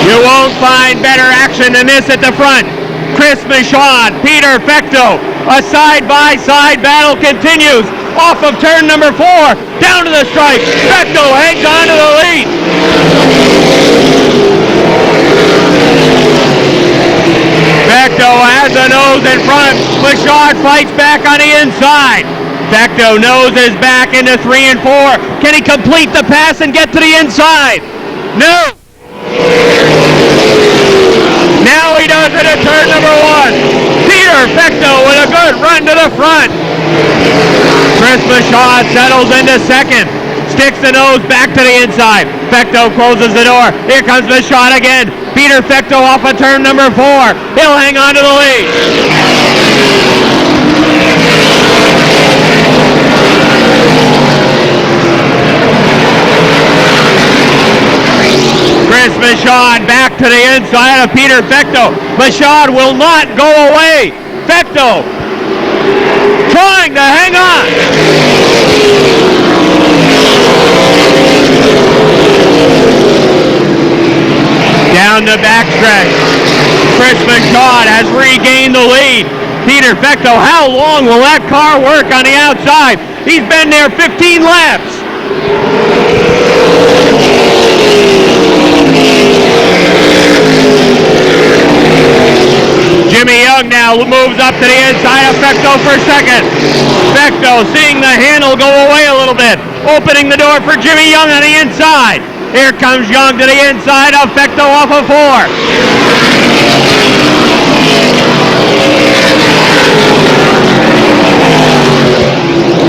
You won't find better action than this at the front. Chris Michaud, Peter Fecto. A side-by-side battle continues. Off of turn number 4, down to the stripe. Fecto hangs on to the lead. Fecto has the nose in front. Michaud fights back on the inside. Fecto nose is back into 3 and 4. Can he complete the pass and get to the inside? No. Now he does it at turn number 1. Peter Fecto with a good run to the front. Chris Michaud settles into second. Sticks the nose back to the inside. Fecto closes the door. Here comes Michaud again. Peter Fecto off of turn number 4. He'll hang on to the lead. Chris Michaud back to the inside of Peter Fecto. Michaud will not go away. Fecto trying to hang on. Down the backstretch. Chris Michaud has regained the lead. Peter Fecto, how long will that car work on the outside? He's been there 15 laps. Jimmy Young now moves up to the inside of Fecto for second. Fecto seeing the handle go away a little bit, opening the door for Jimmy Young on the inside. Here comes Young to the inside of Fecto off of 4.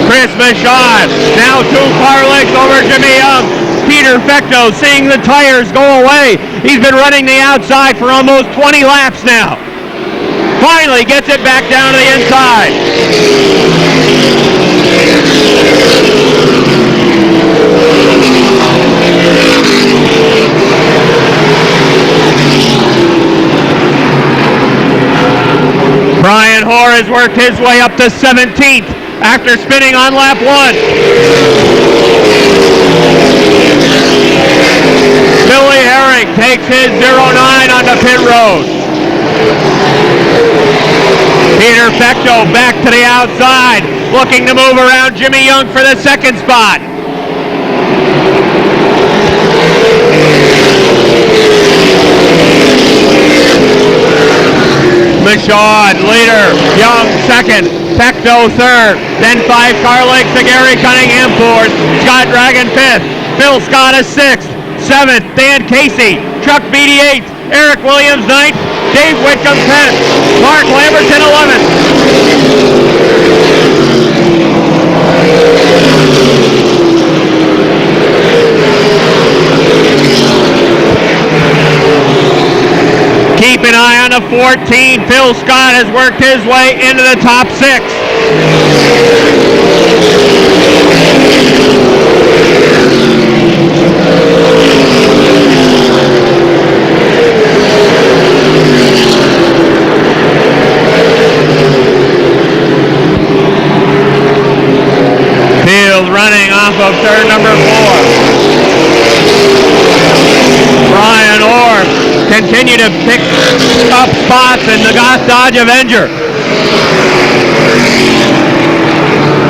Chris Michaud now 2 car lengths over Jimmy Young. Peter Fecto seeing the tires go away. He's been running the outside for almost 20 laps now. Finally gets it back down to the inside. Brian Hoare has worked his way up to 17th after spinning on lap 1. Billy Herring takes his 09 onto pit road. Peter Fecto back to the outside, looking to move around Jimmy Young for the second spot. Michaud leader, Young second, Fecto third, then 5 car lengths to Gary Cunningham fourth, Scott Dragon fifth, Phil Scott is sixth, seventh, Dan Casey, Chuck Beatty eighth, Eric Williams ninth, Dave Whitcomb 10th, Mark Lamberton 11th. Keep an eye on the 14. Phil Scott has worked his way into the top 6. Field running off of turn number 4. Brian Orr continue to pick up spots in the Goss Dodge Avenger.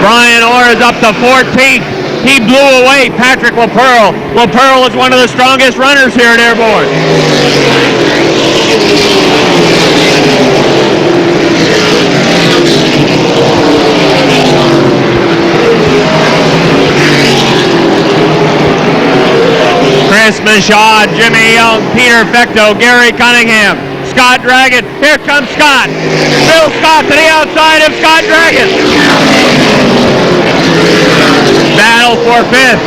Brian Orr is up to 14th. He blew away Patrick LaPearl. LaPearl is one of the strongest runners here at Airborne. Chris Michaud, Jimmy Young, Peter Fecto, Gary Cunningham, Scott Dragon. Here comes Scott. Phil Scott to the outside of Scott Dragon. Battle for 5th.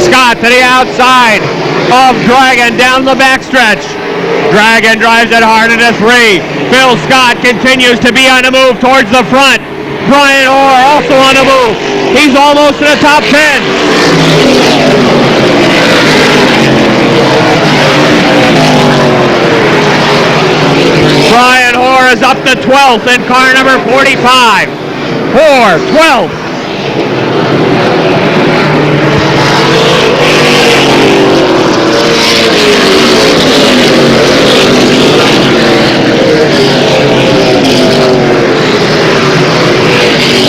Scott to the outside of Dragon down the backstretch. Dragon drives it hard into 3. Phil Scott continues to be on the move towards the front. Brian Orr also on the move. He's almost in the top 10. Brian Hoare is up to 12th in car number 45. Hoare, 12th.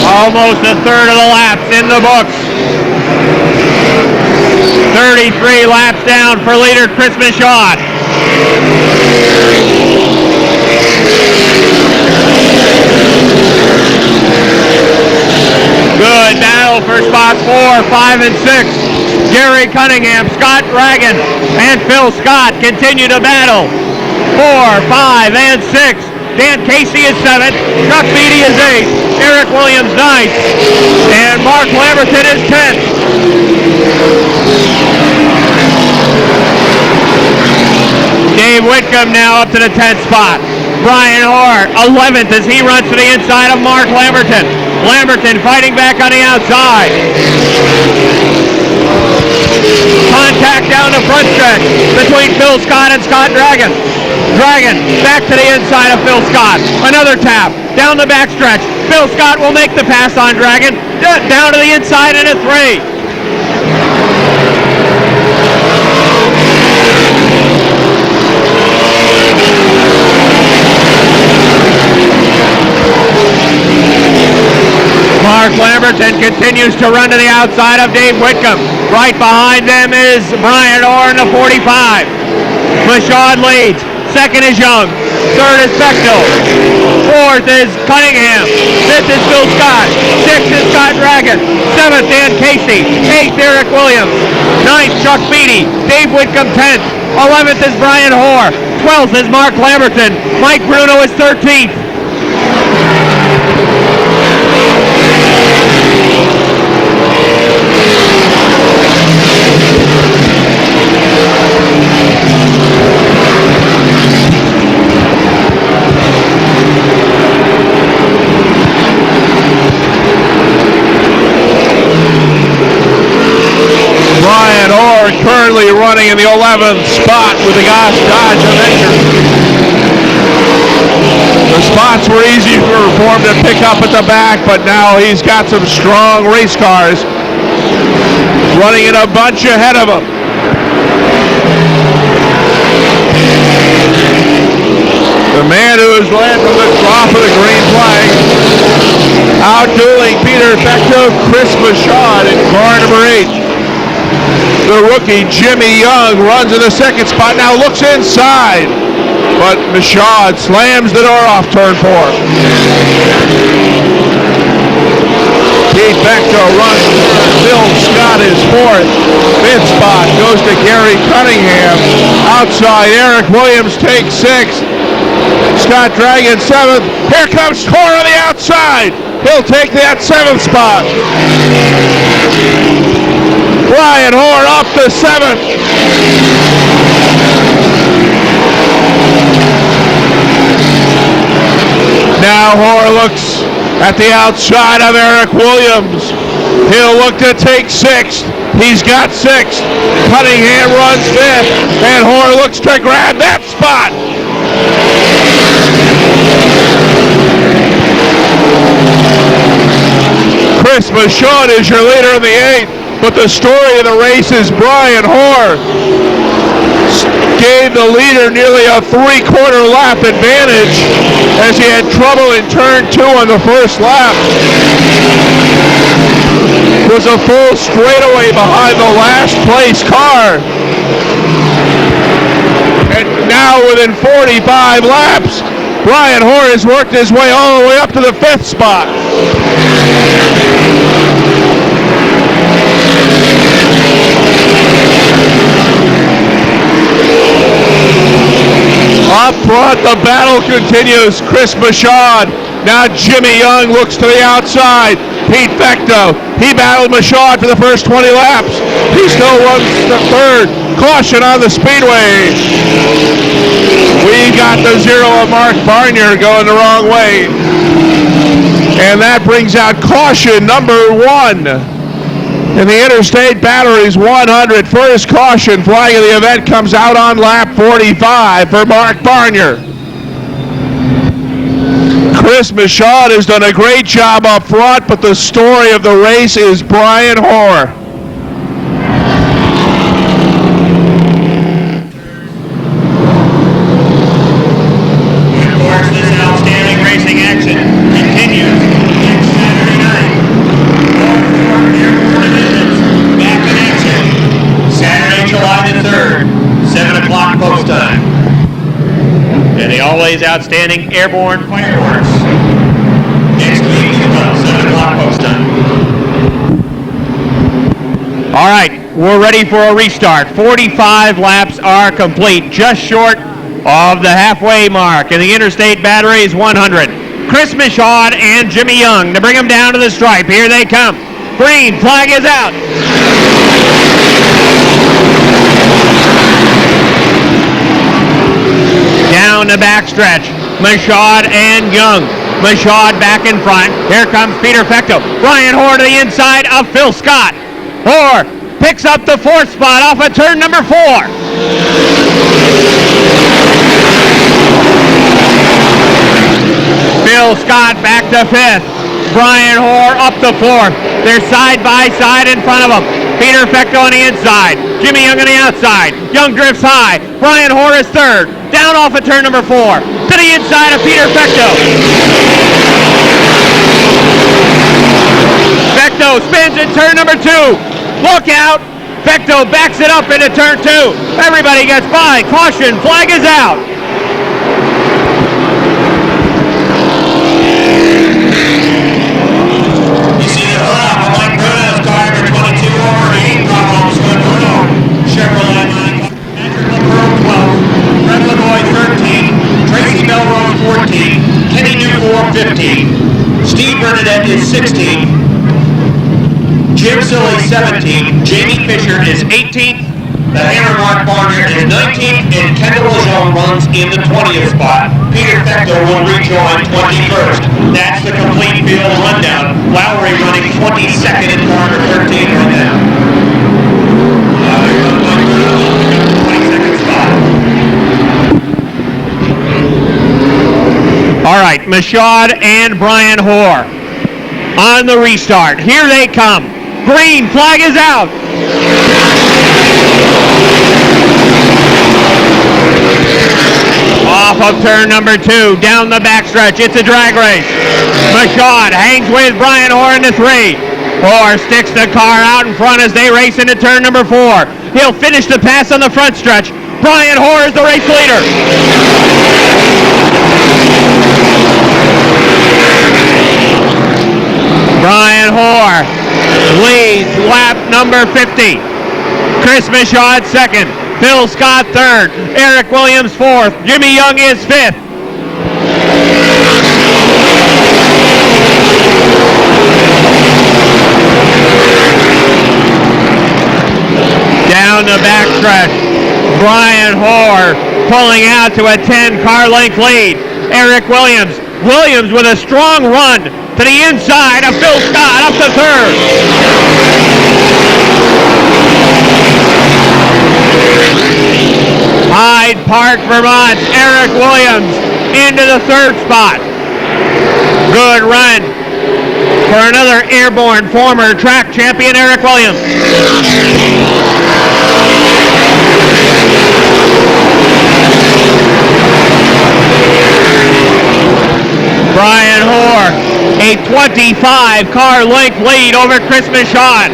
Almost a third of the laps in the books. 33 laps down for leader Chris Michaud. Good battle for spots 4, 5, and 6. Gary Cunningham, Scott Dragon, and Phil Scott continue to battle. 4, 5, and 6. Dan Casey is 7th. Chuck Beatty is 8th. Eric Williams 9th. And Mark Lamberton is 10th. Dave Whitcomb now up to the 10th spot. Brian Hoare, 11th as he runs to the inside of Mark Lamberton. Lamberton fighting back on the outside. Contact down the front stretch between Phil Scott and Scott Dragon. Dragon back to the inside of Phil Scott. Another tap down the back stretch. Phil Scott will make the pass on Dragon. Down to the inside into 3. Mark Lamberton continues to run to the outside of Dave Whitcomb. Right behind them is Brian Orr in the 45. Michaud leads. Second is Young. Third is Bechtel. Fourth is Cunningham. Fifth is Phil Scott. Sixth is Scott Dragon. Seventh, Dan Casey. Eighth, Eric Williams. Ninth, Chuck Beatty. Dave Whitcomb 10th. 11th is Brian Hoare. 12th is Mark Lamberton. Mike Bruno is 13th. Brian Orr currently running in the 11th spot with the Goss Dodge Avenger. The spots were easy for him to pick up at the back, but now he's got some strong race cars running in a bunch ahead of him. The man who has led from the drop of the green flag, outdueling Peter Fecto, Chris Michaud in car number 8. The rookie Jimmy Young runs in the second spot, now looks inside, but Michaud slams the door off turn 4. Pete Fecto runs third, Bill Scott is 4th. Fifth spot goes to Gary Cunningham. Outside, Eric Williams takes 6th. Scott Dragon 7th. Here comes Core on the outside. He'll take that 7th spot. Brian Hoare up to 7th. Now Hoare looks at the outside of Eric Williams. He'll look to take 6th. He's got 6th. Cunningham runs 5th. And Hoare looks to grab that spot. Chris Michaud is your leader in the 8th, but the story of the race is Brian Hoare gave the leader nearly a 3/4 lap advantage as he had trouble in turn 2 on the first lap. Was a full straightaway behind the last place car. And now within 45 laps, Brian Hoare has worked his way all the way up to the 5th spot. Up front, the battle continues. Chris Michaud. Now Jimmy Young looks to the outside. Pete Fecto. He battled Michaud for the first 20 laps. He still runs the 3rd. Caution on the speedway. We got the 0 of Mark Barnier going the wrong way. And that brings out caution number 1. In the Interstate Batteries 100, first caution flag of the event comes out on lap 45 for Mark Barnier. Chris Michaud has done a great job up front, but the story of the race is Brian Hoare. Of course, this outstanding racing action continues next Saturday night. Airborne divisions back in action. Saturday, July the 3rd, 7 o'clock post time. And the always outstanding Airborne Fireworks. Next week as well, 7 o'clock post time. All right, we're ready for a restart. 45 laps are complete, just short of the halfway mark in the Interstate Batteries 100. Chris Michaud and Jimmy Young to bring them down to the stripe. Here they come. Green flag is out. Down the backstretch, Michaud and Young. Michaud back in front. Here comes Peter Fecto. Brian Hoare to the inside of Phil Scott. Hoare picks up the 4th spot off of turn number 4. Phil Scott back to 5th. Brian Hoare up to 4th. They're side by side in front of them. Peter Fecto on the inside. Jimmy Young on the outside. Young drifts high. Brian Hoare is 3rd. Down off of turn number 4. To the inside of Peter Fecto. Fecto spins in turn number 2. Look out. Fecto backs it up into turn 2. Everybody gets by. Caution. Flag is out. You see the flag on Mike Bruno's car number 22 over 8 problems with Bruno. Chevrolet 9. Patrick LaPearl 12. Fred Lavoie 13. Tracy Melrose 14. Kenny Newport 15. Steve Bernadette is 16. Jim Silly 17. Jamie Fisher is 18th. The Hammer Mark Barnier is 19th. And Kendall Lejeune runs in the 20th spot. Peter Fecto will rejoin 21st. That's the complete field rundown. Lowry running 22nd in car number 13 right now. Lowry runs like 22nd spot. All right, Michaud and Brian Hoare on the restart. Here they come. Green flag is out. Off of turn number 2, down the backstretch. It's a drag race. Michaud hangs with Brian Hoare into 3. Hoare sticks the car out in front as they race into turn number 4. He'll finish the pass on the front stretch. Brian Hoare is the race leader. Brian Hoare leads lap number 50. Chris Michaud second. Phil Scott third. Eric Williams fourth. Jimmy Young is fifth. Down the backstretch, Brian Hoare pulling out to a 10-car length lead. Eric Williams. Williams with a strong run to the inside of Phil Scott up to third. Hyde Park, Vermont, Eric Williams into the third spot. Good run for another Airborne former track champion, Eric Williams. Brian Hoare, a 25-car length lead over Chris Michaud.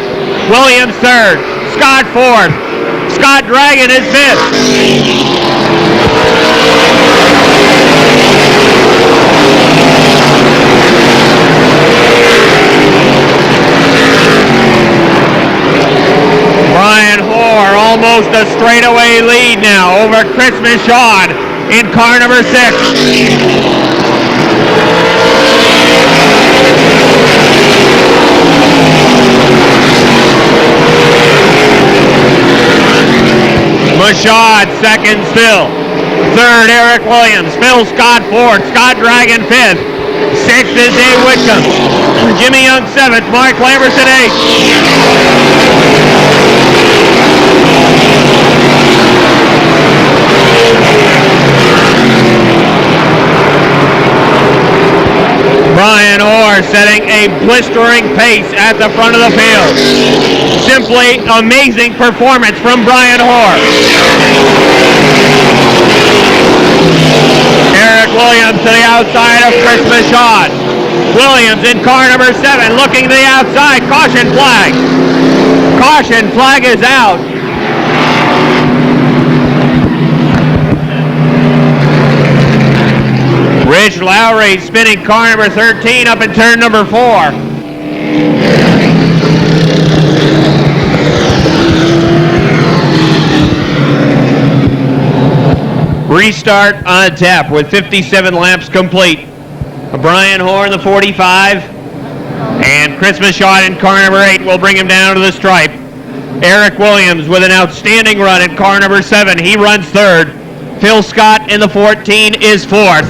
Williams third, Scott fourth. Scott Dragon is fifth. Brian Hoare almost a straightaway lead now over Chris Michaud in car number 6. Michaud second still. Third, Eric Williams. Phil Scott fourth. Scott Dragon fifth. Sixth is Dave Whitcomb. Jimmy Young seventh. Mark Lamberson eighth. Brian Hoare setting a blistering pace at the front of the field. Simply amazing performance from Brian Hoare. Eric Williams to the outside of Chris Michaud. Williams in car number 7 looking to the outside. Caution flag. Caution flag is out. Rich Lowry spinning car number 13 up in turn number 4. Restart on tap with 57 laps complete. Brian Hoare in the 45 and Chris Michaud in car number 8 will bring him down to the stripe. Eric Williams with an outstanding run in car number 7. He runs third. Phil Scott in the 14 is fourth.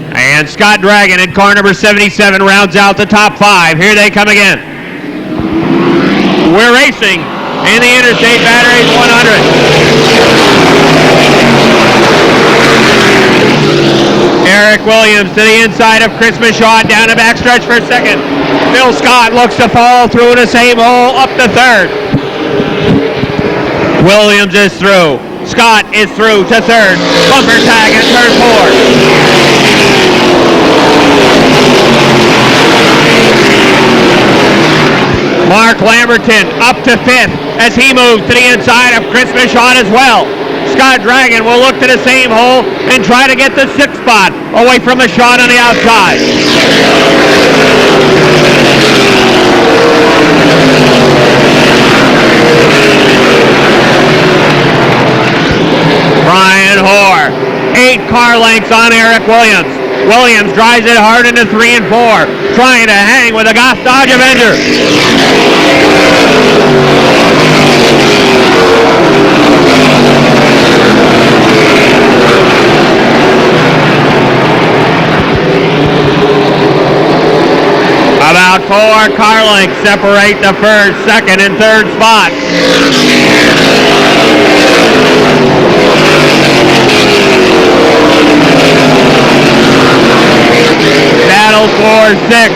And Scott Dragon in car number 77 rounds out the top 5. Here they come again. We're racing in the Interstate Batteries 100. Eric Williams to the inside of Chris Michaud down the backstretch for second. Phil Scott looks to fall through the same hole up to third. Williams is through. Scott is through to third. Bumper tag in turn 4. Mark Lamberton up to 5th as he moves to the inside of Chris Michaud as well. Scott Dragon will look to the same hole and try to get the 6th spot away from Michaud on the outside. Brian Hoare, 8 car lengths on Eric Williams. Williams drives it hard into 3 and 4, trying to hang with a Goff Dodge Avenger. About 4 car lengths separate the first, second, and third spots. for 6.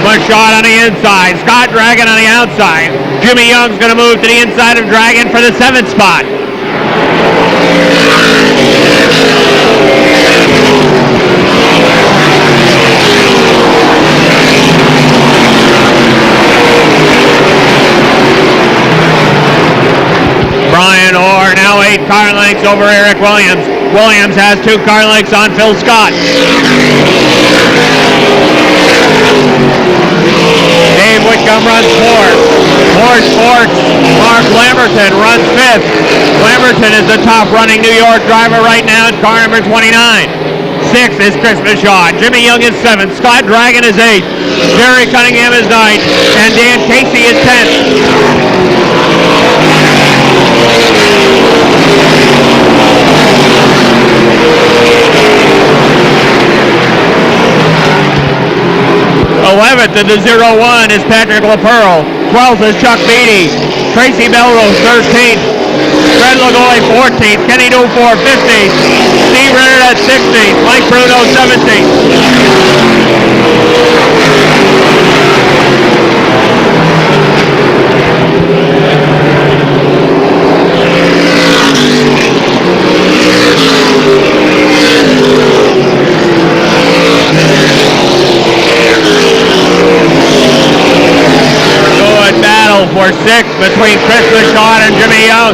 Machado on the inside. Scott Dragon on the outside. Jimmy Young's going to move to the inside of Dragon for the 7th spot. Brian Orr now 8 car lengths over Eric Williams. Williams has 2 car lengths on Phil Scott. Dave Whitcomb runs 4th. Ford Sports, Mark Lamberton runs 5th. Lamberton is the top running New York driver right now in car number 29. 6th is Chris Michaud. Jimmy Young is 7th. Scott Dragon is 8th. Jerry Cunningham is 9th. And Dan Casey is 10th. In the 0-1 is Patrick LaPearl. 12th is Chuck Beatty. Tracy Melrose 13th. Fred Lagoy 14th. Kenny Dufour 15th. Steve Renner at 16th. Mike Bruno 17th. For 6th between Chris Michaud and Jimmy Young.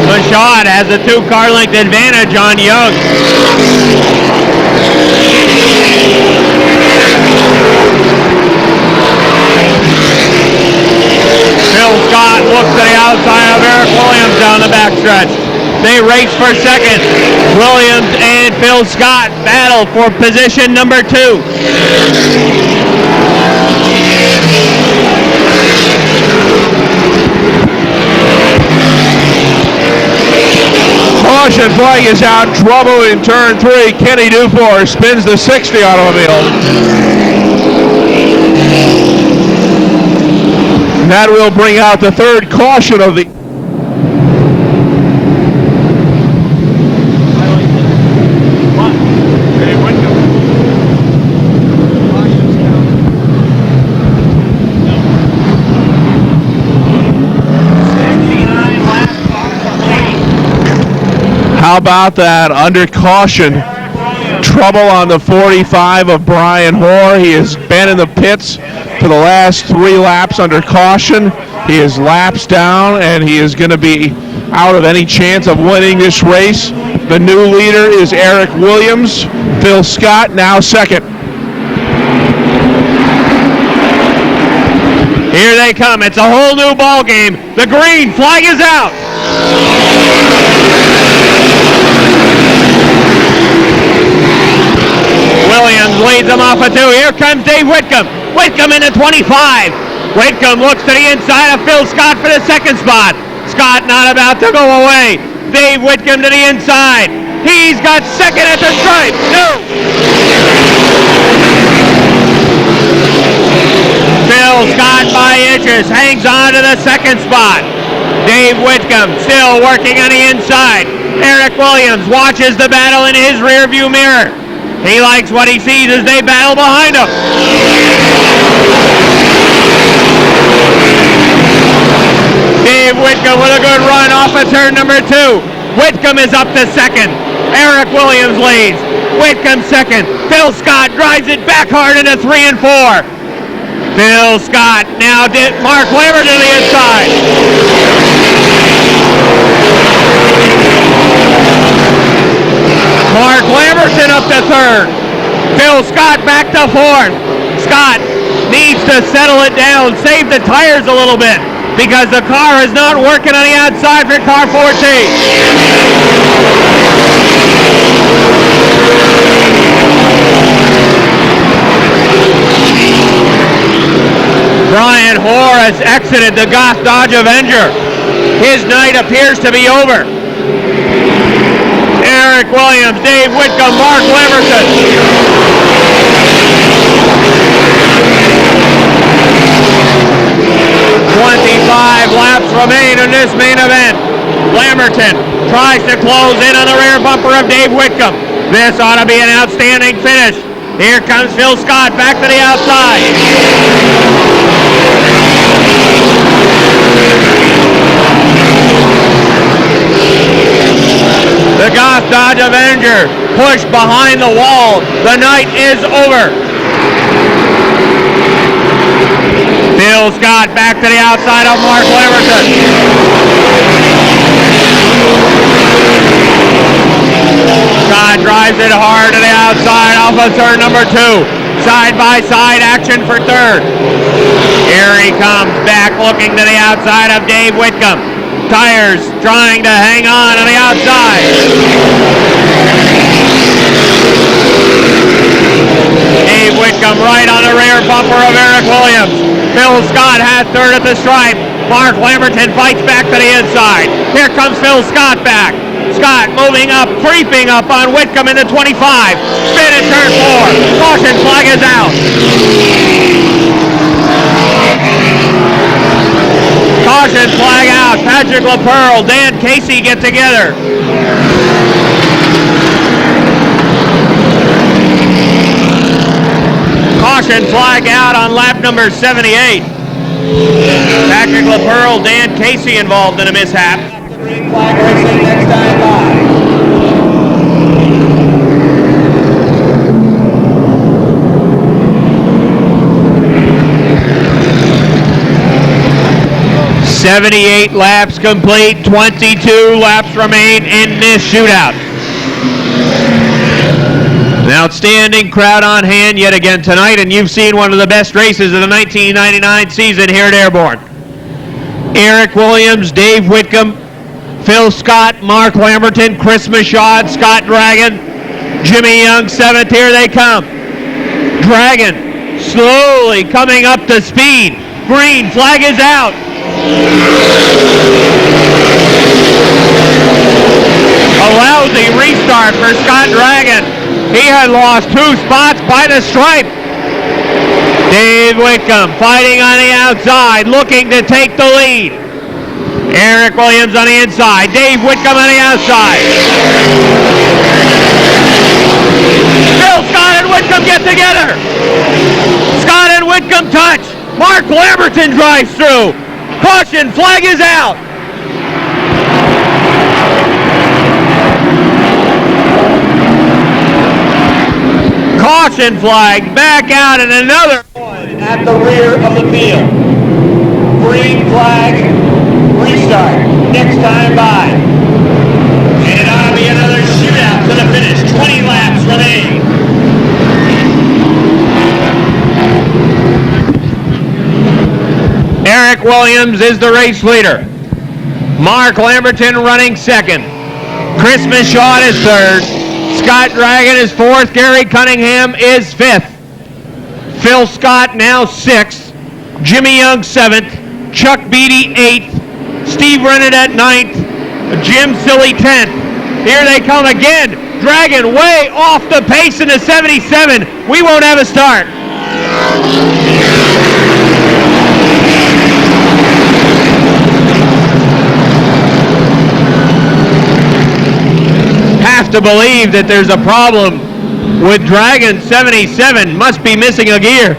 Michaud has a 2 car length advantage on Young. Phil Scott looks to the outside of Eric Williams down the backstretch. They race for 2nd. Williams and Phil Scott battle for position number 2. Caution flag is out. Trouble in turn 3. Kenny Dufour spins the 60 automobile. And that will bring out the 3rd caution of the... How about that? Under caution. Trouble on the 45 of Brian Hoare. He has been in the pits for the last 3 laps under caution. He is laps down, and he is going to be out of any chance of winning this race. The new leader is Eric Williams. Phil Scott now 2nd. Here they come. It's a whole new ball game. The green flag is out. Williams leads them off of 2. Here comes Dave Whitcomb. Whitcomb into 25. Whitcomb looks to the inside of Phil Scott for the 2nd spot. Scott not about to go away. Dave Whitcomb to the inside. He's got 2nd at the stripe. No. Phil Scott by inches hangs on to the 2nd spot. Dave Whitcomb still working on the inside. Eric Williams watches the battle in his rearview mirror. He likes what he sees as they battle behind him. Dave Whitcomb with a good run off of turn number 2. Whitcomb is up to 2nd. Eric Williams leads. Whitcomb 2nd. Phil Scott drives it back hard into 3 and 4. Phil Scott now did Mark Lamberton to the inside. Mark Lamberton up to 3rd. Phil Scott back to 4th. Scott needs to settle it down, save the tires a little bit, because the car is not working on the outside for car 14. Brian Hoare has exited the Goth Dodge Avenger. His night appears to be over. Eric Williams, Dave Whitcomb, Mark Lamberton. 25 laps remain in this main event. Lamberton tries to close in on the rear bumper of Dave Whitcomb. This ought to be an outstanding finish. Here comes Phil Scott back to the outside. The Goth Dodge Avenger pushed behind the wall. The night is over. Phil Scott back to the outside of Mark Lamberton. Scott drives it hard to the outside off of turn number 2. Side-by-side action for third. Here he comes back looking to the outside of Dave Whitcomb. Tires trying to hang on the outside. Dave Whitcomb right on the rear bumper of Eric Williams. Phil Scott has third at the stripe. Mark Lamberton fights back to the inside. Here comes Phil Scott back. Scott moving up, creeping up on Whitcomb in the 25. Spin in turn 4. Caution flag is out. Caution flag out. Patrick LaPearl, Dan Casey get together. Caution flag out on lap number 78. Patrick LaPearl, Dan Casey involved in a mishap. Flag racing next time by. "78 laps complete, 22 laps remain in this shootout." An outstanding crowd on hand yet again tonight, and you've seen one of the best races of the 1999 season here at Airborne. Eric Williams, Dave Whitcomb, Phil Scott, Mark Lamberton, Chris Michaud, Scott Dragon, Jimmy Young, 7th. Here they come. Dragon slowly coming up to speed. Green flag is out. A lousy restart for Scott Dragon. He had lost 2 spots by the stripe. Dave Whitcomb fighting on the outside, looking to take the lead. Eric Williams on the inside. Dave Whitcomb on the outside. Phil Scott and Whitcomb get together. Scott and Whitcomb touch. Mark Lamberton drives through. Caution flag is out. Caution flag back out, and another one At the rear of the field. Green flag, restart, next time by. And it'll be another shootout to the finish. 20 laps remain. Eric Williams is the race leader. Mark Lamberton running second. Chris Michaud is third. Scott Dragon is fourth. Gary Cunningham is fifth. Phil Scott now sixth. Jimmy Young 7th. Chuck Beatty 8th. Steve Rennet 9th. Jim Silly 10th. Here they come again. Dragon way off the pace in the 77. We won't have a start. Have to believe that there's a problem with Dragon 77. Must be missing a gear.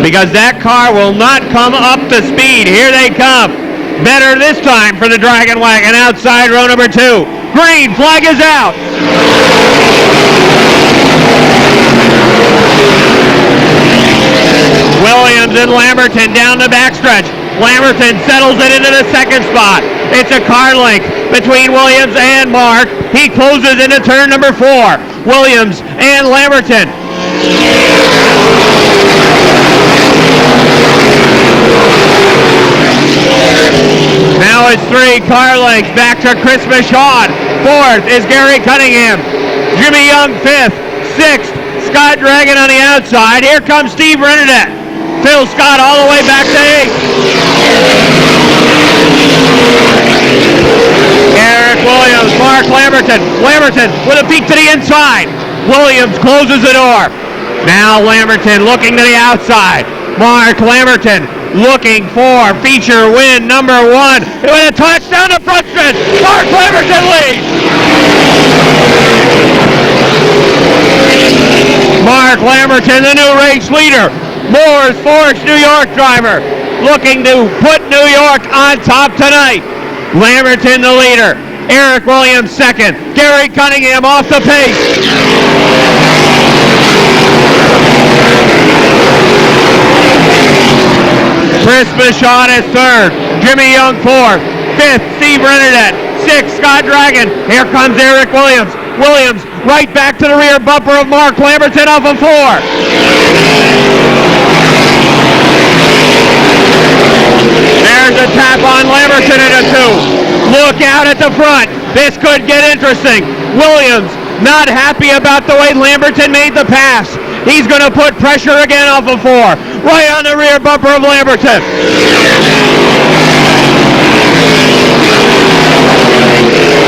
Because that car will not come up to speed. Here they come. Better this time for the Dragon Wagon outside row number 2. Green flag is out. Williams and Lamberton down the backstretch. Lamberton settles it into the second spot. It's a car length between Williams and Mark. He closes into turn number 4. Williams and Lamberton. Now it's 3 car lengths back to Chris Michaud. 4th is Gary Cunningham. Jimmy Young 5th. 6th, Scott Dragon on the outside. Here comes Steve Rennet. Phil Scott all the way back to 8th. Eric Williams, Mark Lamberton. Lamberton with a peek to the inside. Williams closes the door. Now Lamberton looking to the outside. Mark Lamberton looking for feature win number 1. With a touchdown to front stretch. Mark Lamberton leads. Mark Lamberton, the new race leader. Moore's Forge, New York driver, looking to put New York on top tonight. Lamberton the leader. Eric Williams second. Gary Cunningham off the pace. Chris Michaud is third. Jimmy Young fourth. Fifth, Steve Renadette. Sixth, Scott Dragon. Here comes Eric Williams. Williams right back to the rear bumper of Mark Lamberton off of 4. There's a tap on Lamberton in a 2. Look out at the front. This could get interesting. Williams not happy about the way Lamberton made the pass. He's going to put pressure again off of 4. Right on the rear bumper of Lamberton.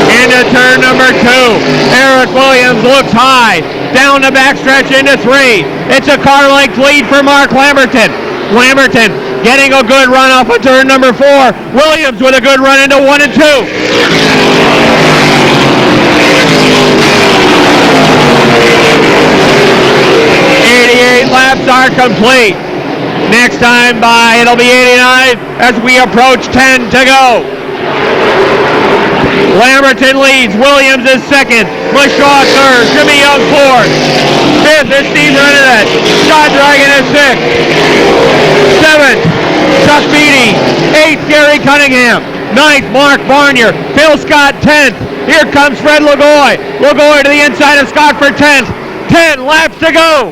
Into turn number 2. Eric Williams looks high. Down the backstretch into 3. It's a car length lead for Mark Lamberton. Lamberton getting a good run off of turn number 4. Williams with a good run into 1 and 2. 88 laps are complete. Next time by, it'll be 89 as we approach 10 to go. Lamberton leads. Williams is second. Michaud third. Jimmy Young fourth. Fifth is Steve Renadette. Scott Dragon is sixth. Seventh, Chuck Beatty. Eighth, Gary Cunningham. Ninth, Mark Barnier. Phil Scott 10th. Here comes Fred Lagoy. Lagoy to the inside of Scott for 10th. 10 laps to go.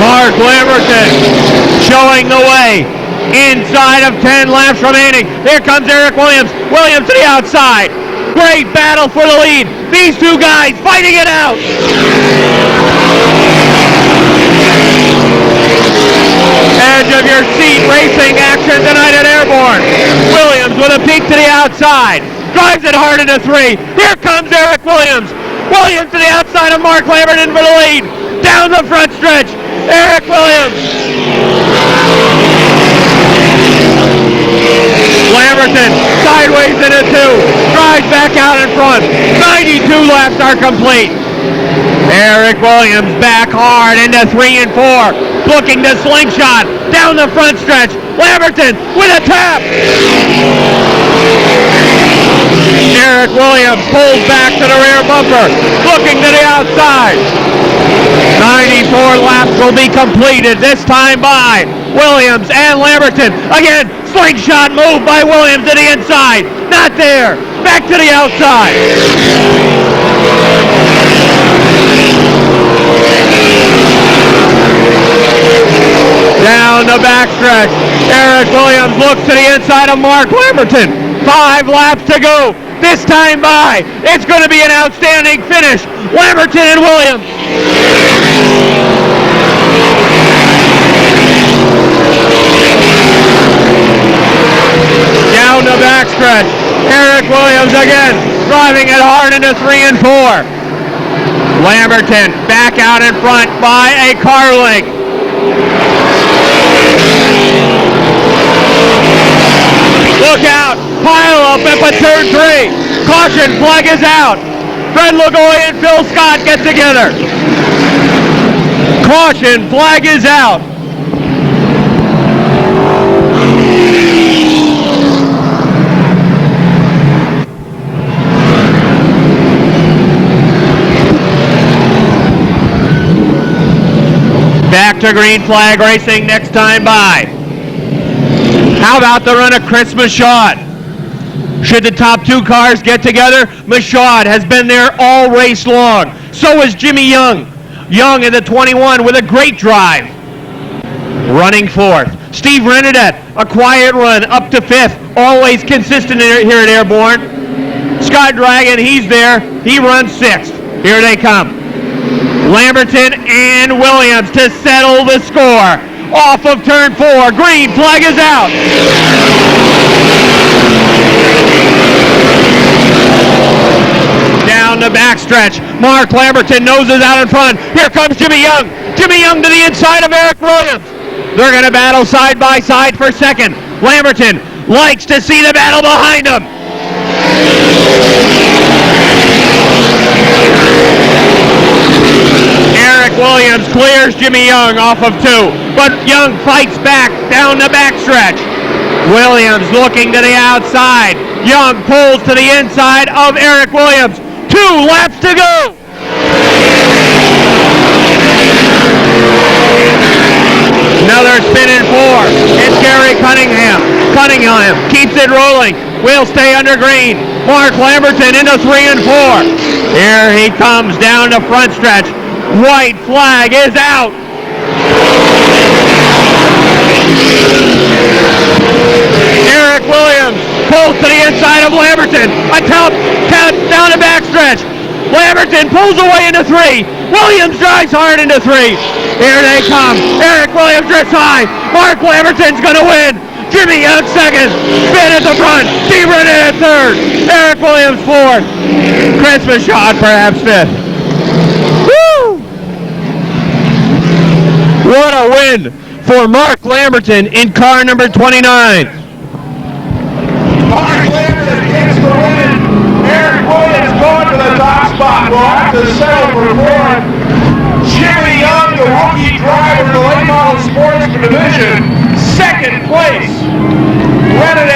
Mark Lamberton showing the way. Inside of 10 laps remaining. Here comes Eric Williams. Williams to the outside. Great battle for the lead. These two guys fighting it out. Edge of your seat racing action tonight at Airborne. Williams with a peek to the outside. Drives it hard into 3. Here comes Eric Williams. Williams to the outside of Mark Lamberton for the lead. Down the front stretch. Eric Williams. Lamberton sideways into 2. Drives back out in front. 92 laps are complete. Eric Williams back hard into 3 and 4. Looking to slingshot down the front stretch. Lamberton with a tap. Eric Williams pulls back to the rear bumper. Looking to the outside. 94 laps will be completed this time by Williams and Lamberton. Again, slingshot move by Williams to the inside. Not there. Back to the outside. Down the backstretch. Eric Williams looks to the inside of Mark Lamberton. 5 laps to go. This time by. It's going to be an outstanding finish. Lamberton and Williams. Down the backstretch. Eric Williams again driving it hard into 3 and 4. Lamberton back out in front by a car length. Look out! Pile up at turn 3. Caution flag is out. Fred Lagoy and Phil Scott get together. Caution flag is out. Back to green flag racing next time by. How about the run of Chris Michaud? Should the top 2 cars get together? Michaud has been there all race long. So is Jimmy Young. Young in the 21 with a great drive. Running 4th. Steve Renadette, a quiet run up to 5th. Always consistent here at Airborne. Scott Dragon, he's there. He runs 6th. Here they come. Lamberton and Williams to settle the score. Off of turn 4. Green flag is out. Down the backstretch. Mark Lamberton noses out in front. Here comes Jimmy Young. Jimmy Young to the inside of Eric Williams. They're going to battle side by side for second. Lamberton likes to see the battle behind him. Eric Williams clears Jimmy Young off of 2, but Young fights back down the backstretch. Williams looking to the outside. Young pulls to the inside of Eric Williams. 2 laps to go. Another spin in 4. It's Gary Cunningham. Cunningham keeps it rolling. Will stay under green. Mark Lamberton into 3 and 4. Here he comes down the front stretch. White flag is out. Eric Williams pulls to the inside of Lamberton. Attempt down the backstretch. Lamberton pulls away into 3. Williams drives hard into 3. Here they come. Eric Williams drifts high. Mark Lamberton's going to win. Jimmy Young second. Spin at the front. Steve Brennan at third. Eric Williams fourth. Chris Michaud perhaps fifth. Woo! What a win for Mark Lamberton in car number 29. Mark Lamberton gets the win. Eric Williams going to the top spot. Will have to settle for 4th. Jimmy Young, the rookie driver in the late model sports division, 2nd place. Brennan